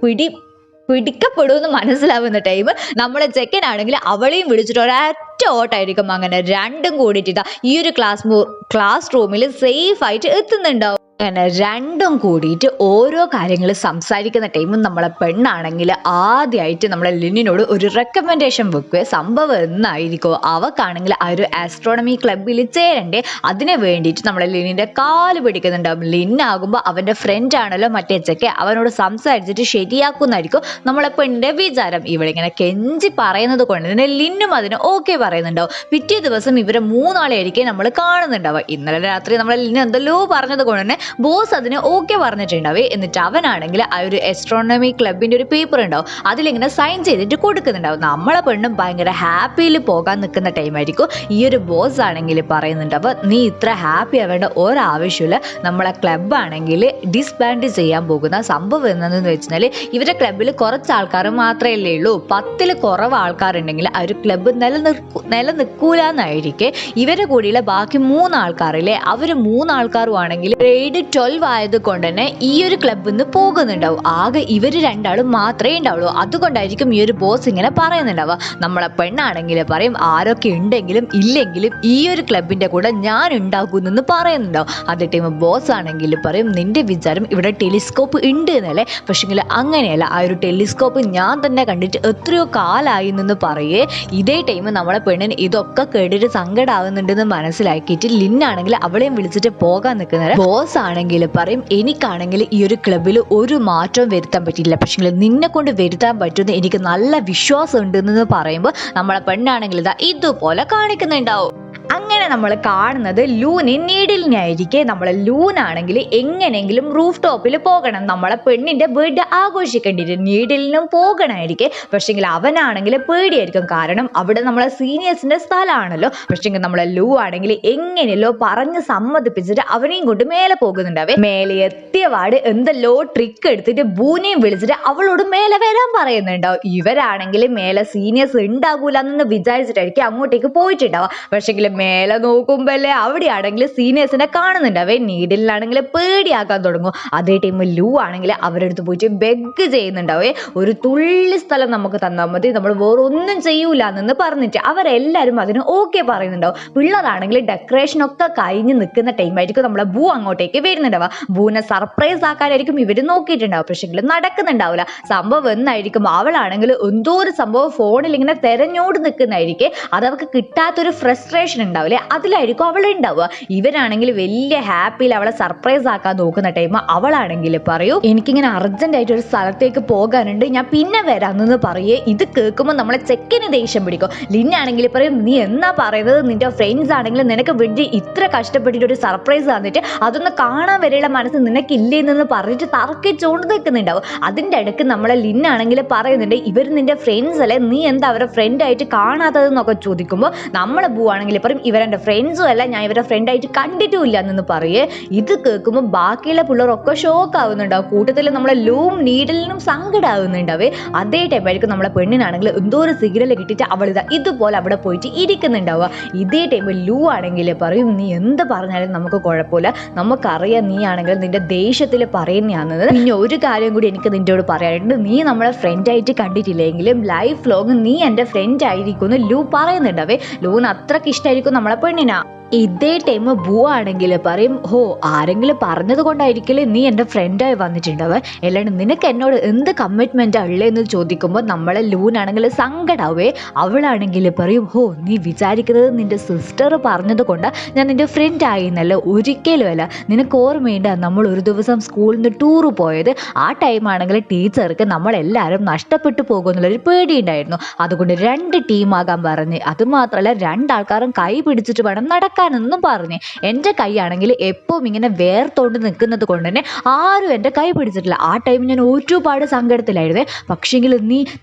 Speaker 1: പിടിക്കപ്പെടുമെന്ന് മനസ്സിലാവുന്ന ടൈം നമ്മളെ ചെക്കനാണെങ്കിൽ അവളെയും വിളിച്ചിട്ട് ഒരൊറ്റ ഓട്ടായിരിക്കും. അങ്ങനെ രണ്ടും കൂടിയിട്ട് ഈ ഒരു ക്ലാസ് റൂമിൽ സേഫ് ആയിട്ട് എത്തുന്നുണ്ടാവും. അങ്ങനെ രണ്ടും കൂടിയിട്ട് ഓരോ കാര്യങ്ങൾ സംസാരിക്കുന്ന ടൈമും നമ്മളെ പെണ്ണാണെങ്കിൽ ആദ്യമായിട്ട് നമ്മളെ ലിന്നിനോട് ഒരു റെക്കമെൻഡേഷൻ വെക്കുക. സംഭവം എന്നായിരിക്കും അവക്കാണെങ്കിൽ ആ ഒരു ആസ്ട്രോണമി ക്ലബ്ബിൽ ചേരണ്ടേ, അതിനെ വേണ്ടിയിട്ട് നമ്മളെ ലിന്നിൻ്റെ കാല് പിടിക്കുന്നുണ്ടാവും. ലിന്നാകുമ്പോൾ അവൻ്റെ ഫ്രണ്ട് ആണല്ലോ മറ്റേ ചെക്ക്, അവനോട് സംസാരിച്ചിട്ട് ശരിയാക്കുന്നായിരിക്കും നമ്മളെ പെണ്ണിൻ്റെ വിചാരം. ഇവളിങ്ങനെ കെഞ്ചി പറയുന്നത് കൊണ്ട് തന്നെ ലിന്നും അതിന് ഓക്കെ പറയുന്നുണ്ടാവും. പിറ്റേ ദിവസം ഇവരെ 3 ആളെയായിരിക്കും നമ്മൾ കാണുന്നുണ്ടാവുക. ഇന്നലെ രാത്രി നമ്മളെ ലിന്ന് എന്തെല്ലോ പറഞ്ഞത് കൊണ്ട് തന്നെ ബോസ് അതിന് ഓക്കെ പറഞ്ഞിട്ടുണ്ടാവേ. എന്നിട്ട് അവനാണെങ്കിൽ ആ ഒരു ആസ്ട്രോണമി ക്ലബിൻ്റെ ഒരു പേപ്പർ ഉണ്ടാവും, അതിലിങ്ങനെ സൈൻ ചെയ്തിട്ട് കൊടുക്കുന്നുണ്ടാവും. നമ്മളെ പെണ്ണും ഭയങ്കര ഹാപ്പിയിൽ പോകാൻ നിൽക്കുന്ന ടൈമായിരിക്കും. ഈ ഒരു ബോസ് ആണെങ്കിൽ പറയുന്നുണ്ടാവും നീ ഇത്ര ഹാപ്പി ആവേണ്ട ഒരാവശ്യമില്ല, നമ്മളെ ക്ലബ്ബാണെങ്കിൽ ഡിസ്ബാൻഡ് ചെയ്യാൻ പോകുന്ന സംഭവം എന്താണെന്ന് വെച്ചാൽ ഇവരുടെ ക്ലബ്ബിൽ കുറച്ച് ആൾക്കാർ മാത്രമേ ഉള്ളൂ. 10ൽ കുറവ് ആൾക്കാരുണ്ടെങ്കിൽ ആ ഒരു ക്ലബ്ബ് നിലനിൽക്കൂല എന്നായിരിക്കും. ഇവരുടെ കൂടെയുള്ള ബാക്കി 3 ആൾക്കാരില്ലേ, അവർ 3 ആൾക്കാരും ആണെങ്കിൽ ഗ്രേഡ് 12 ആയതുകൊണ്ട് തന്നെ ഈ ഒരു ക്ലബ്ബിൽ നിന്ന് പോകുന്നുണ്ടാവും. ആകെ ഇവർ രണ്ടാളും മാത്രമേ ഉണ്ടാവുള്ളൂ. അതുകൊണ്ടായിരിക്കും ഈ ഒരു ബോസ് ഇങ്ങനെ പറയുന്നുണ്ടാവുക. നമ്മളെ പെണ്ണാണെങ്കിൽ പറയും ആരൊക്കെ ഉണ്ടെങ്കിലും ഇല്ലെങ്കിലും ഈ ഒരു ക്ലബിൻ്റെ കൂടെ ഞാൻ ഉണ്ടാക്കുന്നെന്ന് പറയുന്നുണ്ടാവും. അതേ ടൈം ബോസ് ആണെങ്കിൽ പറയും നിന്റെ വിചാരം ഇവിടെ ടെലിസ്കോപ്പ് ഉണ്ട് എന്നല്ലേ, പക്ഷെങ്കിൽ അങ്ങനെയല്ല, ആ ഒരു ടെലിസ്കോപ്പ് ഞാൻ തന്നെ കണ്ടിട്ട് എത്രയോ കാലമായി എന്ന് പറയേ. ഇതേ ടൈം നമ്മളെ പെണ്ണിന് ഇതൊക്കെ കേട്ടിട്ട് സങ്കടമാകുന്നുണ്ടെന്ന് മനസ്സിലാക്കിയിട്ട് ലിന്നാണെങ്കിൽ അവളെയും വിളിച്ചിട്ട് പോകാൻ നിൽക്കുന്നത്. ബോസ് ആണെങ്കിൽ പറയും എനിക്കാണെങ്കിൽ ഈ ഒരു ക്ലബിൽ ഒരു മാറ്റവും വരുത്താൻ പറ്റില്ല, പക്ഷേ നിന്നെ കൊണ്ട് വരുത്താൻ പറ്റുമെന്ന് എനിക്ക് നല്ല വിശ്വാസം ഉണ്ടെന്ന് പറയുമ്പോൾ നമ്മളെ പെണ്ണാണെങ്കിൽ ഇതുപോലെ കാണിക്കുന്നുണ്ടാവും. അങ്ങനെ അങ്ങനെ നമ്മൾ കാണുന്നത് ലൂനെ നീഡിലിനെ ആയിരിക്കെ. നമ്മളെ ലൂനാണെങ്കിൽ എങ്ങനെയെങ്കിലും റൂഫ് ടോപ്പിൽ പോകണം, നമ്മളെ പെണ്ണിന്റെ ബർത്ത്ഡേ ആഘോഷിക്കേണ്ടിട്ട് നീഡിലിനും പോകണമായിരിക്കെ. പക്ഷെങ്കിൽ അവനാണെങ്കിൽ പേടിയായിരിക്കും, കാരണം അവിടെ നമ്മളെ സീനിയേഴ്സിന്റെ സ്ഥലമാണല്ലോ. പക്ഷെങ്കിൽ നമ്മളെ ലൂ ആണെങ്കിൽ എങ്ങനെയല്ലോ പറഞ്ഞ് സമ്മതിപ്പിച്ചിട്ട് അവനെയും കൊണ്ട് മേലെ പോകുന്നുണ്ടാവേ. മേലെ എത്തിയപാട് എന്തെല്ലോ ട്രിക്ക് എടുത്തിട്ട് ബൂനെയും വിളിച്ചിട്ട് അവളോട് മേലെ വരാൻ പറയുന്നുണ്ടാവും. ഇവരാണെങ്കിൽ മേലെ സീനിയേഴ്സ് ഉണ്ടാകൂല എന്ന് വിചാരിച്ചിട്ടായിരിക്കും അങ്ങോട്ടേക്ക് പോയിട്ടുണ്ടാവുക. പക്ഷെങ്കിൽ മേലെ നോക്കുമ്പോഴല്ലേ അവിടെയാണെങ്കിൽ സീനിയേഴ്സിനെ കാണുന്നുണ്ടാവേ. നീഡിലാണെങ്കിൽ പേടിയാക്കാൻ തുടങ്ങും. അതേ ടൈം ലൂ ആണെങ്കിൽ അവരടുത്ത് പോയിട്ട് ബെഗ് ചെയ്യുന്നുണ്ടാവേ, ഒരു തുള്ളി സ്ഥലം നമുക്ക് തന്നാൽ മതി, നമ്മൾ വേറെ ഒന്നും ചെയ്യൂല എന്ന് പറഞ്ഞിട്ട് അവരെല്ലാരും അതിന് ഓക്കെ പറയുന്നുണ്ടാവും. പിള്ളേരാണെങ്കിൽ ഡെക്കറേഷൻ ഒക്കെ കഴിഞ്ഞ് നിൽക്കുന്ന ടൈം ആയിരിക്കും നമ്മളെ ബൂ അങ്ങോട്ടേക്ക് വരുന്നുണ്ടാവുക. ബൂനെ സർപ്രൈസ് ആക്കാനായിരിക്കും ഇവര് നോക്കിയിട്ടുണ്ടാവും. പക്ഷെങ്കിൽ നടക്കുന്നുണ്ടാവില്ല. സംഭവം എന്നായിരിക്കും, അവളാണെങ്കിൽ എന്തോ ഒരു സംഭവം ഫോണിൽ ഇങ്ങനെ തെരഞ്ഞോട് നിൽക്കുന്നതായിരിക്കും. അത് അവൾക്ക് കിട്ടാത്തൊരു ഫ്രസ്ട്രേഷൻ ഉണ്ടാവില്ലേ, അതിലായിരിക്കും അവൾ ഉണ്ടാവുക. ഇവരാണെങ്കിൽ വലിയ ഹാപ്പിയിൽ അവളെ സർപ്രൈസ് ആക്കാൻ നോക്കുന്ന ടൈം അവളാണെങ്കിൽ പറയൂ, എനിക്കിങ്ങനെ അർജന്റ് ആയിട്ട് ഒരു സ്ഥലത്തേക്ക് പോകാനുണ്ട്, ഞാൻ പിന്നെ വരാമെന്ന് പറയേ. ഇത് കേൾക്കുമ്പോൾ നമ്മളെ ചെക്കന് ദേഷ്യം പിടിക്കും. ലിന്നാണെങ്കിൽ പറയും, നീ എന്നാ പറയുന്നത്, നിന്റെ ഫ്രണ്ട്സ് ആണെങ്കിൽ നിനക്ക് വേണ്ടി ഇത്ര കഷ്ടപ്പെട്ടിട്ട് ഒരു സർപ്രൈസ് തന്നിട്ട് അതൊന്ന് കാണാൻ വരെയുള്ള മനസ്സ് നിനക്കില്ലേന്ന് പറഞ്ഞിട്ട് തർക്കിച്ചുകൊണ്ട് നിൽക്കുന്നുണ്ടാവും. അതിൻ്റെ ഇടയ്ക്ക് നമ്മളെ ലിന്നാണെങ്കിൽ പറയുന്നുണ്ട്, ഇവർ നിന്റെ ഫ്രണ്ട്സ് അല്ലേ, നീ എന്താ അവരെ ഫ്രണ്ട് ആയിട്ട് കാണാത്തതെന്നൊക്കെ ചോദിക്കുമ്പോൾ നമ്മളെ ബൂ ആണെങ്കിൽ പറയും, ഇവരെൻ്റെ ഫ്രണ്ട്സും അല്ല, ഞാൻ ഇവരെ ഫ്രണ്ടായിട്ട് കണ്ടിട്ടുമില്ല എന്ന് പറയേ. ഇത് കേൾക്കുമ്പോൾ ബാക്കിയുള്ള പിള്ളേരൊക്കെ ഷോക്ക് ആവുന്നുണ്ടാവും. കൂട്ടത്തിൽ നമ്മളെ ലൂം നീഡിലിനും സങ്കടമാവുന്നുണ്ടാവേ. അതേ ടൈമായിരിക്കും നമ്മളെ പെണ്ണിനാണെങ്കിൽ എന്തോ ഒരു സിഗ്നൽ കിട്ടിയിട്ട് അവൾ ഇതുപോലെ അവിടെ പോയിട്ട് ഇരിക്കുന്നുണ്ടാവുക. ഇതേ ടൈമിൽ ലൂ ആണെങ്കിൽ പറയും, നീ എന്ത് പറഞ്ഞാലും നമുക്ക് കുഴപ്പമില്ല, നമുക്കറിയാം നീ ആണെങ്കിൽ നിന്റെ ദേഷ്യത്തിൽ പറയുന്നതാണെന്ന്. പിന്നെ ഒരു കാര്യം കൂടി എനിക്ക് നിന്നോട് പറയാനുണ്ട്, നീ നമ്മളെ ഫ്രണ്ടായിട്ട് കണ്ടിട്ടില്ലെങ്കിലും ലൈഫ് ലോങ് നീ എൻ്റെ ഫ്രണ്ട് ആയിരിക്കും എന്ന് ലൂ പറയുന്നുണ്ടാവേ. ലൂന് അത്രയ്ക്ക് ഇഷ്ടമായിരിക്കും നമ്മളെ പെണ്ണിനാ. ഇതേ ടൈം ബൂ ആണെങ്കിൽ പറയും, ഹോ ആരെങ്കിലും പറഞ്ഞത് കൊണ്ടായിരിക്കില്ലേ നീ എൻ്റെ ഫ്രണ്ടായി വന്നിട്ടുണ്ടാവുക, അല്ലാണ്ട് നിനക്ക് എന്നോട് എന്ത് കമ്മിറ്റ്മെൻറ്റാണ് ഉള്ളതെന്ന് ചോദിക്കുമ്പോൾ നമ്മളെ ലൂനാണെങ്കിൽ സങ്കടാവേ. അവളാണെങ്കിൽ പറയും, ഹോ നീ വിചാരിക്കുന്നത് നിൻ്റെ സിസ്റ്റർ പറഞ്ഞത് കൊണ്ടാണ് ഞാൻ നിൻ്റെ ഫ്രണ്ട് ആയിന്നല്ല, ഒരിക്കലുമല്ല. നിനക്ക് ഓർമ്മയുണ്ട് നമ്മൾ ഒരു ദിവസം സ്കൂളിൽ നിന്ന് ടൂറ് പോയത്, ആ ടൈമാണെങ്കിൽ ടീച്ചർക്ക് നമ്മളെല്ലാവരും നഷ്ടപ്പെട്ടു പോകുന്നുള്ളൊരു പേടിയുണ്ടായിരുന്നു. അതുകൊണ്ട് 2 ടീമാകാൻ പറഞ്ഞ്, അതുമാത്രമല്ല 2 ആൾക്കാരും കൈ പിടിച്ചിട്ട് വേണം നടക്കാനെന്നും പറഞ്ഞ്. എൻ്റെ കൈയാണെങ്കിൽ എപ്പോഴും ഇങ്ങനെ വേർത്തോണ്ട് നിൽക്കുന്നത് കൊണ്ട് തന്നെ ആരും എൻ്റെ കൈ പിടിച്ചിട്ടില്ല. ആ ടൈം ഞാൻ ഒരുപാട് സങ്കടത്തിലായിരുന്നേ. പക്ഷേങ്കിൽ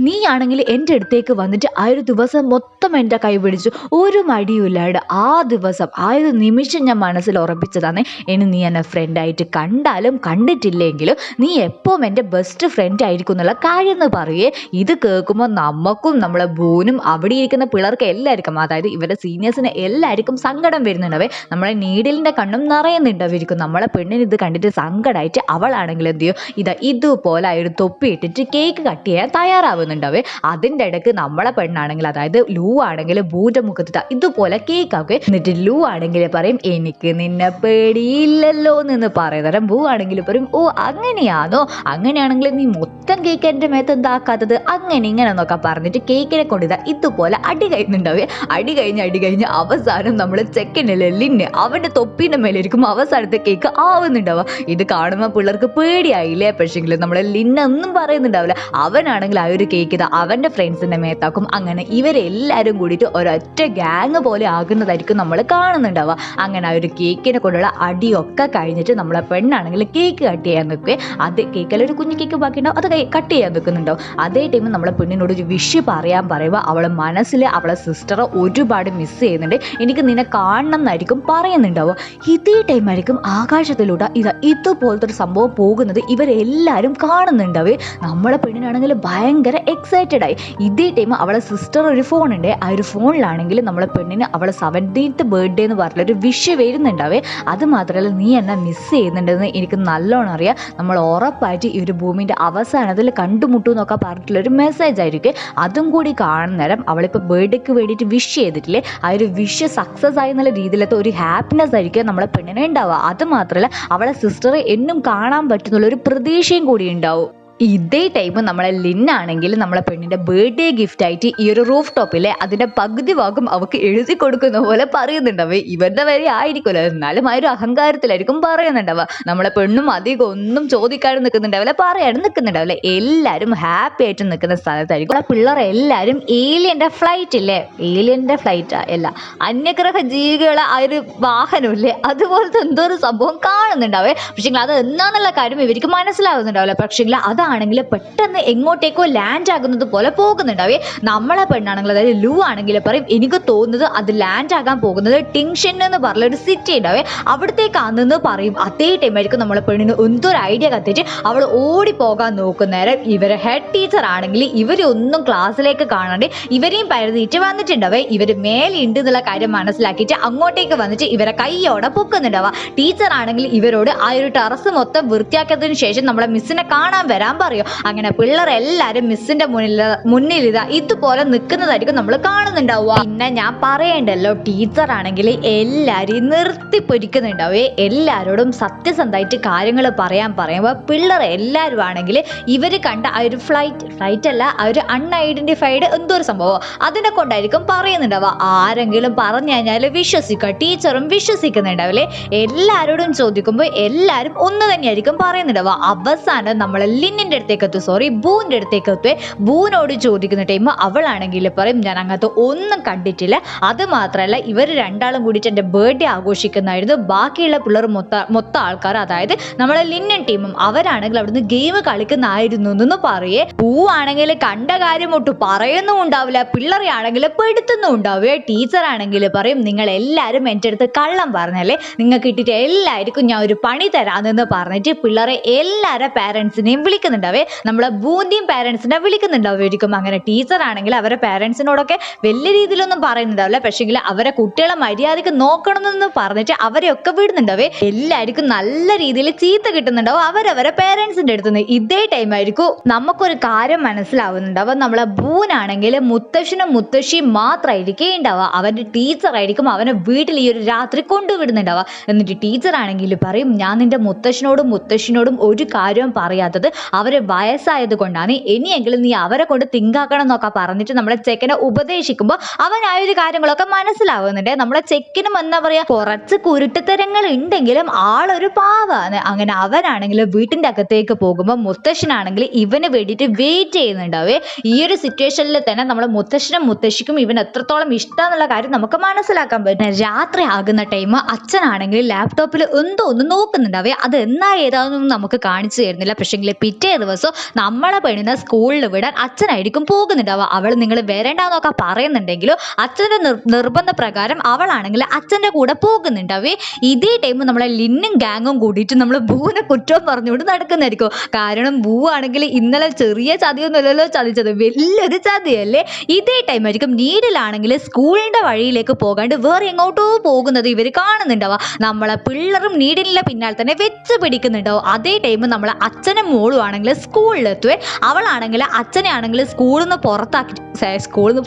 Speaker 1: നീ ആണെങ്കിൽ എൻ്റെ അടുത്തേക്ക് വന്നിട്ട് ആ ഒരു ദിവസം മൊത്തം എൻ്റെ കൈ പിടിച്ചു, ഒരു മടിയുമില്ലാണ്ട്. ആ ദിവസം ആ ഒരു നിമിഷം ഞാൻ മനസ്സിൽ ഉറപ്പിച്ചതാണ്, ഇനി നീ എന്നെ ഫ്രണ്ടായിട്ട് കണ്ടാലും കണ്ടിട്ടില്ലെങ്കിലും നീ എപ്പോഴും എൻ്റെ ബെസ്റ്റ് ഫ്രണ്ട് ആയിരിക്കും എന്നുള്ള കാര്യം എന്ന് പറയേ. ഇത് കേൾക്കുമ്പോൾ നമുക്കും നമ്മളെ ബൂനും അവിടെ ഇരിക്കുന്ന പിള്ളേർക്ക് എല്ലാവർക്കും, അതായത് ഇവരുടെ സീനിയേഴ്സിന് എല്ലാവർക്കും സങ്കടം വരുന്നുണ്ടാവേ. നമ്മളെ നീഡിലിൻ്റെ കണ്ണും നിറയുന്നുണ്ടായിരിക്കും. നമ്മളെ പെണ്ണിന് ഇത് കണ്ടിട്ട് സങ്കടമായിട്ട് അവളാണെങ്കിൽ എന്ത് ചെയ്യും, ഇതുപോലെ ഒരു തൊപ്പി ഇട്ടിട്ട് കേക്ക് കട്ട് ചെയ്യാൻ തയ്യാറാവുന്നുണ്ടാവേ. അതിൻ്റെ ഇടയ്ക്ക് നമ്മളെ പെണ്ണാണെങ്കിൽ, അതായത് ലൂ ആണെങ്കിൽ ബൂൻ്റെ മുഖത്ത് ഇതുപോലെ കേക്ക് ആക്കുക. എന്നിട്ട് ലൂ ആണെങ്കിൽ പറയും, എനിക്ക് നിന്നെ പേടിയില്ലല്ലോ എന്ന് പറയുന്നേരം ബൂ ആണെങ്കിൽ പറയും, ഓ അങ്ങനെയാണോ, അങ്ങനെയാണെങ്കിൽ നീ മൊത്തം കേക്ക് എൻ്റെ മേത്ത് എന്താക്കാത്തത്, അങ്ങനെ ഇങ്ങനെ എന്നൊക്കെ പറഞ്ഞിട്ട് കേക്കിനെ കൊണ്ട് ഇതുപോലെ അടി കഴിയുന്നുണ്ടാവേ. അടി കഴിഞ്ഞ് അവസാനം നമ്മൾ ചെക്കനല്ലേ ലിന്ന്, അവൻ്റെ തൊപ്പീൻ്റെ മേലെ ഇരിക്കും അവസാനത്തെ കേക്ക് ആവുന്നുണ്ടാവുക. ഇത് കാണുമ്പോൾ പിള്ളേർക്ക് പേടിയായില്ലേ. പക്ഷേങ്കിൽ നമ്മളെ ലിന്ന ഒന്നും പറയുന്നുണ്ടാവില്ല. അവനാണെങ്കിൽ ആ ഒരു കേക്ക് അവൻ്റെ ഫ്രണ്ട്സിൻ്റെ മേത്താക്കും. അങ്ങനെ ഇവരെല്ലാവരും കൂടിയിട്ട് ഒരൊറ്റ ഗ്യാങ് പോലെ ആകുന്നതായിരിക്കും നമ്മൾ കാണുന്നുണ്ടാവുക. അങ്ങനെ ആ ഒരു കേക്കിനെ കൊണ്ടുള്ള അടിയൊക്കെ കഴിഞ്ഞിട്ട് നമ്മളെ പെണ്ണാണെങ്കിൽ കേക്ക് കട്ട് ചെയ്യാൻ നിൽക്കുക. അത് കേക്കിൽ ഒരു കുഞ്ഞു കേക്ക് ബാക്കിയുണ്ടാവും, അത് കട്ട് ചെയ്യാൻ നിൽക്കുന്നുണ്ടാവും. അതേ ടൈം നമ്മളെ പെണ്ണിനോട് ഒരു വിഷ് പറയുമ്പോൾ അവളെ മനസ്സിൽ അവളെ സിസ്റ്ററെ ഒരുപാട് മിസ് ചെയ്യുന്നുണ്ട്, എനിക്ക് നിന്നെ കാണണം എന്നായിരിക്കും പറയുന്നുണ്ടാവുക. ഇതേ ടൈമായിരിക്കും ആകാശത്തിലൂടെ ഇതുപോലത്തെ ഒരു സംഭവം പോകുന്നത് ഇവരെല്ലാവരും കാണുന്നുണ്ടാവേ. നമ്മളെ പെണ്ണിനാണെങ്കിൽ ഭയങ്കര എക്സൈറ്റഡ് ആയി. ഇതേ ടൈം അവളെ സിസ്റ്റർ ഒരു ഫോണുണ്ട്, ആ ഒരു ഫോണിലാണെങ്കിൽ നമ്മളെ പെണ്ണിന് അവളെ 17th ബർത്ത്ഡേ എന്ന് പറഞ്ഞൊരു വിഷ് വരുന്നുണ്ടാവേ. അത് മാത്രമല്ല നീ എന്നെ മിസ് ചെയ്യുന്നുണ്ടെന്ന് എനിക്ക് നല്ലോണം അറിയാം, നമ്മൾ ഉറപ്പായിട്ട് ഈ ഒരു ഭൂമിൻ്റെ അവസാനത്തിൽ കണ്ടുമുട്ടും എന്നൊക്കെ പറഞ്ഞിട്ടുള്ളൊരു മെസ്സേജ് ആയിരിക്കും. അതും കൂടി കാണുന്ന നേരം അവളിപ്പോൾ ബർത്ത്ഡേക്ക് വേണ്ടിയിട്ട് വിഷ് ചെയ്തിട്ടില്ലേ, ആ ഒരു വിഷ് സക്സസ് ആയി എന്നുള്ള രീതിയിലത്തെ ഒരു ഹാപ്പിനെസ് ആയിരിക്കും നമ്മളെ പെണ്ണിനെ ഉണ്ടാവുക. അത് മാത്രമല്ല അവളെ സിസ്റ്ററെ എന്നും കാണാൻ പറ്റുന്നുള്ളൊരു പ്രതീക്ഷയും കൂടി ഉണ്ടാവും. ഇതേ ടൈം നമ്മളെ ലിന്നാണെങ്കിൽ നമ്മളെ പെണ്ണിന്റെ ബർത്ത്ഡേ ഗിഫ്റ്റ് ആയിട്ട് ഈ ഒരു റൂഫ് ടോപ്പിലെ അതിന്റെ പകുതി ഭാഗം അവക്ക് എഴുതി കൊടുക്കുന്ന പോലെ പറയുന്നുണ്ടാവേ. ഇവരുടെ വരെ ആയിരിക്കുമല്ലോ, എന്നാലും ആ ഒരു അഹങ്കാരത്തിലായിരിക്കും പറയുന്നുണ്ടാവുക. നമ്മളെ പെണ്ണും അധികം ഒന്നും ചോദിക്കാതെ നിൽക്കുന്നുണ്ടാവില്ല, പറയാനും നിൽക്കുന്നുണ്ടാവില്ല. എല്ലാവരും ഹാപ്പി ആയിട്ട് നിൽക്കുന്ന സ്ഥലത്തായിരിക്കും. ആ പിള്ളേർ എല്ലാവരും ഏലിയന്റെ ഫ്ലൈറ്റ് ഇല്ലേ, ഏലിയന്റെ ഫ്ലൈറ്റ് അല്ല, അന്യഗ്രഹ ജീവികളെ ആ ഒരു വാഹനമില്ലേ, അതുപോലത്തെ എന്തോ ഒരു സംഭവം കാണുന്നുണ്ടാവേ. പക്ഷേ അത് എന്താന്നുള്ള കാര്യം ഇവർക്ക് മനസ്സിലാവുന്നുണ്ടാവില്ല. പക്ഷേ അതാണെങ്കിൽ പെട്ടെന്ന് എങ്ങോട്ടേക്കോ ലാൻഡ് ആകുന്നത് പോലെ പോകുന്നുണ്ടാവേ. നമ്മളെ പെണ്ണാണെങ്കിൽ, അതായത് ലൂ ആണെങ്കിൽ പറയും, എനിക്ക് തോന്നുന്നത് അത് ലാൻഡ് ആകാൻ പോകുന്നത് ടിങ്ഷൻ എന്ന് പറഞ്ഞ ഒരു സിറ്റി ഉണ്ടാവേ, അവിടത്തേക്കാണെന്ന് പറയും. അതേ ടൈമായിരിക്കും നമ്മളെ പെണ്ണിന് എന്തൊരു ഐഡിയ കത്തിച്ച് അവൾ ഓടി പോകാൻ നോക്കുന്നേരം ഇവരെ ഹെഡ് ടീച്ചർ ആണെങ്കിൽ ഇവരൊന്നും ക്ലാസ്സിലേക്ക് കാണാണ്ട് ഇവരെയും പരതിയിട്ട് വന്നിട്ടുണ്ടാവേ. ഇവർ മേലെ ഉണ്ട് എന്നുള്ള കാര്യം മനസ്സിലാക്കിയിട്ട് അങ്ങോട്ടേക്ക് വന്നിട്ട് ഇവരെ കൈയോടെ പൊക്കുന്നുണ്ടാവുക. ടീച്ചർ ആണെങ്കിൽ ഇവരോട് ആ ഒരു ടെറസ് മൊത്തം വൃത്തിയാക്കിയതിനു ശേഷം നമ്മളെ മിസ്സിനെ കാണാൻ വരാൻ പറയും. അങ്ങനെ പിള്ളേർ എല്ലാവരും മിസ്സിന്റെ മുന്നിൽ ഇതുപോലെ നിൽക്കുന്നതായിരിക്കും നമ്മൾ കാണുന്നുണ്ടാവുക. പിന്നെ ഞാൻ പറയണ്ടല്ലോ, ടീച്ചർ ആണെങ്കിൽ എല്ലാരെയും നിർത്തി പൊരിക്കുന്നുണ്ടാവേ. എല്ലാരോടും സത്യസന്ധമായിട്ട് കാര്യങ്ങൾ പറയുമ്പോൾ പിള്ളേർ എല്ലാവരും ആണെങ്കിൽ ഇവര് കണ്ട ആ ഒരു ഫ്ലൈറ്റ് അല്ല, ആ ഒരു അൺഐഡന്റിഫൈഡ് എന്തോ ഒരു സംഭവം അതിനെ കൊണ്ടായിരിക്കും പറയുന്നുണ്ടാവുക. ആരെങ്കിലും പറഞ്ഞു കഴിഞ്ഞാൽ വിശ്വസിക്കുക, ടീച്ചറും വിശ്വസിക്കുന്നുണ്ടാവില്ലേ. എല്ലാരോടും ചോദിക്കുമ്പോൾ എല്ലാരും ഒന്ന് തന്നെയായിരിക്കും പറയുന്നുണ്ടാവുക. അവസാനം നമ്മളെ ലിന്നിന്റെ അടുത്തേക്ക് എത്തും, ബൂന്റെ അടുത്തേക്ക് എത്തുവേ. ബൂനോട് ചോദിക്കുന്ന ടൈം അവളാണെങ്കിൽ പറയും, ഞാൻ അങ്ങനത്തെ ഒന്നും കണ്ടിട്ടില്ല, അത് മാത്രമല്ല ഇവർ രണ്ടാളും കൂടിയിട്ട് എൻ്റെ ബർത്ത്ഡേ ആഘോഷിക്കുന്നതായിരുന്നു. ബാക്കിയുള്ള പിള്ളേർ മൊത്തം ആൾക്കാർ, അതായത് നമ്മളെ ലിന്നൻ ടീമും അവരാണെങ്കിൽ അവിടുന്ന് ഗെയിം കളിക്കുന്നതായിരുന്നു എന്ന് പറയേ. ബൂ ആണെങ്കിൽ കണ്ട കാര്യം ഒട്ടും പറയുന്നും ഉണ്ടാവില്ല, പിള്ളേരെ ആണെങ്കിൽ പെടുത്തുന്നും ഉണ്ടാവുക. ടീച്ചർ ആണെങ്കിൽ പറയും, നിങ്ങൾ എല്ലാവരും എൻ്റെ അടുത്ത് കള്ളം പറഞ്ഞല്ലേ, നിങ്ങൾക്ക് കിട്ടിയിട്ട് എല്ലാവർക്കും ഞാൻ ഒരു പണി തരാമെന്ന് പറഞ്ഞിട്ട് പിള്ളേരെ എല്ലാവരുടെ പാരൻസിനെയും വിളിക്കുന്നുണ്ടാവേ. നമ്മളെ ബൂന്തിയും പാരൻസിനെ വിളിക്കുന്നുണ്ടാവുമായിരിക്കും. അങ്ങനെ ടീച്ചർ ആണെങ്കിൽ അവരെ പാരൻസിനോടൊക്കെ വലിയ രീതിയിലൊന്നും പറയുന്നുണ്ടാവില്ല, പക്ഷേങ്കിൽ അവരെ കുട്ടികളെ മര്യാദക്ക് നോക്കണമെന്ന് പറഞ്ഞിട്ട് അവരെയൊക്കെ വിടുന്നുണ്ടാവേ. എല്ലാവർക്കും നല്ല രീതിയിൽ ചീത്ത കിട്ടുന്നുണ്ടാവും അവരവരെ പാരൻസിന്റെ അടുത്തുനിന്ന്. ഇതേ ടൈം ആയിരിക്കും നമുക്കൊരു കാര്യം മനസ്സിലാവുന്നുണ്ടാവുക, നമ്മളെ ബൂനാണെങ്കിൽ മുത്തശ്ശനും മുത്തശ്ശിയും മാത്രമായിരിക്കും ഉണ്ടാവുക. അവന്റെ ടീച്ചർ ആയിരിക്കും അവനെ വീട്ടിൽ ഈ ഒരു രാത്രി കൊണ്ടുവിടുന്നുണ്ടാവുക. എന്നിട്ട് ടീച്ചർ ആണെങ്കിൽ പറയും, ഞാൻ നിന്റെ മുത്തശ്ശനോടും മുത്തശ്ശിനോടും ഒരു കാര്യവും പറയാത്തത് അവര് വയസ്സായത് കൊണ്ടാണ്, ഇനിയെങ്കിലും നീ അവരെ കൊണ്ട് തിങ്കാക്കണം എന്നൊക്കെ പറഞ്ഞിട്ട് നമ്മളെ ചെക്കനെ ഉപദേശിക്കുമ്പോൾ അവൻ ആ ഒരു കാര്യങ്ങളൊക്കെ മനസ്സിലാവുന്നുണ്ട്. നമ്മളെ ചെക്കനും എന്താ പറയാ, കുറച്ച് കുരുട്ടത്തരങ്ങൾ ഉണ്ടെങ്കിലും ആളൊരു പാവാണ്. അങ്ങനെ അവനാണെങ്കിൽ വീട്ടിന്റെ അകത്തേക്ക് പോകുമ്പോൾ മുത്തശ്ശനാണെങ്കിൽ ഇവന് വേണ്ടിയിട്ട് വെയിറ്റ് ചെയ്യുന്നുണ്ടാവേ. ഈ ഒരു സിറ്റുവേഷനിൽ തന്നെ നമ്മളെ മുത്തശ്ശനും മുത്തശ്ശിക്കും ഇവൻ എത്രത്തോളം ഇഷ്ടമെന്നുള്ള കാര്യം നമുക്ക് മനസ്സിലാക്കാൻ പറ്റും. രാത്രി ആകുന്ന ടൈം അച്ഛനാണെങ്കിൽ ലാപ്ടോപ്പിൽ എന്തോ ഒന്ന് നോക്കുന്നുണ്ടാവേ. അത് എന്നാ ഏതാണെന്നൊന്നും നമുക്ക് കാണിച്ചു തരുന്നില്ല. പക്ഷെങ്കിൽ പിറ്റേ ദിവസം നമ്മളെ പെണ്ണിനെ സ്കൂളിൽ വിടാൻ അച്ഛനായിരിക്കും പോകുന്നുണ്ടാവുക. അവൾ നിങ്ങൾ വരണ്ടെന്നൊക്കെ പറയുന്നുണ്ടെങ്കിലും അച്ഛൻ്റെ നിർബന്ധ പ്രകാരം അവളാണെങ്കിൽ അച്ഛൻ്റെ കൂടെ പോകുന്നുണ്ടാവേ. ഇതേ ടൈം നമ്മളെ ലിന്നും ഗാങ്ങും കൂടിയിട്ട് നമ്മൾ ബൂനെ കുറ്റവും പറഞ്ഞുകൊണ്ട് നടക്കുന്നതായിരിക്കും. കാരണം ബൂ ആണെങ്കിൽ ഇന്നലെ ചെറിയ ചതിയൊന്നുമല്ലല്ലോ ചതിച്ചത്, വലിയൊരു ചതിയല്ലേ. ഇതേ ടൈം ആയിരിക്കും നീഡിലാണെങ്കിൽ സ്കൂളിന്റെ വഴിയിലേക്ക് പോകാണ്ട് വേറെ എങ്ങോട്ടോ പോകുന്നത് ഇവർ കാണുന്നുണ്ടാവുക. നമ്മളെ പിള്ളേരും നീഡിലിന്റെ പിന്നാലെ തന്നെ വെച്ച് പിടിക്കുന്നുണ്ടാവും. അതേ ടൈം നമ്മളെ അച്ഛനും മോളും ആണെങ്കിൽ സ്കൂളിലെത്തുവേ. അവളാണെങ്കിൽ അച്ഛനെ ആണെങ്കിൽ സ്കൂളിൽ നിന്ന്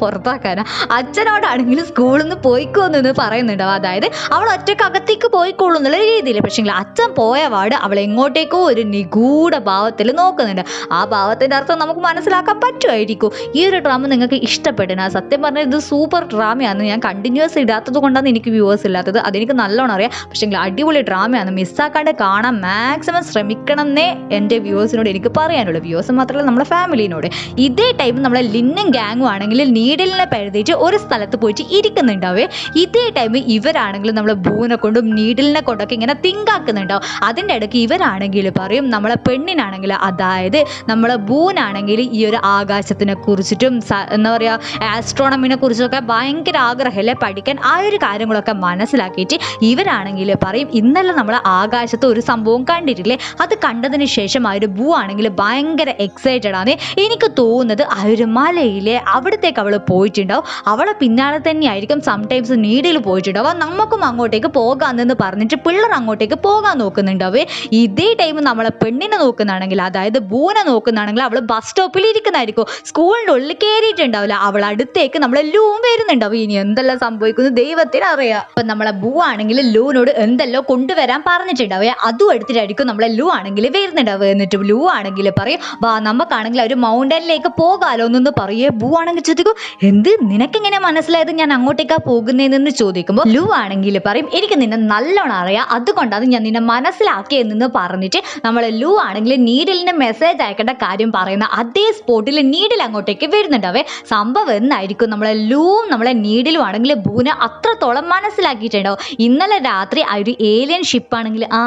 Speaker 1: പുറത്താക്കാനാ അച്ഛനോടാണെങ്കിൽ സ്കൂളിൽ നിന്ന് പോയിക്കോന്ന് പറയുന്നുണ്ടാവും. അതായത് അവൾ ഒറ്റയ്ക്ക് അകത്തേക്ക് പോയിക്കോളൂ എന്നുള്ള രീതിയിൽ. പക്ഷേ അച്ഛൻ പോയ പാട് അവൾ എങ്ങോട്ടേക്കോ ഒരു നിഗൂഢ ഭാവത്തിൽ നോക്കുന്നുണ്ട്. ആ ഭാവത്തിന്റെ അർത്ഥം നമുക്ക് മനസ്സിലാക്കാൻ പറ്റുമായിരിക്കും. ഈ ഒരു ഡ്രാമ നിങ്ങൾക്ക് ഇഷ്ടപ്പെടുന്ന, സത്യം പറഞ്ഞാൽ ഇത് സൂപ്പർ ഡ്രാമയാണ്. ഞാൻ കണ്ടിന്യൂസ് ഇടാത്തത് കൊണ്ടാണ് എനിക്ക് വ്യൂവേഴ്സ് ഇല്ലാത്തത്, അതെനിക്ക് നല്ലോണം അറിയാം. പക്ഷേ അടിപൊളി ഡ്രാമയാണ്, മിസ്സാക്കാണ്ട് കാണാൻ മാക്സിമം ശ്രമിക്കണം എന്നേ എൻ്റെ വ്യൂവേഴ്സിനോട് എനിക്ക് പറയാനുള്ളൂ. വ്യൂവേഴ്സ് മാത്രമല്ല നമ്മളെ ഫാമിലിനോട്. ഇതേ ടൈം നമ്മളെ ലിന്നും ഗാങ്ങും ആണെങ്കിൽ നീഡിലിനെ പഴുതിയിട്ട് ഒരു സ്ഥലത്ത് പോയിട്ട് ഇരിക്കുന്നുണ്ടാവേ. ഇതേ ടൈം ഇവരാണെങ്കിൽ നമ്മളെ ബൂനെ കൊണ്ടും നീഡിലിനെ കൊണ്ടൊക്കെ ഇങ്ങനെ തിങ്കാക്കുന്നുണ്ടാവും. അതിൻ്റെ ഇടയ്ക്ക് ഇവരാണെങ്കിൽ പറയും, നമ്മളെ പെണ്ണിനാണെങ്കിൽ അതായത് നമ്മളെ ബൂനാണെങ്കിൽ ഈ ഒരു ആകാശത്തിനെ കുറിച്ചിട്ടും എന്താ പറയുക ആസ്ട്രോണമിനെ കുറിച്ചൊക്കെ ഭയങ്കര ആഗ്രഹമല്ലേ പഠിക്കാൻ. ആ ഒരു കാര്യങ്ങളൊക്കെ മനസ്സിലാക്കിയിട്ട് ഇവരാണെങ്കിൽ പറയും, ഇന്നലെ നമ്മളെ ആകാശത്ത് ഒരു സംഭവം കണ്ടിട്ടില്ലേ, അത് കണ്ടതിന് ശേഷം ആ ഒരു ബൂ ആണെങ്കിൽ ഭയങ്കര എക്സൈറ്റഡ് ആണ്. എനിക്ക് തോന്നുന്നത് ആ ഒരു മലയിലെ അവിടത്തേക്ക് അവൾ പോയിട്ടുണ്ടാവും, അവളെ പിന്നാലെ തന്നെ ആയിരിക്കും സംടൈംസ് നീഡിൽ പോയിട്ടുണ്ടാവും. നമുക്കും അങ്ങോട്ടേക്ക് പോകാമെന്ന് പറഞ്ഞിട്ട് പിള്ളേർ അങ്ങോട്ടേക്ക് പോകാൻ നോക്കുന്നുണ്ടാവേ. ഇതേ ടൈം നമ്മളെ പെണ്ണിനെ നോക്കുന്നതാണെങ്കിൽ, അതായത് ബൂനെ നോക്കുന്നതാണെങ്കിൽ അവൾ ബസ് സ്റ്റോപ്പിൽ ഇരിക്കുന്നതായിരിക്കും, സ്കൂളിൻ്റെ ഉള്ളിൽ കയറിയിട്ടുണ്ടാവില്ല. അവൾ അടുത്തേക്ക് നമ്മളെ ലൂ വരുന്നുണ്ടാവും. ഇനി എന്തെല്ലാം സംഭവിക്കുന്നു ദൈവത്തിന് അറിയാം. അപ്പൊ നമ്മളെ ബൂ ആണെങ്കിൽ ലൂനോട് എന്തെല്ലോ കൊണ്ടുവരാൻ പറഞ്ഞിട്ടുണ്ടാവേ. അതും എടുത്തിട്ടായിരിക്കും നമ്മളെ ലൂ ആണെങ്കിൽ വരുന്നുണ്ടാവുക. എന്നിട്ട് ലൂ ആണെങ്കിൽ പറയും വാ നമുക്കാണെങ്കിൽ ഒരു മൗണ്ടനിലേക്ക് പോകാലോ എന്നൊന്ന് പറയേ. ബൂ ആണെങ്കിൽ ചോദിക്കും എന്ത് നിനക്കെങ്ങനെ മനസ്സിലായത് ഞാൻ അങ്ങോട്ടേക്കാ പോകുന്നതെന്ന് ചോദിക്കുമ്പോൾ ലൂ ആണെങ്കിൽ പറയും എനിക്ക് നിന്നെ നല്ലോണം അറിയാം, അതുകൊണ്ടാണ് ഞാൻ നിന്നെ മനസ്സിലാക്കിയതെന്ന് പറഞ്ഞിട്ട് നമ്മൾ ലൂ ആണെങ്കിൽ നീഡിലിന് മെസ്സേജ് അയക്കേണ്ട കാര്യം പറയുന്ന അതേ സ്പോട്ടിൽ നീഡിൽ അങ്ങോട്ടേക്ക് വരുന്നുണ്ടാവേ. സംഭവം എന്നായിരിക്കും നമ്മളെ ലൂവും നമ്മളെ നീഡിലും ആണെങ്കിൽ ബൂനെ അത്രത്തോളം മനസ്സിലാക്കിയിട്ടുണ്ടാവും. ഇന്നലെ രാത്രി ആ ഒരു ഏലിയൻ ഷിപ്പ് ആണെങ്കിൽ ആ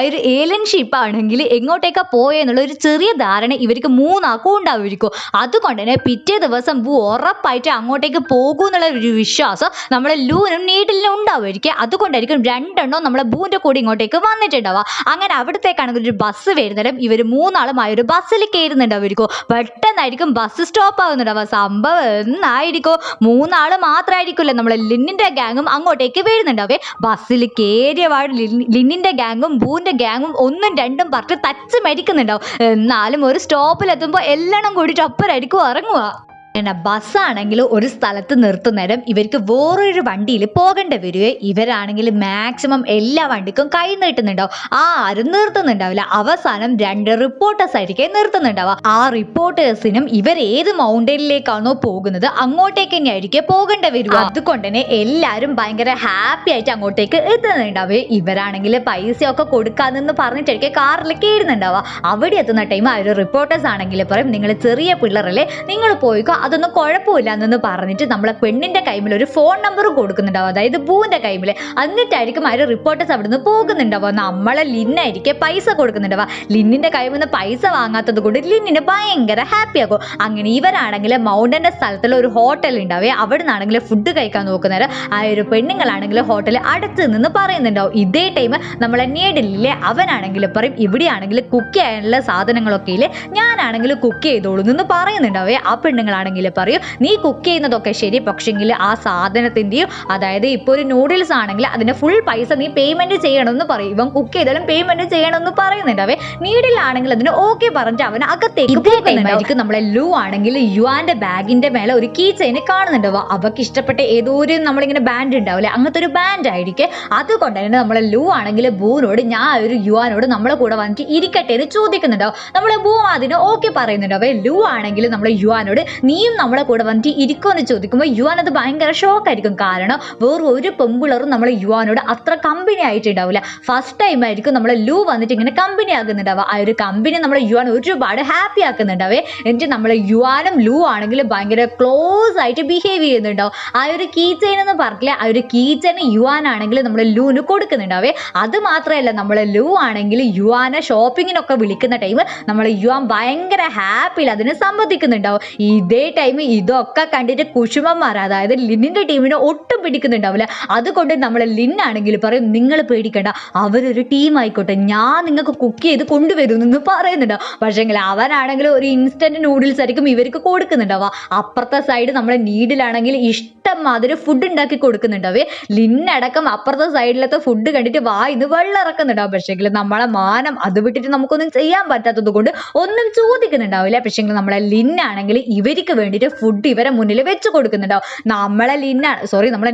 Speaker 1: ഒരു ഏലിയൻ ഷിപ്പ് ആണെങ്കിൽ എങ്ങോട്ടേക്കാ പോയെന്നുള്ള ഒരു ചെറിയ ധാരണ ഇവർക്ക് മൂന്നാക്കും ഉണ്ടാവുമായിരിക്കും. അതുകൊണ്ട് തന്നെ പിറ്റേ ദിവസം ബൂ ഉറപ്പായിട്ട് അങ്ങോട്ടേക്ക് പോകും എന്നുള്ള ഒരു വിശ്വാസം നമ്മളെ ലൂനും നീഡിലിനും ഉണ്ടാവുമായിരിക്കും. അതുകൊണ്ടായിരിക്കും രണ്ടെണ്ണം നമ്മളെ ബൂന്റെ കൂടെ ഇങ്ങോട്ടേക്ക് വന്നിട്ടുണ്ടാവുക. അങ്ങനെ അവിടത്തേക്കാണെങ്കിൽ ഒരു ബസ് വരുന്നേരം ഇവർ മൂന്നാളും ആ ഒരു ബസ്സിൽ കയറുന്നുണ്ടാവുമായിരിക്കും. പെട്ടെന്നായിരിക്കും ബസ് സ്റ്റോപ്പ് ആവുന്നുണ്ടാവുക. സംഭവം എന്നായിരിക്കും മൂന്നാള് മാത്രമായിരിക്കില്ല നമ്മളെ ലിന്നിന്റെ ഗാങ്ങും അങ്ങോട്ടേക്ക് വരുന്നുണ്ടാവേ. ബസ്സിൽ കയറിയ പാട് ലിന്നിന്റെ ഗാങ്ങും ബൂന്റെ ഗാങ്ങും ഒന്നും രണ്ടും പറഞ്ഞ് തച്ച് മരിക്കുന്നുണ്ടാവും. എന്നാലും ഒരു സ്റ്റോപ്പിലെത്തുമ്പോൾ എല്ലാം കൂടിയിട്ട് ഒപ്പരായിരിക്കും ഇറങ്ങുക. പിന്നെ ബസ്സാണെങ്കിൽ ഒരു സ്ഥലത്ത് നിർത്തുന്നേരം ഇവർക്ക് വേറൊരു വണ്ടിയിൽ പോകേണ്ടി വരുവേ. ഇവരാണെങ്കിൽ മാക്സിമം എല്ലാ വണ്ടിക്കും കൈ നീട്ടുന്നുണ്ടാവും, ആരും നിർത്തുന്നുണ്ടാവില്ല. അവസാനം 2 റിപ്പോർട്ടേഴ്സ് ആയിരിക്കും നിർത്തുന്നുണ്ടാവുക. ആ റിപ്പോർട്ടേഴ്സിനും ഇവർ ഏത് മൗണ്ടനിലേക്കാണോ പോകുന്നത് അങ്ങോട്ടേക്ക് തന്നെയായിരിക്കും പോകേണ്ടി വരിക. അതുകൊണ്ട് തന്നെ എല്ലാവരും ഭയങ്കര ഹാപ്പി ആയിട്ട് അങ്ങോട്ടേക്ക് എത്തുന്നുണ്ടാവേ. ഇവരാണെങ്കിൽ പൈസയൊക്കെ കൊടുക്കാന്നെന്ന് പറഞ്ഞിട്ടായിരിക്കും കാറിൽ കയറുന്നുണ്ടാവുക. അവിടെ എത്തുന്ന ടൈം ആ ഒരു റിപ്പോർട്ടേഴ്സ് ആണെങ്കിൽ പറയും നിങ്ങൾ ചെറിയ പിള്ളേരല്ലേ, നിങ്ങൾ പോയിക്കോ, അതൊന്നും കുഴപ്പമില്ല എന്ന് പറഞ്ഞിട്ട് നമ്മളെ പെണ്ണിന്റെ കൈമിൽ ഒരു ഫോൺ നമ്പറും കൊടുക്കുന്നുണ്ടാവും, അതായത് ബൂന്റെ കൈമിൽ. എന്നിട്ടായിരിക്കും ആ ഒരു റിപ്പോർട്ടേഴ്സ് അവിടെ നിന്ന് പോകുന്നുണ്ടാവുക. നമ്മളെ ലിന്നായിരിക്കും പൈസ കൊടുക്കുന്നുണ്ടാവുക. ലിന്നിന്റെ കൈമിൽ നിന്ന് പൈസ വാങ്ങാത്തത് കൊണ്ട് ലിന്നിന് ഭയങ്കര ഹാപ്പി ആകും. അങ്ങനെ ഇവരാണെങ്കിൽ മൗണ്ടന്റെ സ്ഥലത്തുള്ള ഒരു ഹോട്ടൽ ഉണ്ടാവേ. അവിടെ നിന്നാണെങ്കിൽ ഫുഡ് കഴിക്കാൻ നോക്കുന്നേരം ആ ഒരു പെണ്ണുങ്ങളാണെങ്കിൽ ഹോട്ടലിൽ അടുത്ത് നിന്ന് പറയുന്നുണ്ടാവും. ഇതേ ടൈം നമ്മളെ നീഡിലില്ലേ അവനാണെങ്കിൽ പറയും ഇവിടെയാണെങ്കിൽ കുക്ക് ചെയ്യാനുള്ള സാധനങ്ങളൊക്കെ ഇല്ലേ, ഞാനാണെങ്കിൽ കുക്ക് ചെയ്തോളൂ എന്ന് പറയുന്നുണ്ടാവേ. ആ പെണ്ണുങ്ങളാണെങ്കിൽ പറയും നീ കുക്ക് ചെയ്യുന്നതൊക്കെ ശരി, പക്ഷെങ്കിൽ ആ സാധനത്തിന്റെയും അതായത് ഇപ്പൊ ഒരു നൂഡിൽസ് ആണെങ്കിൽ അതിന്റെ ഫുൾ പൈസ നീ പേയ്മെന്റ് ചെയ്യണമെന്ന് പറയും. ഇവൻ കുക്ക് ചെയ്താലും പേയ്മെന്റ് ചെയ്യണമെന്ന് പറയുന്നുണ്ടാവേ. നീഡിലാണെങ്കിൽ അതിന് ഓക്കെ പറഞ്ഞിട്ട് അവൻ അകത്തേക്ക് പോകുന്നുണ്ടായിരിക്കും. നമ്മളെ ലൂ ആണെങ്കിൽ യുവാന്റെ ബാഗിന്റെ മേലെ ഒരു കീ ചെയിൻ കാണുന്നുണ്ടാവുക. അവർക്ക് ഇഷ്ടപ്പെട്ട ഏതോ ഒരു നമ്മളിങ്ങനെ ബാൻഡ് ഉണ്ടാവില്ലേ, അങ്ങനത്തെ ഒരു ബാൻഡ് ആയിരിക്കും. അതുകൊണ്ട് തന്നെ നമ്മളെ ലൂ ആണെങ്കിൽ ബൂനോട് ഞാൻ ഒരു യുവാനോട് നമ്മളെ കൂടെ വന്നിട്ട് ഇരിക്കട്ടെ എന്ന് ചോദിക്കുന്നുണ്ടാവും. നമ്മളെ ബൂ അതിന് ഓക്കെ പറയുന്നുണ്ടാവേ. ലൂ ആണെങ്കിൽ നമ്മളെ യുവാനോട് നീയും നമ്മളെ കൂടെ വന്നിട്ട് ഇരിക്കുമെന്ന് ചോദിക്കുമ്പോൾ യുവാൻ അത് ഭയങ്കര ഷോക്കായിരിക്കും. കാരണം വേറെ ഒരു പെമ്പിളറും നമ്മളെ യുവാനോട് അത്ര കമ്പനി ആയിട്ടുണ്ടാവില്ല. ഫസ്റ്റ് ടൈം ആയിരിക്കും നമ്മളെ ലൂ വന്നിട്ട് ഇങ്ങനെ കമ്പനി ആകുന്നുണ്ടാവുക. ആ ഒരു കമ്പനി നമ്മളെ യുവാൻ ഒരുപാട് ഹാപ്പി ആക്കുന്നുണ്ടാവേ. എന്നിട്ട് നമ്മളെ യുവാനും ലൂ ആണെങ്കിൽ ഭയങ്കര ക്ലോസ് ആയിട്ട് ബിഹേവ് ചെയ്യുന്നുണ്ടാവും. ആ ഒരു കീ ചെയിൻ എന്ന് പറഞ്ഞില്ലേ, ആ ഒരു കീ ചെയിൻ യുവാൻ ആണെങ്കിൽ നമ്മളെ ലൂന് കൊടുക്കുന്നുണ്ടാവേ. അത് മാത്രമല്ല നമ്മളെ ലൂ ആണെങ്കിൽ യുവാനെ ഷോപ്പിങ്ങിനൊക്കെ വിളിക്കുന്ന ടൈം നമ്മളെ യുവാൻ ഭയങ്കര ഹാപ്പിയിൽ അതിന് സമ്മതിക്കുന്നുണ്ടാവും. ഇതേ ടൈം ഇതൊക്കെ കണ്ടിട്ട് കുശുമന്മാർ അതായത് ലിന്നിന്റെ ടീമിനെ ഒട്ടും പിടിക്കുന്നുണ്ടാവില്ല. അതുകൊണ്ട് നമ്മളെ ലിന്നാണെങ്കിൽ പറയും നിങ്ങൾ പേടിക്കണ്ട, അവരൊരു ടീം ആയിക്കോട്ടെ, ഞാൻ നിങ്ങൾക്ക് കുക്ക് ചെയ്ത് കൊണ്ടുവരുമെന്ന് പറയുന്നുണ്ടാവും. പക്ഷേങ്കിൽ അവനാണെങ്കിൽ ഒരു ഇൻസ്റ്റന്റ് നൂഡിൽസ് ആയിരിക്കും ഇവർക്ക് കൊടുക്കുന്നുണ്ടാവുക. അപ്പുറത്തെ സൈഡ് നമ്മളെ നീഡിലാണെങ്കിൽ ഇഷ്ടം മാതിരി ഫുഡ് ഉണ്ടാക്കി കൊടുക്കുന്നുണ്ടാവേ. ലിന്നടക്കം അപ്പുറത്തെ സൈഡിലത്തെ ഫുഡ് കണ്ടിട്ട് വായിന്ന് വെള്ളം ഇറക്കുന്നുണ്ടാവും. പക്ഷേങ്കിൽ നമ്മളെ മാനം അത് വിട്ടിട്ട് നമുക്കൊന്നും ചെയ്യാൻ പറ്റാത്തത് കൊണ്ട് ഒന്നും ചോദിക്കുന്നുണ്ടാവില്ല. പക്ഷേങ്കിൽ നമ്മളെ ലിന്നാണെങ്കിൽ ഇവർക്ക് വേണ്ടിയിട്ട് ഫുഡ് ഇവരെ മുന്നിൽ വെച്ച് കൊടുക്കുന്നുണ്ടാവും. നമ്മളെ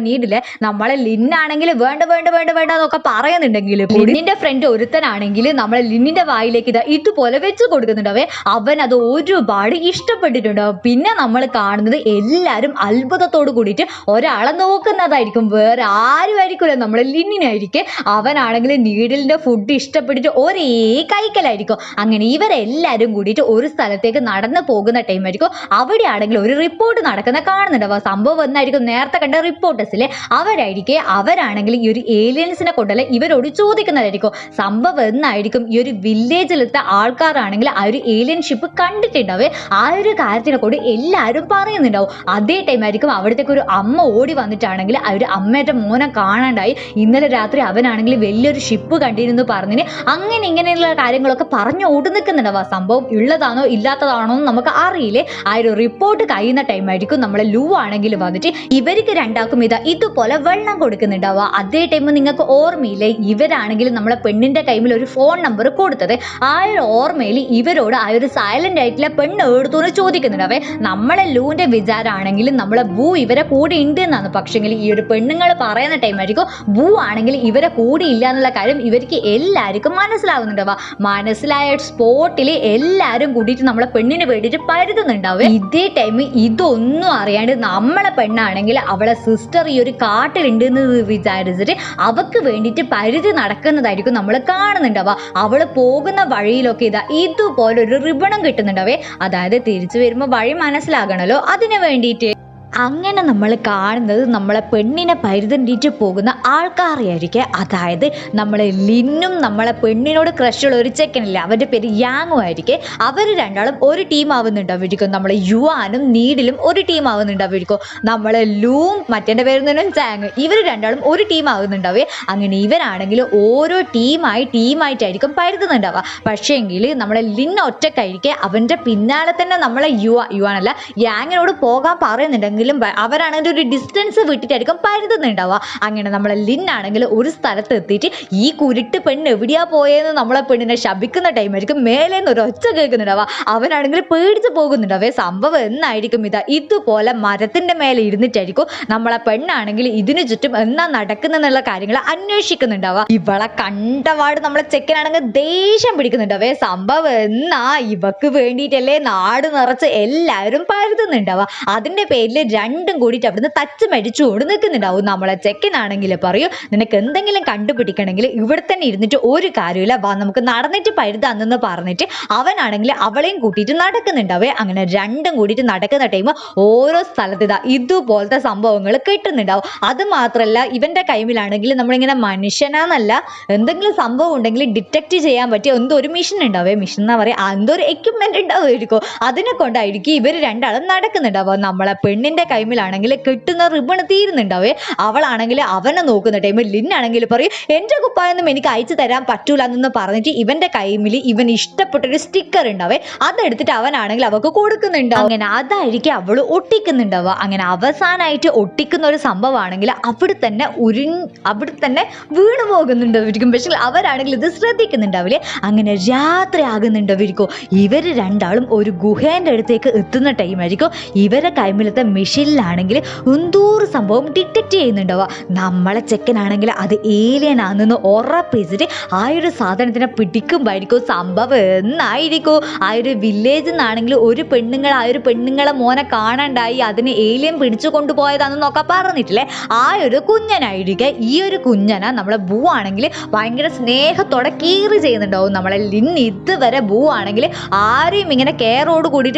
Speaker 1: നീഡിലെ നമ്മളെ ലിന്നാണെങ്കിൽ വേണ്ട വേണ്ട വേണ്ട വേണ്ട എന്നൊക്കെ പറയുന്നുണ്ടെങ്കിൽ ലിന്നിന്റെ ഫ്രണ്ട് ഒരുത്തനാണെങ്കിൽ നമ്മളെ ലിന്നിന്റെ വായിലേക്ക് ഇതുപോലെ വെച്ച് കൊടുക്കുന്നുണ്ടാവേ. അവൻ അത് ഒരുപാട് ഇഷ്ടപ്പെട്ടിട്ടുണ്ടാവും. പിന്നെ നമ്മൾ കാണുന്നത് എല്ലാവരും അത്ഭുതത്തോട് കൂടിയിട്ട് ഒരാളെ നോക്കുന്നതായിരിക്കും. വേറെ ആരും ആയിരിക്കില്ല, നമ്മളെ ലിന്നിനായിരിക്കും. അവനാണെങ്കിൽ നീഡിലിന്റെ ഫുഡ് ഇഷ്ടപ്പെട്ടിട്ട് ഒരേ കൈക്കലായിരിക്കും. അങ്ങനെ ഇവരെല്ലാരും കൂടിയിട്ട് ഒരു സ്ഥലത്തേക്ക് നടന്നു പോകുന്ന ടൈം ആയിരിക്കും. അവിടെയാണെങ്കിൽ ഒരു റിപ്പോർട്ട് നടക്കുന്ന കാണുന്നുണ്ടാവുക. സംഭവം എന്നായിരിക്കും നേരത്തെ കണ്ട റിപ്പോർട്ടേഴ്സിലെ അവരാണെങ്കിൽ ഈ ഒരു ഏലിയൻസിനെ കൊണ്ടല്ല ഇവരോട് ചോദിക്കുന്നതായിരിക്കും. സംഭവം എന്നായിരിക്കും ഈ ഒരു വില്ലേജിലത്തെ ആൾക്കാരാണെങ്കിൽ ആ ഒരു ഏലിയൻ ഷിപ്പ് കണ്ടിട്ടുണ്ടാവേ. ആ ഒരു കാര്യത്തിനെ കൊണ്ട് എല്ലാവരും പറയുന്നുണ്ടാവും. അതേ ടൈം ആയിരിക്കും അവിടത്തേക്ക് ഒരു അമ്മ ഓടി വന്നിട്ടാണെങ്കിൽ ആ ഒരു അമ്മയുടെ മോനെ കാണാണ്ടായി, ഇന്നലെ രാത്രി അവനാണെങ്കിൽ വലിയൊരു ഷിപ്പ് കണ്ടിരുന്നു പറഞ്ഞിന് അങ്ങനെ ഇങ്ങനെയുള്ള കാര്യങ്ങളൊക്കെ പറഞ്ഞു ഓടി നിൽക്കുന്നുണ്ടാവുക. സംഭവം ഉള്ളതാണോ ഇല്ലാത്തതാണോ എന്ന് നമുക്ക് അറിയില്ലേ. ആ ഒരു റിപ്പോർട്ട് റിപ്പോർട്ട് കഴിയുന്ന ടൈം ആയിരിക്കും നമ്മളെ ലൂ ആണെങ്കിൽ വന്നിട്ട് ഇവർക്ക് രണ്ടാക്കും ഇതുപോലെ വെള്ളം കൊടുക്കുന്നുണ്ടാവുക. അതേ ടൈം നിങ്ങൾക്ക് ഓർമ്മയില്ലേ, ഇവരാണെങ്കിൽ നമ്മളെ പെണ്ണിന്റെ കൈമിൽ ഒരു ഫോൺ നമ്പർ കൊടുത്തത്. ആ ഒരു ഓർമ്മയിൽ ഇവരോട് ആ ഒരു സൈലന്റ് ആയിട്ടുള്ള പെണ്ണ് എടുത്തോന്ന് ചോദിക്കുന്നുണ്ടാവേ. നമ്മളെ ലൂവിന്റെ വിചാരമാണെങ്കിൽ നമ്മളെ ബൂ ഇവരെ കൂടെ ഉണ്ട് എന്നാണ്. പക്ഷെങ്കിൽ ഈ ഒരു പെണ്ണുങ്ങൾ പറയുന്ന ടൈം ആയിരിക്കും ബൂ ആണെങ്കിൽ ഇവരെ കൂടെ ഇല്ല എന്നുള്ള കാര്യം ഇവർക്ക് എല്ലാവർക്കും മനസ്സിലാവുന്നുണ്ടാവുക. മനസ്സിലായ സ്പോട്ടിൽ എല്ലാരും കൂടിയിട്ട് നമ്മളെ പെണ്ണിന് വേണ്ടിയിട്ട് പരുതുന്നുണ്ടാവേ. ഇതേ ടൈം ഇതൊന്നും അറിയാണ്ട് നമ്മളെ പെണ്ണാണെങ്കിൽ അവളെ സിസ്റ്റർ ഈ ഒരു കാട്ടിലുണ്ട് എന്ന് വിചാരിച്ചിട്ട് അവക്ക് വേണ്ടിയിട്ട് പരുതി നടക്കുന്നതായിരിക്കും നമ്മൾ കാണുന്നുണ്ടാവുക. അവള് പോകുന്ന വഴിയിലൊക്കെ ഇതുപോലെ ഒരു റിബണും കിട്ടുന്നുണ്ടാവേ. അതായത് തിരിച്ചു വരുമ്പോൾ വഴി മനസ്സിലാകണല്ലോ, അതിനു വേണ്ടിയിട്ട്. അങ്ങനെ നമ്മൾ കാണുന്നത് നമ്മളെ പെണ്ണിനെ പരിതണ്ടിയിട്ട് പോകുന്ന ആൾക്കാരെയായിരിക്കും. അതായത് നമ്മളെ ലിന്നും നമ്മളെ പെണ്ണിനോട് ക്രഷുള്ള ഒരു ചെക്കനില്ല, അവരുടെ പേര് യാങ്ങും ആയിരിക്കും. അവർ രണ്ടാളും ഒരു ടീം ആവുന്നുണ്ടാവുമായിരിക്കും. നമ്മളെ യുവാനും നീഡിലും ഒരു ടീം ആവുന്നുണ്ടാവുമായിരിക്കും. നമ്മളെ ലൂവും മറ്റേ പേരുന്നതിനും ചാങ്, ഇവർ രണ്ടാളും ഒരു ടീം ആവുന്നുണ്ടാവേ. അങ്ങനെ ഇവരാണെങ്കിൽ ഓരോ ടീമായിട്ടായിരിക്കും പരുതുന്നുണ്ടാവുക. പക്ഷേങ്കിൽ നമ്മളെ ലിൻ ഒറ്റക്കായിരിക്കും. അവൻ്റെ പിന്നാലെ തന്നെ നമ്മളെ യുവാനല്ല യാങ്ങിനോട് പോകാൻ പറയുന്നുണ്ടെങ്കിൽ അവരാണെങ്കിൽ ഒരു ഡിസ്റ്റൻസ് വിട്ടിട്ടായിരിക്കും പരുതുന്നുണ്ടാവുക. അങ്ങനെ നമ്മളെ ലിന്നാണെങ്കിൽ ഒരു സ്ഥലത്ത് എത്തിയിട്ട് ഈ കുരുട്ട് പെണ്ണ് എവിടെയാ പോയെന്ന് നമ്മളെ പെണ്ണിനെ ശപിക്കുന്ന ടൈമായിരിക്കും മേലേന്ന് ഒരു ഒച്ച കേൾക്കുന്നുണ്ടാവുക. അവനാണെങ്കിൽ പേടിച്ച് പോകുന്നുണ്ടാവേ. സംഭവം എന്നായിരിക്കും ഇതുപോലെ മരത്തിന്റെ മേലെ ഇരുന്നിട്ടായിരിക്കും നമ്മളെ പെണ്ണാണെങ്കിൽ ഇതിനു ചുറ്റും എന്നാ നടക്കുന്നുള്ള കാര്യങ്ങൾ അന്വേഷിക്കുന്നുണ്ടാവുക. ഇവളെ കണ്ടപാട് നമ്മളെ ചെക്കനാണെങ്കിൽ ദേഷ്യം പിടിക്കുന്നുണ്ടാവേ. സംഭവം എന്നാ ഇവക്ക് വേണ്ടിയിട്ടല്ലേ നാട് നിറച്ച് എല്ലാവരും പരുതുന്നുണ്ടാവുക. അതിന്റെ പേരിൽ രണ്ടും കൂടിയിട്ട് അവിടുന്ന് തച്ച് മരിച്ചുകൊണ്ട് നിൽക്കുന്നുണ്ടാവും. നമ്മളെ ചെക്കനാണെങ്കിൽ പറയൂ, നിനക്ക് എന്തെങ്കിലും കണ്ടുപിടിക്കണമെങ്കിൽ ഇവിടെ തന്നെ ഇരുന്നിട്ട് ഒരു കാര്യമില്ല, വാ നമുക്ക് നടന്നിട്ട് പരുതാന്നെന്ന് പറഞ്ഞിട്ട് അവനാണെങ്കിൽ അവളെയും കൂട്ടിയിട്ട് നടക്കുന്നുണ്ടാവേ. അങ്ങനെ രണ്ടും കൂടിയിട്ട് നടക്കുന്ന ടൈം ഓരോ സ്ഥലത്ത് ഇതുപോലത്തെ സംഭവങ്ങൾ കിട്ടുന്നുണ്ടാവും. അത് മാത്രമല്ല ഇവന്റെ കൈമിലാണെങ്കിൽ നമ്മളിങ്ങനെ മനുഷ്യനാന്നല്ല എന്തെങ്കിലും സംഭവം ഉണ്ടെങ്കിൽ ഡിറ്റക്ട് ചെയ്യാൻ പറ്റിയ എന്തോ ഒരു മിഷൻ ഉണ്ടാവേ. മിഷൻ എന്നാ പറയാ, എന്തോ ഒരു എക്യുപ്മെന്റ് ഉണ്ടാവുമായിരിക്കും. അതിനെ കൊണ്ടായിരിക്കും ഇവർ രണ്ടാളും നടക്കുന്നുണ്ടാവുക. നമ്മളെ പെണ്ണിന്റെ കൈമിലാണെങ്കിൽ കിട്ടുന്ന റിബൺ തീരുന്നുണ്ടാവേ. അവളാണെങ്കിൽ അവനെ നോക്കുന്ന ടൈമിൽ ലിന്നാണെങ്കിൽ പറയും, എന്റെ കുപ്പായൊന്നും എനിക്ക് അയച്ചു തരാൻ പറ്റൂല എന്ന് പറഞ്ഞിട്ട് ഇവന്റെ കൈമിൽ ഇവൻ ഇഷ്ടപ്പെട്ടൊരു സ്റ്റിക്കർ ഉണ്ടാവേ. അതെടുത്തിട്ട് അവനാണെങ്കിൽ അവക്ക് കൊടുക്കുന്നുണ്ടാവും. അങ്ങനെ അതായിരിക്കും അവള് ഒട്ടിക്കുന്നുണ്ടാവുക. അങ്ങനെ അവസാനമായിട്ട് ഒട്ടിക്കുന്ന ഒരു സംഭവമാണെങ്കിൽ അവിടെ തന്നെ വീണു പോകുന്നുണ്ടായിരിക്കും. പക്ഷേ അവരാണെങ്കിൽ ഇത് ശ്രദ്ധിക്കുന്നുണ്ടാവില്ലേ. അങ്ങനെ രാത്രി ആകുന്നുണ്ടായിരിക്കും. ഇവര് രണ്ടാളും ഒരു ഗുഹേന്റെ അടുത്തേക്ക് എത്തുന്ന ടൈമായിരിക്കും. ഇവരെ കൈമിലത്തെ മെഷീനിലാണെങ്കിൽ എന്തോരു സംഭവം ഡിറ്റക്ട് ചെയ്യുന്നുണ്ടാവുക. നമ്മളെ ചെക്കനാണെങ്കിൽ അത് ഏലിയൻ ആണെന്ന് ഉറപ്പിച്ചിട്ട് ആ ഒരു സാധനത്തിനെ പിടിക്കുമ്പോഴായിരിക്കും സംഭവം എന്നായിരിക്കും. ആ ഒരു വില്ലേജിൽ നിന്നാണെങ്കിൽ ഒരു പെണ്ണുങ്ങളെ മോനെ കാണാണ്ടായി അതിന് ഏലിയൻ പിടിച്ചു കൊണ്ടുപോയതാണെന്നൊക്കെ പറഞ്ഞിട്ടില്ലേ. ആ ഒരു കുഞ്ഞനായിരിക്കെ ഈ ഒരു കുഞ്ഞന നമ്മളെ ബൂ ആണെങ്കിൽ ഭയങ്കര സ്നേഹത്തോടെ കീറി ചെയ്യുന്നുണ്ടാവും. നമ്മളെ ലിൻ ഇതുവരെ ബൂ ആണെങ്കിൽ ആരെയും ഇങ്ങനെ കെയറോട് കൂടി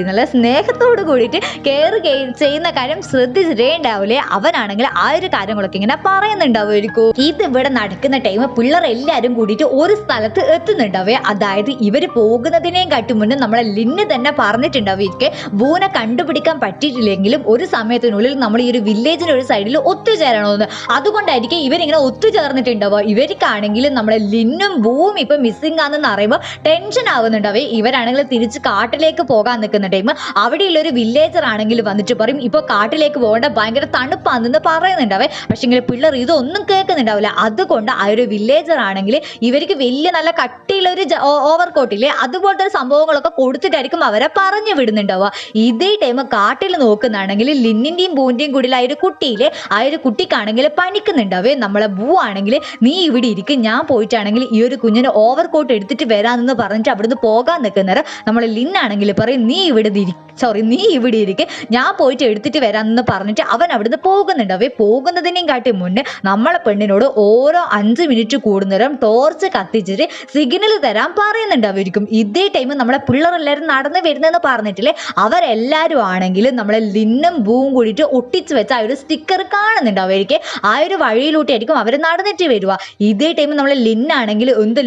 Speaker 1: നല്ല സ്നേഹത്തോട് കൂടിയിട്ട് കെയർ ചെയ്യുന്ന കാര്യം ശ്രദ്ധിച്ചിട്ടേ ഉണ്ടാവില്ലേ. അവനാണെങ്കിൽ ആ ഒരു കാര്യങ്ങളൊക്കെ ഇങ്ങനെ പറയുന്നുണ്ടാവുമായിരിക്കും. ഇതിവിടെ നടക്കുന്ന ടൈം പിള്ളേർ എല്ലാവരും കൂടിയിട്ട് ഒരു സ്ഥലത്ത് എത്തുന്നുണ്ടാവേ. അതായത് ഇവർ പോകുന്നതിനേയും കാട്ടി മുന്നേ നമ്മളെ ലിന്ന് തന്നെ പറഞ്ഞിട്ടുണ്ടാവുക ബൂനെ കണ്ടുപിടിക്കാൻ പറ്റിയിട്ടില്ലെങ്കിലും ഒരു സമയത്തിനുള്ളിൽ നമ്മൾ ഈ ഒരു വില്ലേജിന്റെ ഒരു സൈഡിൽ ഒത്തുചേരണമെന്ന്. അതുകൊണ്ടായിരിക്കും ഇവരിങ്ങനെ ഒത്തുചേർന്നിട്ടുണ്ടാവുക. ഇവർക്കാണെങ്കിൽ നമ്മളെ ലിന്നും ബൂവും ഇപ്പൊ മിസ്സിംഗ് ആണെന്ന് അറിയുമ്പോൾ ടെൻഷൻ ആവുന്നുണ്ടാവേ. ഇവരാണെങ്കിൽ തിരിച്ച് കാട്ടിലേക്ക് പോകാൻ നിൽക്കുന്ന ടൈം അവിടെയുള്ള ഒരു വില്ലേജർ ആണെങ്കിൽ വന്നിട്ട് പറയും, ഇപ്പൊ കാട്ടിലേക്ക് പോകേണ്ട ഭയങ്കര തണുപ്പാണെന്ന് പറയുന്നുണ്ടാവേ. പക്ഷെ പിള്ളേർ ഇതൊന്നും കേൾക്കുന്നുണ്ടാവില്ല. അതുകൊണ്ട് ആ ഒരു വില്ലേജർ ആണെങ്കിൽ ഇവർക്ക് വലിയ നല്ല കട്ടിയുള്ള ഒരു ഓവർകോട്ടില്ലേ അതുപോലത്തെ സംഭവങ്ങളൊക്കെ കൊടുത്തിട്ടായിരിക്കും അവരെ പറഞ്ഞു വിടുന്നുണ്ടാവുക. ഇതേ ടൈം കാട്ടിൽ നോക്കുന്നതാണെങ്കിൽ ലിന്നിന്റെയും ബൂന്റെയും കൂടി ആ ഒരു കുട്ടിയിലെ ആ ഒരു കുട്ടിക്കാണെങ്കിൽ പനിക്കുന്നുണ്ടാവേ. നമ്മളെ ബൂ ആണെങ്കിൽ നീ ഇവിടെ ഇരിക്കും, ഞാൻ പോയിട്ടാണെങ്കിൽ ഈ ഒരു കുഞ്ഞിന് ഓവർകോട്ട് എടുത്തിട്ട് വരാമെന്ന് പറഞ്ഞിട്ട് അവിടുന്ന് പോകാൻ നിൽക്കുന്നേരം നമ്മളെ ലിന്നാണെങ്കിൽ പറയും, നീ ഇവിടെ ഇരിക്കെ, ഞാൻ പോയിട്ട് എടുത്തിട്ട് വരാമെന്ന് പറഞ്ഞിട്ട് അവൻ അവിടുന്ന് പോകുന്നുണ്ടാവേ. പോകുന്നതിനേയും കാട്ടി മുന്നേ നമ്മളെ പെണ്ണിനോട് ഓരോ 5 മിനിറ്റ് കൂടുന്നേരം ടോർച്ച് കത്തിച്ചിട്ട് സിഗ്നൽ തരാൻ പറയുന്നുണ്ടാവായിരിക്കും. ഇതേ ടൈം നമ്മളെ പിള്ളേരെല്ലാവരും നടന്നു വരുന്നതെന്ന് പറഞ്ഞിട്ടില്ലേ. അവരെല്ലാവരും ആണെങ്കിൽ നമ്മളെ ലിന്നും ബൂവും കൂടിയിട്ട് ഒട്ടിച്ച് വെച്ച ആ ഒരു സ്റ്റിക്കർ കാണുന്നുണ്ടാവായിരിക്കും. ആ ഒരു വഴിയിലൂട്ടായിരിക്കും അവർ നടന്നിട്ട് വരിക. ഇതേ ടൈം നമ്മളെ ലിന്നാണെങ്കിൽ എന്ത്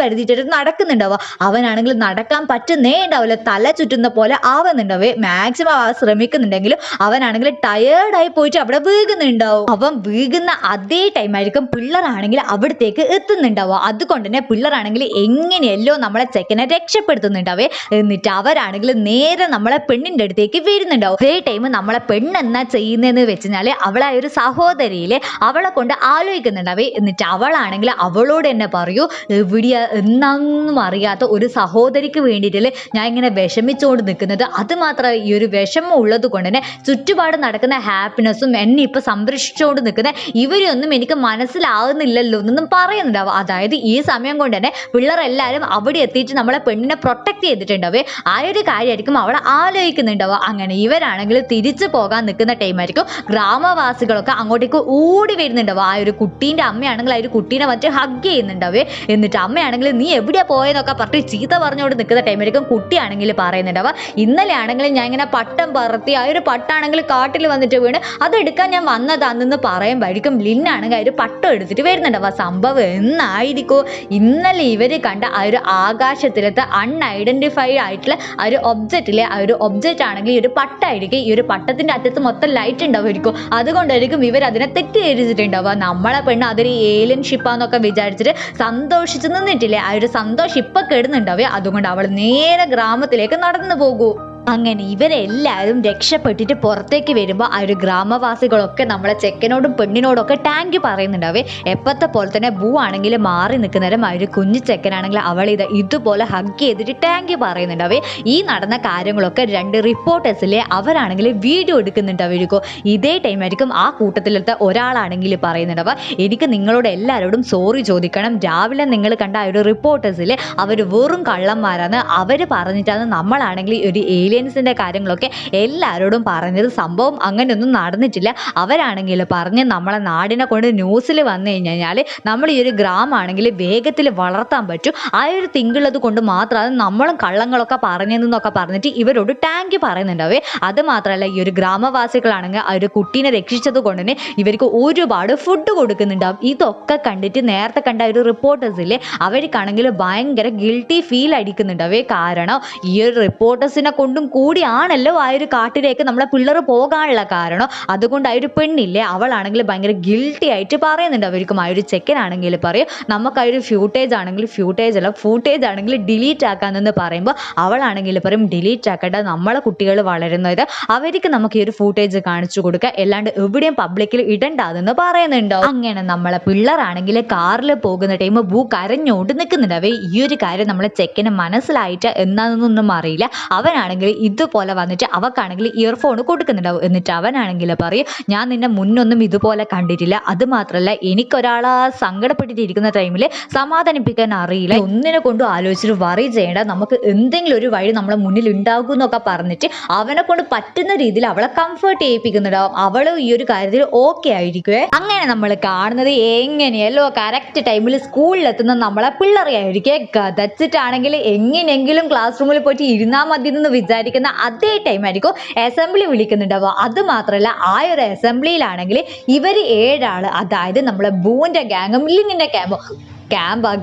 Speaker 1: പരുത്തിട്ട് നടക്കുന്നുണ്ടാവുക. അവനാണെങ്കിൽ നടക്കാൻ പറ്റുന്നേ ഉണ്ടാവില്ല, തല ചുറ്റുന്ന പോലെ ആവുന്നുണ്ടാവും. ആവുന്നുണ്ടാവേ, മാക്സിമം ശ്രമിക്കുന്നുണ്ടെങ്കിലും അവനാണെങ്കിൽ ടയേർഡായി പോയിട്ട് അവിടെ വീകുന്നുണ്ടാവും. അവൻ വീകുന്ന അതേ ടൈം ആയിരിക്കും പിള്ളേരാണെങ്കിൽ അവിടത്തേക്ക് എത്തുന്നുണ്ടാവുക. അതുകൊണ്ട് തന്നെ പിള്ളേരാണെങ്കിൽ എങ്ങനെയല്ലോ നമ്മളെ ചെക്കനെ രക്ഷപ്പെടുത്തുന്നുണ്ടാവേ. എന്നിട്ട് അവരാണെങ്കിൽ നേരെ നമ്മളെ പെണ്ണിന്റെ അടുത്തേക്ക് വരുന്നുണ്ടാവും. അതേ ടൈം നമ്മളെ പെണ്ണ് എന്നാ ചെയ്യുന്നതെന്ന് വെച്ചാല് അവളെ ഒരു സഹോദരിയിലെ അവളെ കൊണ്ട് ആലോചിക്കുന്നുണ്ടാവേ. എന്നിട്ട് അവളാണെങ്കിൽ അവളോട് തന്നെ പറയൂ, എവിടെയാ എന്നൊന്നും അറിയാത്ത ഒരു സഹോദരിക്ക് വേണ്ടിയിട്ടല്ലേ ഞാൻ ഇങ്ങനെ വിഷമിച്ചുകൊണ്ട് നിൽക്കുന്നത്. അത് മാത്രമല്ല ഈ ഒരു വിഷമം ഉള്ളത് കൊണ്ട് തന്നെ ചുറ്റുപാട് നടക്കുന്ന ഹാപ്പിനെസ്സും എന്നെ ഇപ്പൊ സംരക്ഷിച്ചുകൊണ്ട് നിൽക്കുന്ന ഇവരൊന്നും എനിക്ക് മനസ്സിലാകുന്നില്ലല്ലോ എന്നൊന്നും പറയുന്നുണ്ടാവും. അതായത് ഈ സമയം കൊണ്ട് തന്നെ പിള്ളേരെല്ലാരും അവിടെ എത്തിയിട്ട് നമ്മളെ പെണ്ണിനെ പ്രൊട്ടക്ട് ചെയ്തിട്ടുണ്ടാവേ. ആ ഒരു കാര്യമായിരിക്കും അവളെ ആലോചിക്കുന്നുണ്ടാവുക. അങ്ങനെ ഇവരാണെങ്കിൽ തിരിച്ചു പോകാൻ നിൽക്കുന്ന ടൈമായിരിക്കും ഗ്രാമവാസികളൊക്കെ അങ്ങോട്ടേക്ക് ഓടി വരുന്നുണ്ടാവും. ആ ഒരു കുട്ടീൻ്റെ അമ്മയാണെങ്കിൽ ആ ഒരു കുട്ടീനെ മറ്റേ ഹഗ് ചെയ്യുന്നുണ്ടാവേ. എന്നിട്ട് അമ്മയാണെങ്കിൽ നീ എവിടെയാ പോയെന്നൊക്കെ പറഞ്ഞ് ചീത്ത പറഞ്ഞുകൊണ്ട് നിൽക്കുന്ന ടൈമായിരിക്കും കുട്ടിയാണെങ്കിൽ പറയുന്നുണ്ടാവുക, ഇന്നലെ ആണെങ്കിൽ ഞാൻ ഇങ്ങനെ പട്ടം പറത്തി ആ ഒരു പട്ടാണെങ്കിൽ കാട്ടിൽ വന്നിട്ട് വീണ് അതെടുക്കാൻ ഞാൻ വന്നതാണെന്ന് പറയുമ്പോഴേക്കും ലിന്നാണെങ്കിൽ ആ ഒരു പട്ടം എടുത്തിട്ട് വരുന്നുണ്ടാവുക. സംഭവം എന്നായിരിക്കും ഇന്നലെ ഇവര് കണ്ട ആ ഒരു ആകാശത്തിലത്തെ അൺഐഡന്റിഫൈഡ് ആയിട്ടുള്ള ആ ഒരു ഒബ്ജക്റ്റിലെ ആ ഒരു ഒബ്ജക്റ്റ് ആണെങ്കിൽ ഈ ഒരു പട്ടായിരിക്കും. ഈ ഒരു പട്ടത്തിന്റെ അറ്റത്ത് മൊത്തം ലൈറ്റ് ഉണ്ടാവുമായിരിക്കും. അതുകൊണ്ടായിരിക്കും ഇവർ അതിനെ തെറ്റിദ്ധരിച്ചിട്ടുണ്ടാവുക. നമ്മളെ പെണ്ണ് അതൊരു ഏലിയൻ ഷിപ്പാന്നൊക്കെ വിചാരിച്ചിട്ട് സന്തോഷിച്ച് നിന്നിട്ടില്ലേ. ആ ഒരു സന്തോഷം ഇപ്പൊ കെടുന്നുണ്ടാവേ. അതുകൊണ്ട് അവൾ നേരെ ഗ്രാമത്തിലേക്ക് നടന്നു പോകൂ. അങ്ങനെ ഇവരെല്ലാവരും രക്ഷപ്പെട്ടിട്ട് പുറത്തേക്ക് വരുമ്പോൾ ആ ഒരു ഗ്രാമവാസികളൊക്കെ നമ്മളെ ചെക്കനോടും പെണ്ണിനോടൊക്കെ ടാങ്ക് പറയുന്നുണ്ടാവേ. എപ്പോഴത്തെ പോലെ തന്നെ ബൂ ആണെങ്കിൽ മാറി നിൽക്കുന്നവരും ആ ഒരു കുഞ്ഞു ചെക്കനാണെങ്കിൽ അവൾ ഇതുപോലെ ഹഗ് ചെയ്തിട്ട് ടാങ്ക് പറയുന്നുണ്ടാവേ. ഈ നടന്ന കാര്യങ്ങളൊക്കെ രണ്ട് റിപ്പോർട്ടേഴ്സിലെ അവരാണെങ്കിൽ വീഡിയോ എടുക്കുന്നുണ്ടാവുമായിരിക്കും. ഇതേ ടൈം ആയിരിക്കും ആ കൂട്ടത്തിലത്തെ ഒരാളാണെങ്കിൽ പറയുന്നുണ്ടാവുക, എനിക്ക് നിങ്ങളോട് എല്ലാവരോടും സോറി ചോദിക്കണം. രാവിലെ നിങ്ങൾ കണ്ട ആ ഒരു റിപ്പോർട്ടേഴ്സിൽ അവർ വെറും കള്ളന്മാരാണ്. അവർ പറഞ്ഞിട്ടാണ് നമ്മളാണെങ്കിൽ ഒരു ഏലിയൻസിന്റെ കാര്യങ്ങളൊക്കെ എല്ലാവരോടും പറഞ്ഞത്. സംഭവം അങ്ങനെയൊന്നും നടന്നിട്ടില്ല. അവരാണെങ്കിൽ പറഞ്ഞ് നമ്മളെ നാടിനെ കൊണ്ട് ന്യൂസിൽ വന്നു കഴിഞ്ഞാൽ നമ്മൾ ഈ ഒരു ഗ്രാമമാണെങ്കിൽ വേഗത്തിൽ വളർത്താൻ പറ്റും. ആ ഒരു തിങ്കുള്ളത് കൊണ്ട് മാത്രമാണ് നമ്മളും കള്ളങ്ങളൊക്കെ പറഞ്ഞതെന്നൊക്കെ പറഞ്ഞിട്ട് ഇവരോട് ടാങ്ക് പറയുന്നുണ്ടാവേ. അത് മാത്രമല്ല ഈ ഒരു ഗ്രാമവാസികളാണെങ്കിൽ ആ ഒരു കുട്ടീനെ രക്ഷിച്ചത് കൊണ്ട് തന്നെ ഇവർക്ക് ഒരുപാട് ഫുഡ് കൊടുക്കുന്നുണ്ടാവും. ഇതൊക്കെ കണ്ടിട്ട് നേരത്തെ കണ്ട ഒരു റിപ്പോർട്ടേഴ്സില്ലേ അവർക്കാണെങ്കിൽ ഭയങ്കര ഗിൽറ്റി ഫീൽ അടിക്കുന്നുണ്ടാവേ. കാരണം ഈ ഒരു റിപ്പോർട്ടേഴ്സിനെ കൊണ്ടും കൂടിയാണല്ലോ ആ ഒരു കാട്ടിലേക്ക് നമ്മളെ പിള്ളേർ പോകാനുള്ള കാരണം. അതുകൊണ്ട് ആ ഒരു പെണ്ണില്ലേ അവളാണെങ്കിൽ ഭയങ്കര ഗിൽറ്റി ആയിട്ട് പറയുന്നുണ്ട് അവർക്കും. ആ ഒരു ചെക്കനാണെങ്കിൽ പറയും നമുക്ക് ആ ഒരു ഫ്യൂട്ടേജ് ആണെങ്കിൽ ഡിലീറ്റ് ആക്കാന്നെന്ന് പറയുമ്പോൾ അവളാണെങ്കിൽ പറയും ഡിലീറ്റ് ആക്കേണ്ട, നമ്മളെ കുട്ടികൾ വളരുന്നത് അവർക്ക് നമുക്ക് ഈ ഒരു ഫൂട്ടേജ് കാണിച്ചു കൊടുക്കുക, അല്ലാണ്ട് എവിടെയും പബ്ലിക്കിൽ ഇടണ്ടാതെന്ന് പറയുന്നുണ്ടാവും. അങ്ങനെ നമ്മളെ പിള്ളേരാണെങ്കിൽ കാറിൽ പോകുന്ന ടൈം ബൂ കരഞ്ഞോണ്ട് നിൽക്കുന്നുണ്ടാവേ. ഈ ഒരു കാര്യം നമ്മളെ ചെക്കന് മനസ്സിലായിട്ട് എന്താണെന്നൊന്നും അറിയില്ല. അവനാണെങ്കിൽ ഇതുപോലെ വന്നിട്ട് അവക്കാണെങ്കിൽ ഇയർഫോൺ കൊടുക്കുന്നുണ്ടാവും. എന്നിട്ട് അവനാണെങ്കിൽ പറയും ഞാൻ നിന്നെ മുന്നൊന്നും ഇതുപോലെ കണ്ടിട്ടില്ല. അത് മാത്രമല്ല എനിക്കൊരാളാ സങ്കടപ്പെട്ടിട്ടിരിക്കുന്ന ടൈമിൽ സമാധാനിപ്പിക്കാൻ അറിയില്ല. ഒന്നിനെ കൊണ്ടും ആലോചിച്ചിട്ട് വറി ചെയ്യേണ്ട, നമുക്ക് എന്തെങ്കിലും ഒരു വഴി നമ്മളെ മുന്നിൽ ഉണ്ടാകും എന്നൊക്കെ പറഞ്ഞിട്ട് അവനെ കൊണ്ട് പറ്റുന്ന രീതിയിൽ അവളെ കംഫർട്ട് ചെയ്യിപ്പിക്കുന്നുണ്ടാവും. അവളും ഈ ഒരു കാര്യത്തിൽ ഓക്കെ ആയിരിക്കുവേ. അങ്ങനെ നമ്മൾ കാണുന്നത് എങ്ങനെയല്ലോ കറക്റ്റ് ടൈമിൽ സ്കൂളിലെത്തുന്ന നമ്മളെ പിള്ളേരെയായിരിക്കും. കഥച്ചിട്ടാണെങ്കിൽ എങ്ങനെയെങ്കിലും ക്ലാസ് റൂമിൽ പോയിട്ട് ഇരുന്നാൽ മതി എന്ന് വിചാരിക്കുന്ന അതേ ടൈം ആയിരിക്കും അസംബ്ലി വിളിക്കുന്നുണ്ടാവുക. അത് മാത്രമല്ല ആ ഒരു അസംബ്ലിയിലാണെങ്കിൽ ഇവർ 7 ആള്, അതായത് നമ്മളെ ബൂന്റെ ഗ്യാങ്ങും ലിങ്ങിന്റെ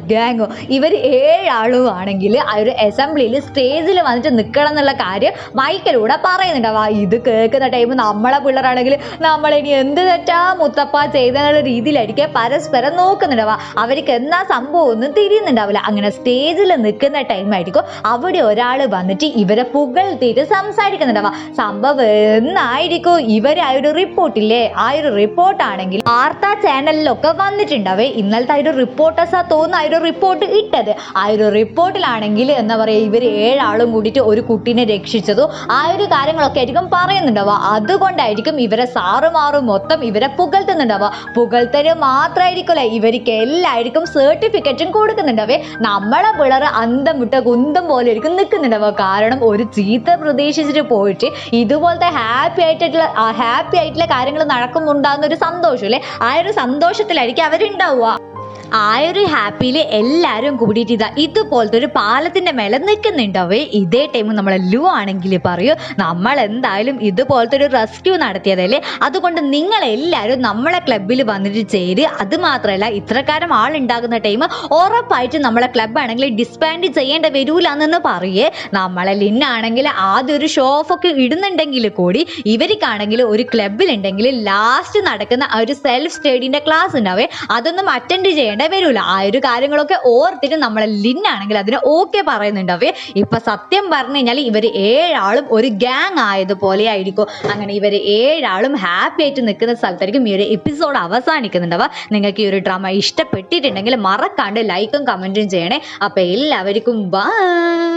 Speaker 1: ഗ്യാങ്ങോ ഇവർ 7 ആളും ആണെങ്കിൽ ആ ഒരു അസംബ്ലിയിൽ സ്റ്റേജിൽ വന്നിട്ട് നിൽക്കണം എന്നുള്ള കാര്യം മൈക്കിലൂടെ പറയുന്നുണ്ടാവുക. ഇത് കേൾക്കുന്ന ടൈം നമ്മളെ പിള്ളേരാണെങ്കിൽ നമ്മളിനി എന്ത് തെറ്റാ മുത്തപ്പ ചെയ്തെന്നുള്ള രീതിയിലായിരിക്കും പരസ്പരം നോക്കുന്നുണ്ടാവുക. അവർക്ക് എന്നാ സംഭവം ഒന്നും തിരിയുന്നുണ്ടാവില്ല. അങ്ങനെ സ്റ്റേജിൽ നിൽക്കുന്ന ടൈം ആയിരിക്കും അവിടെ ഒരാൾ വന്നിട്ട് ഇവരെ പുകഴ്ത്തിയിട്ട് സംസാരിക്കുന്നുണ്ടാവുക. സംഭവം എന്നായിരിക്കും ഇവർ ആ ഒരു റിപ്പോർട്ടില്ലേ, ആ ഒരു റിപ്പോർട്ടാണെങ്കിൽ വാർത്താ ചാനലിലൊക്കെ വന്നിട്ടുണ്ടാവേ. ഇന്നലത്തെ ആ ഒരു റിപ്പോർട്ടേഴ്സ് തോന്നുന്ന ആ ഒരു റിപ്പോർട്ട് ഇട്ടത്. ആ ഒരു റിപ്പോർട്ടിലാണെങ്കിൽ എന്താ പറയുക ഇവർ 7 ആളും കൂടിയിട്ട് ഒരു കുട്ടീനെ രക്ഷിച്ചതും ആ ഒരു കാര്യങ്ങളൊക്കെ ആയിരിക്കും പറയുന്നുണ്ടാവുക. അതുകൊണ്ടായിരിക്കും ഇവരെ സാറുമാറും മൊത്തം ഇവരെ പുകഴ്ത്തുന്നുണ്ടാവുക. പുകഴ്ത്തല് മാത്രമായിരിക്കുമല്ലേ ഇവർക്ക് എല്ലാവർക്കും സർട്ടിഫിക്കറ്റും കൊടുക്കുന്നുണ്ടാവേ. നമ്മളെ പിള്ളേർ അന്തം വിട്ട കുന്തം പോലെ ആയിരിക്കും നിൽക്കുന്നുണ്ടാവുക. കാരണം ഒരു ചീത്ത പ്രതീക്ഷിച്ചിട്ട് പോയിട്ട് ഇതുപോലത്തെ ഹാപ്പി ആയിട്ടുള്ള കാര്യങ്ങൾ നടക്കുന്നുണ്ടാകുന്ന ഒരു സന്തോഷം അല്ലേ, ആ ഒരു സന്തോഷത്തിലായിരിക്കും അവരുണ്ടാവുക. ആ ഒരു ഹാപ്പിയിൽ എല്ലാവരും കൂടിയിട്ട് ഇതുപോലത്തെ ഒരു പാലത്തിന്റെ മേലെ നിൽക്കുന്നുണ്ടാവേ. ഇതേ ടൈം നമ്മളെ ലു ആണെങ്കിൽ പറയൂ, നമ്മൾ എന്തായാലും ഇതുപോലത്തെ ഒരു റെസ്ക്യൂ നടത്തിയതല്ലേ, അതുകൊണ്ട് നിങ്ങൾ എല്ലാവരും നമ്മളെ ക്ലബിൽ വന്നിട്ട് ചേര്. അത് മാത്രമല്ല ഇത്രക്കാരം ആളുണ്ടാകുന്ന ടൈം ഉറപ്പായിട്ട് നമ്മളെ ക്ലബ് ആണെങ്കിൽ ഡിസ്ബാൻഡ് ചെയ്യേണ്ട വരൂലെന്ന് പറയേ. നമ്മളെ ലിന്നാണെങ്കിൽ ആദ്യം ഒരു ഷോ ഓഫ് ഒക്കെ ഇടുന്നുണ്ടെങ്കിൽ കൂടി ഇവർക്കാണെങ്കിൽ ഒരു ക്ലബിലുണ്ടെങ്കിൽ ലാസ്റ്റ് നടക്കുന്ന ആ ഒരു സെൽഫ് സ്റ്റഡിന്റെ ക്ലാസ് ഉണ്ടാവേ, അതൊന്നും അറ്റൻഡ് ചെയ്യേണ്ട വരൂല. ആ ഒരു കാര്യങ്ങളൊക്കെ ഓർത്തിട്ട് നമ്മളെ ലിന്നാണെങ്കിൽ അതിന് ഓക്കെ പറയുന്നുണ്ടാവേ. ഇപ്പൊ സത്യം പറഞ്ഞു കഴിഞ്ഞാൽ ഇവർ 7 ആളും ഒരു ഗ്യാങ് ആയതുപോലെ ആയിരിക്കും. അങ്ങനെ ഇവർ 7 ആളും ഹാപ്പി ആയിട്ട് നിൽക്കുന്ന സ്ഥലത്തായിരിക്കും ഈ ഒരു എപ്പിസോഡ് അവസാനിക്കുന്നുണ്ടാവുക. നിങ്ങൾക്ക് ഈ ഒരു ഡ്രാമ ഇഷ്ടപ്പെട്ടിട്ടുണ്ടെങ്കിൽ മറക്കാണ്ട് ലൈക്കും കമന്റും ചെയ്യണേ. അപ്പൊ എല്ലാവർക്കും ബൈ.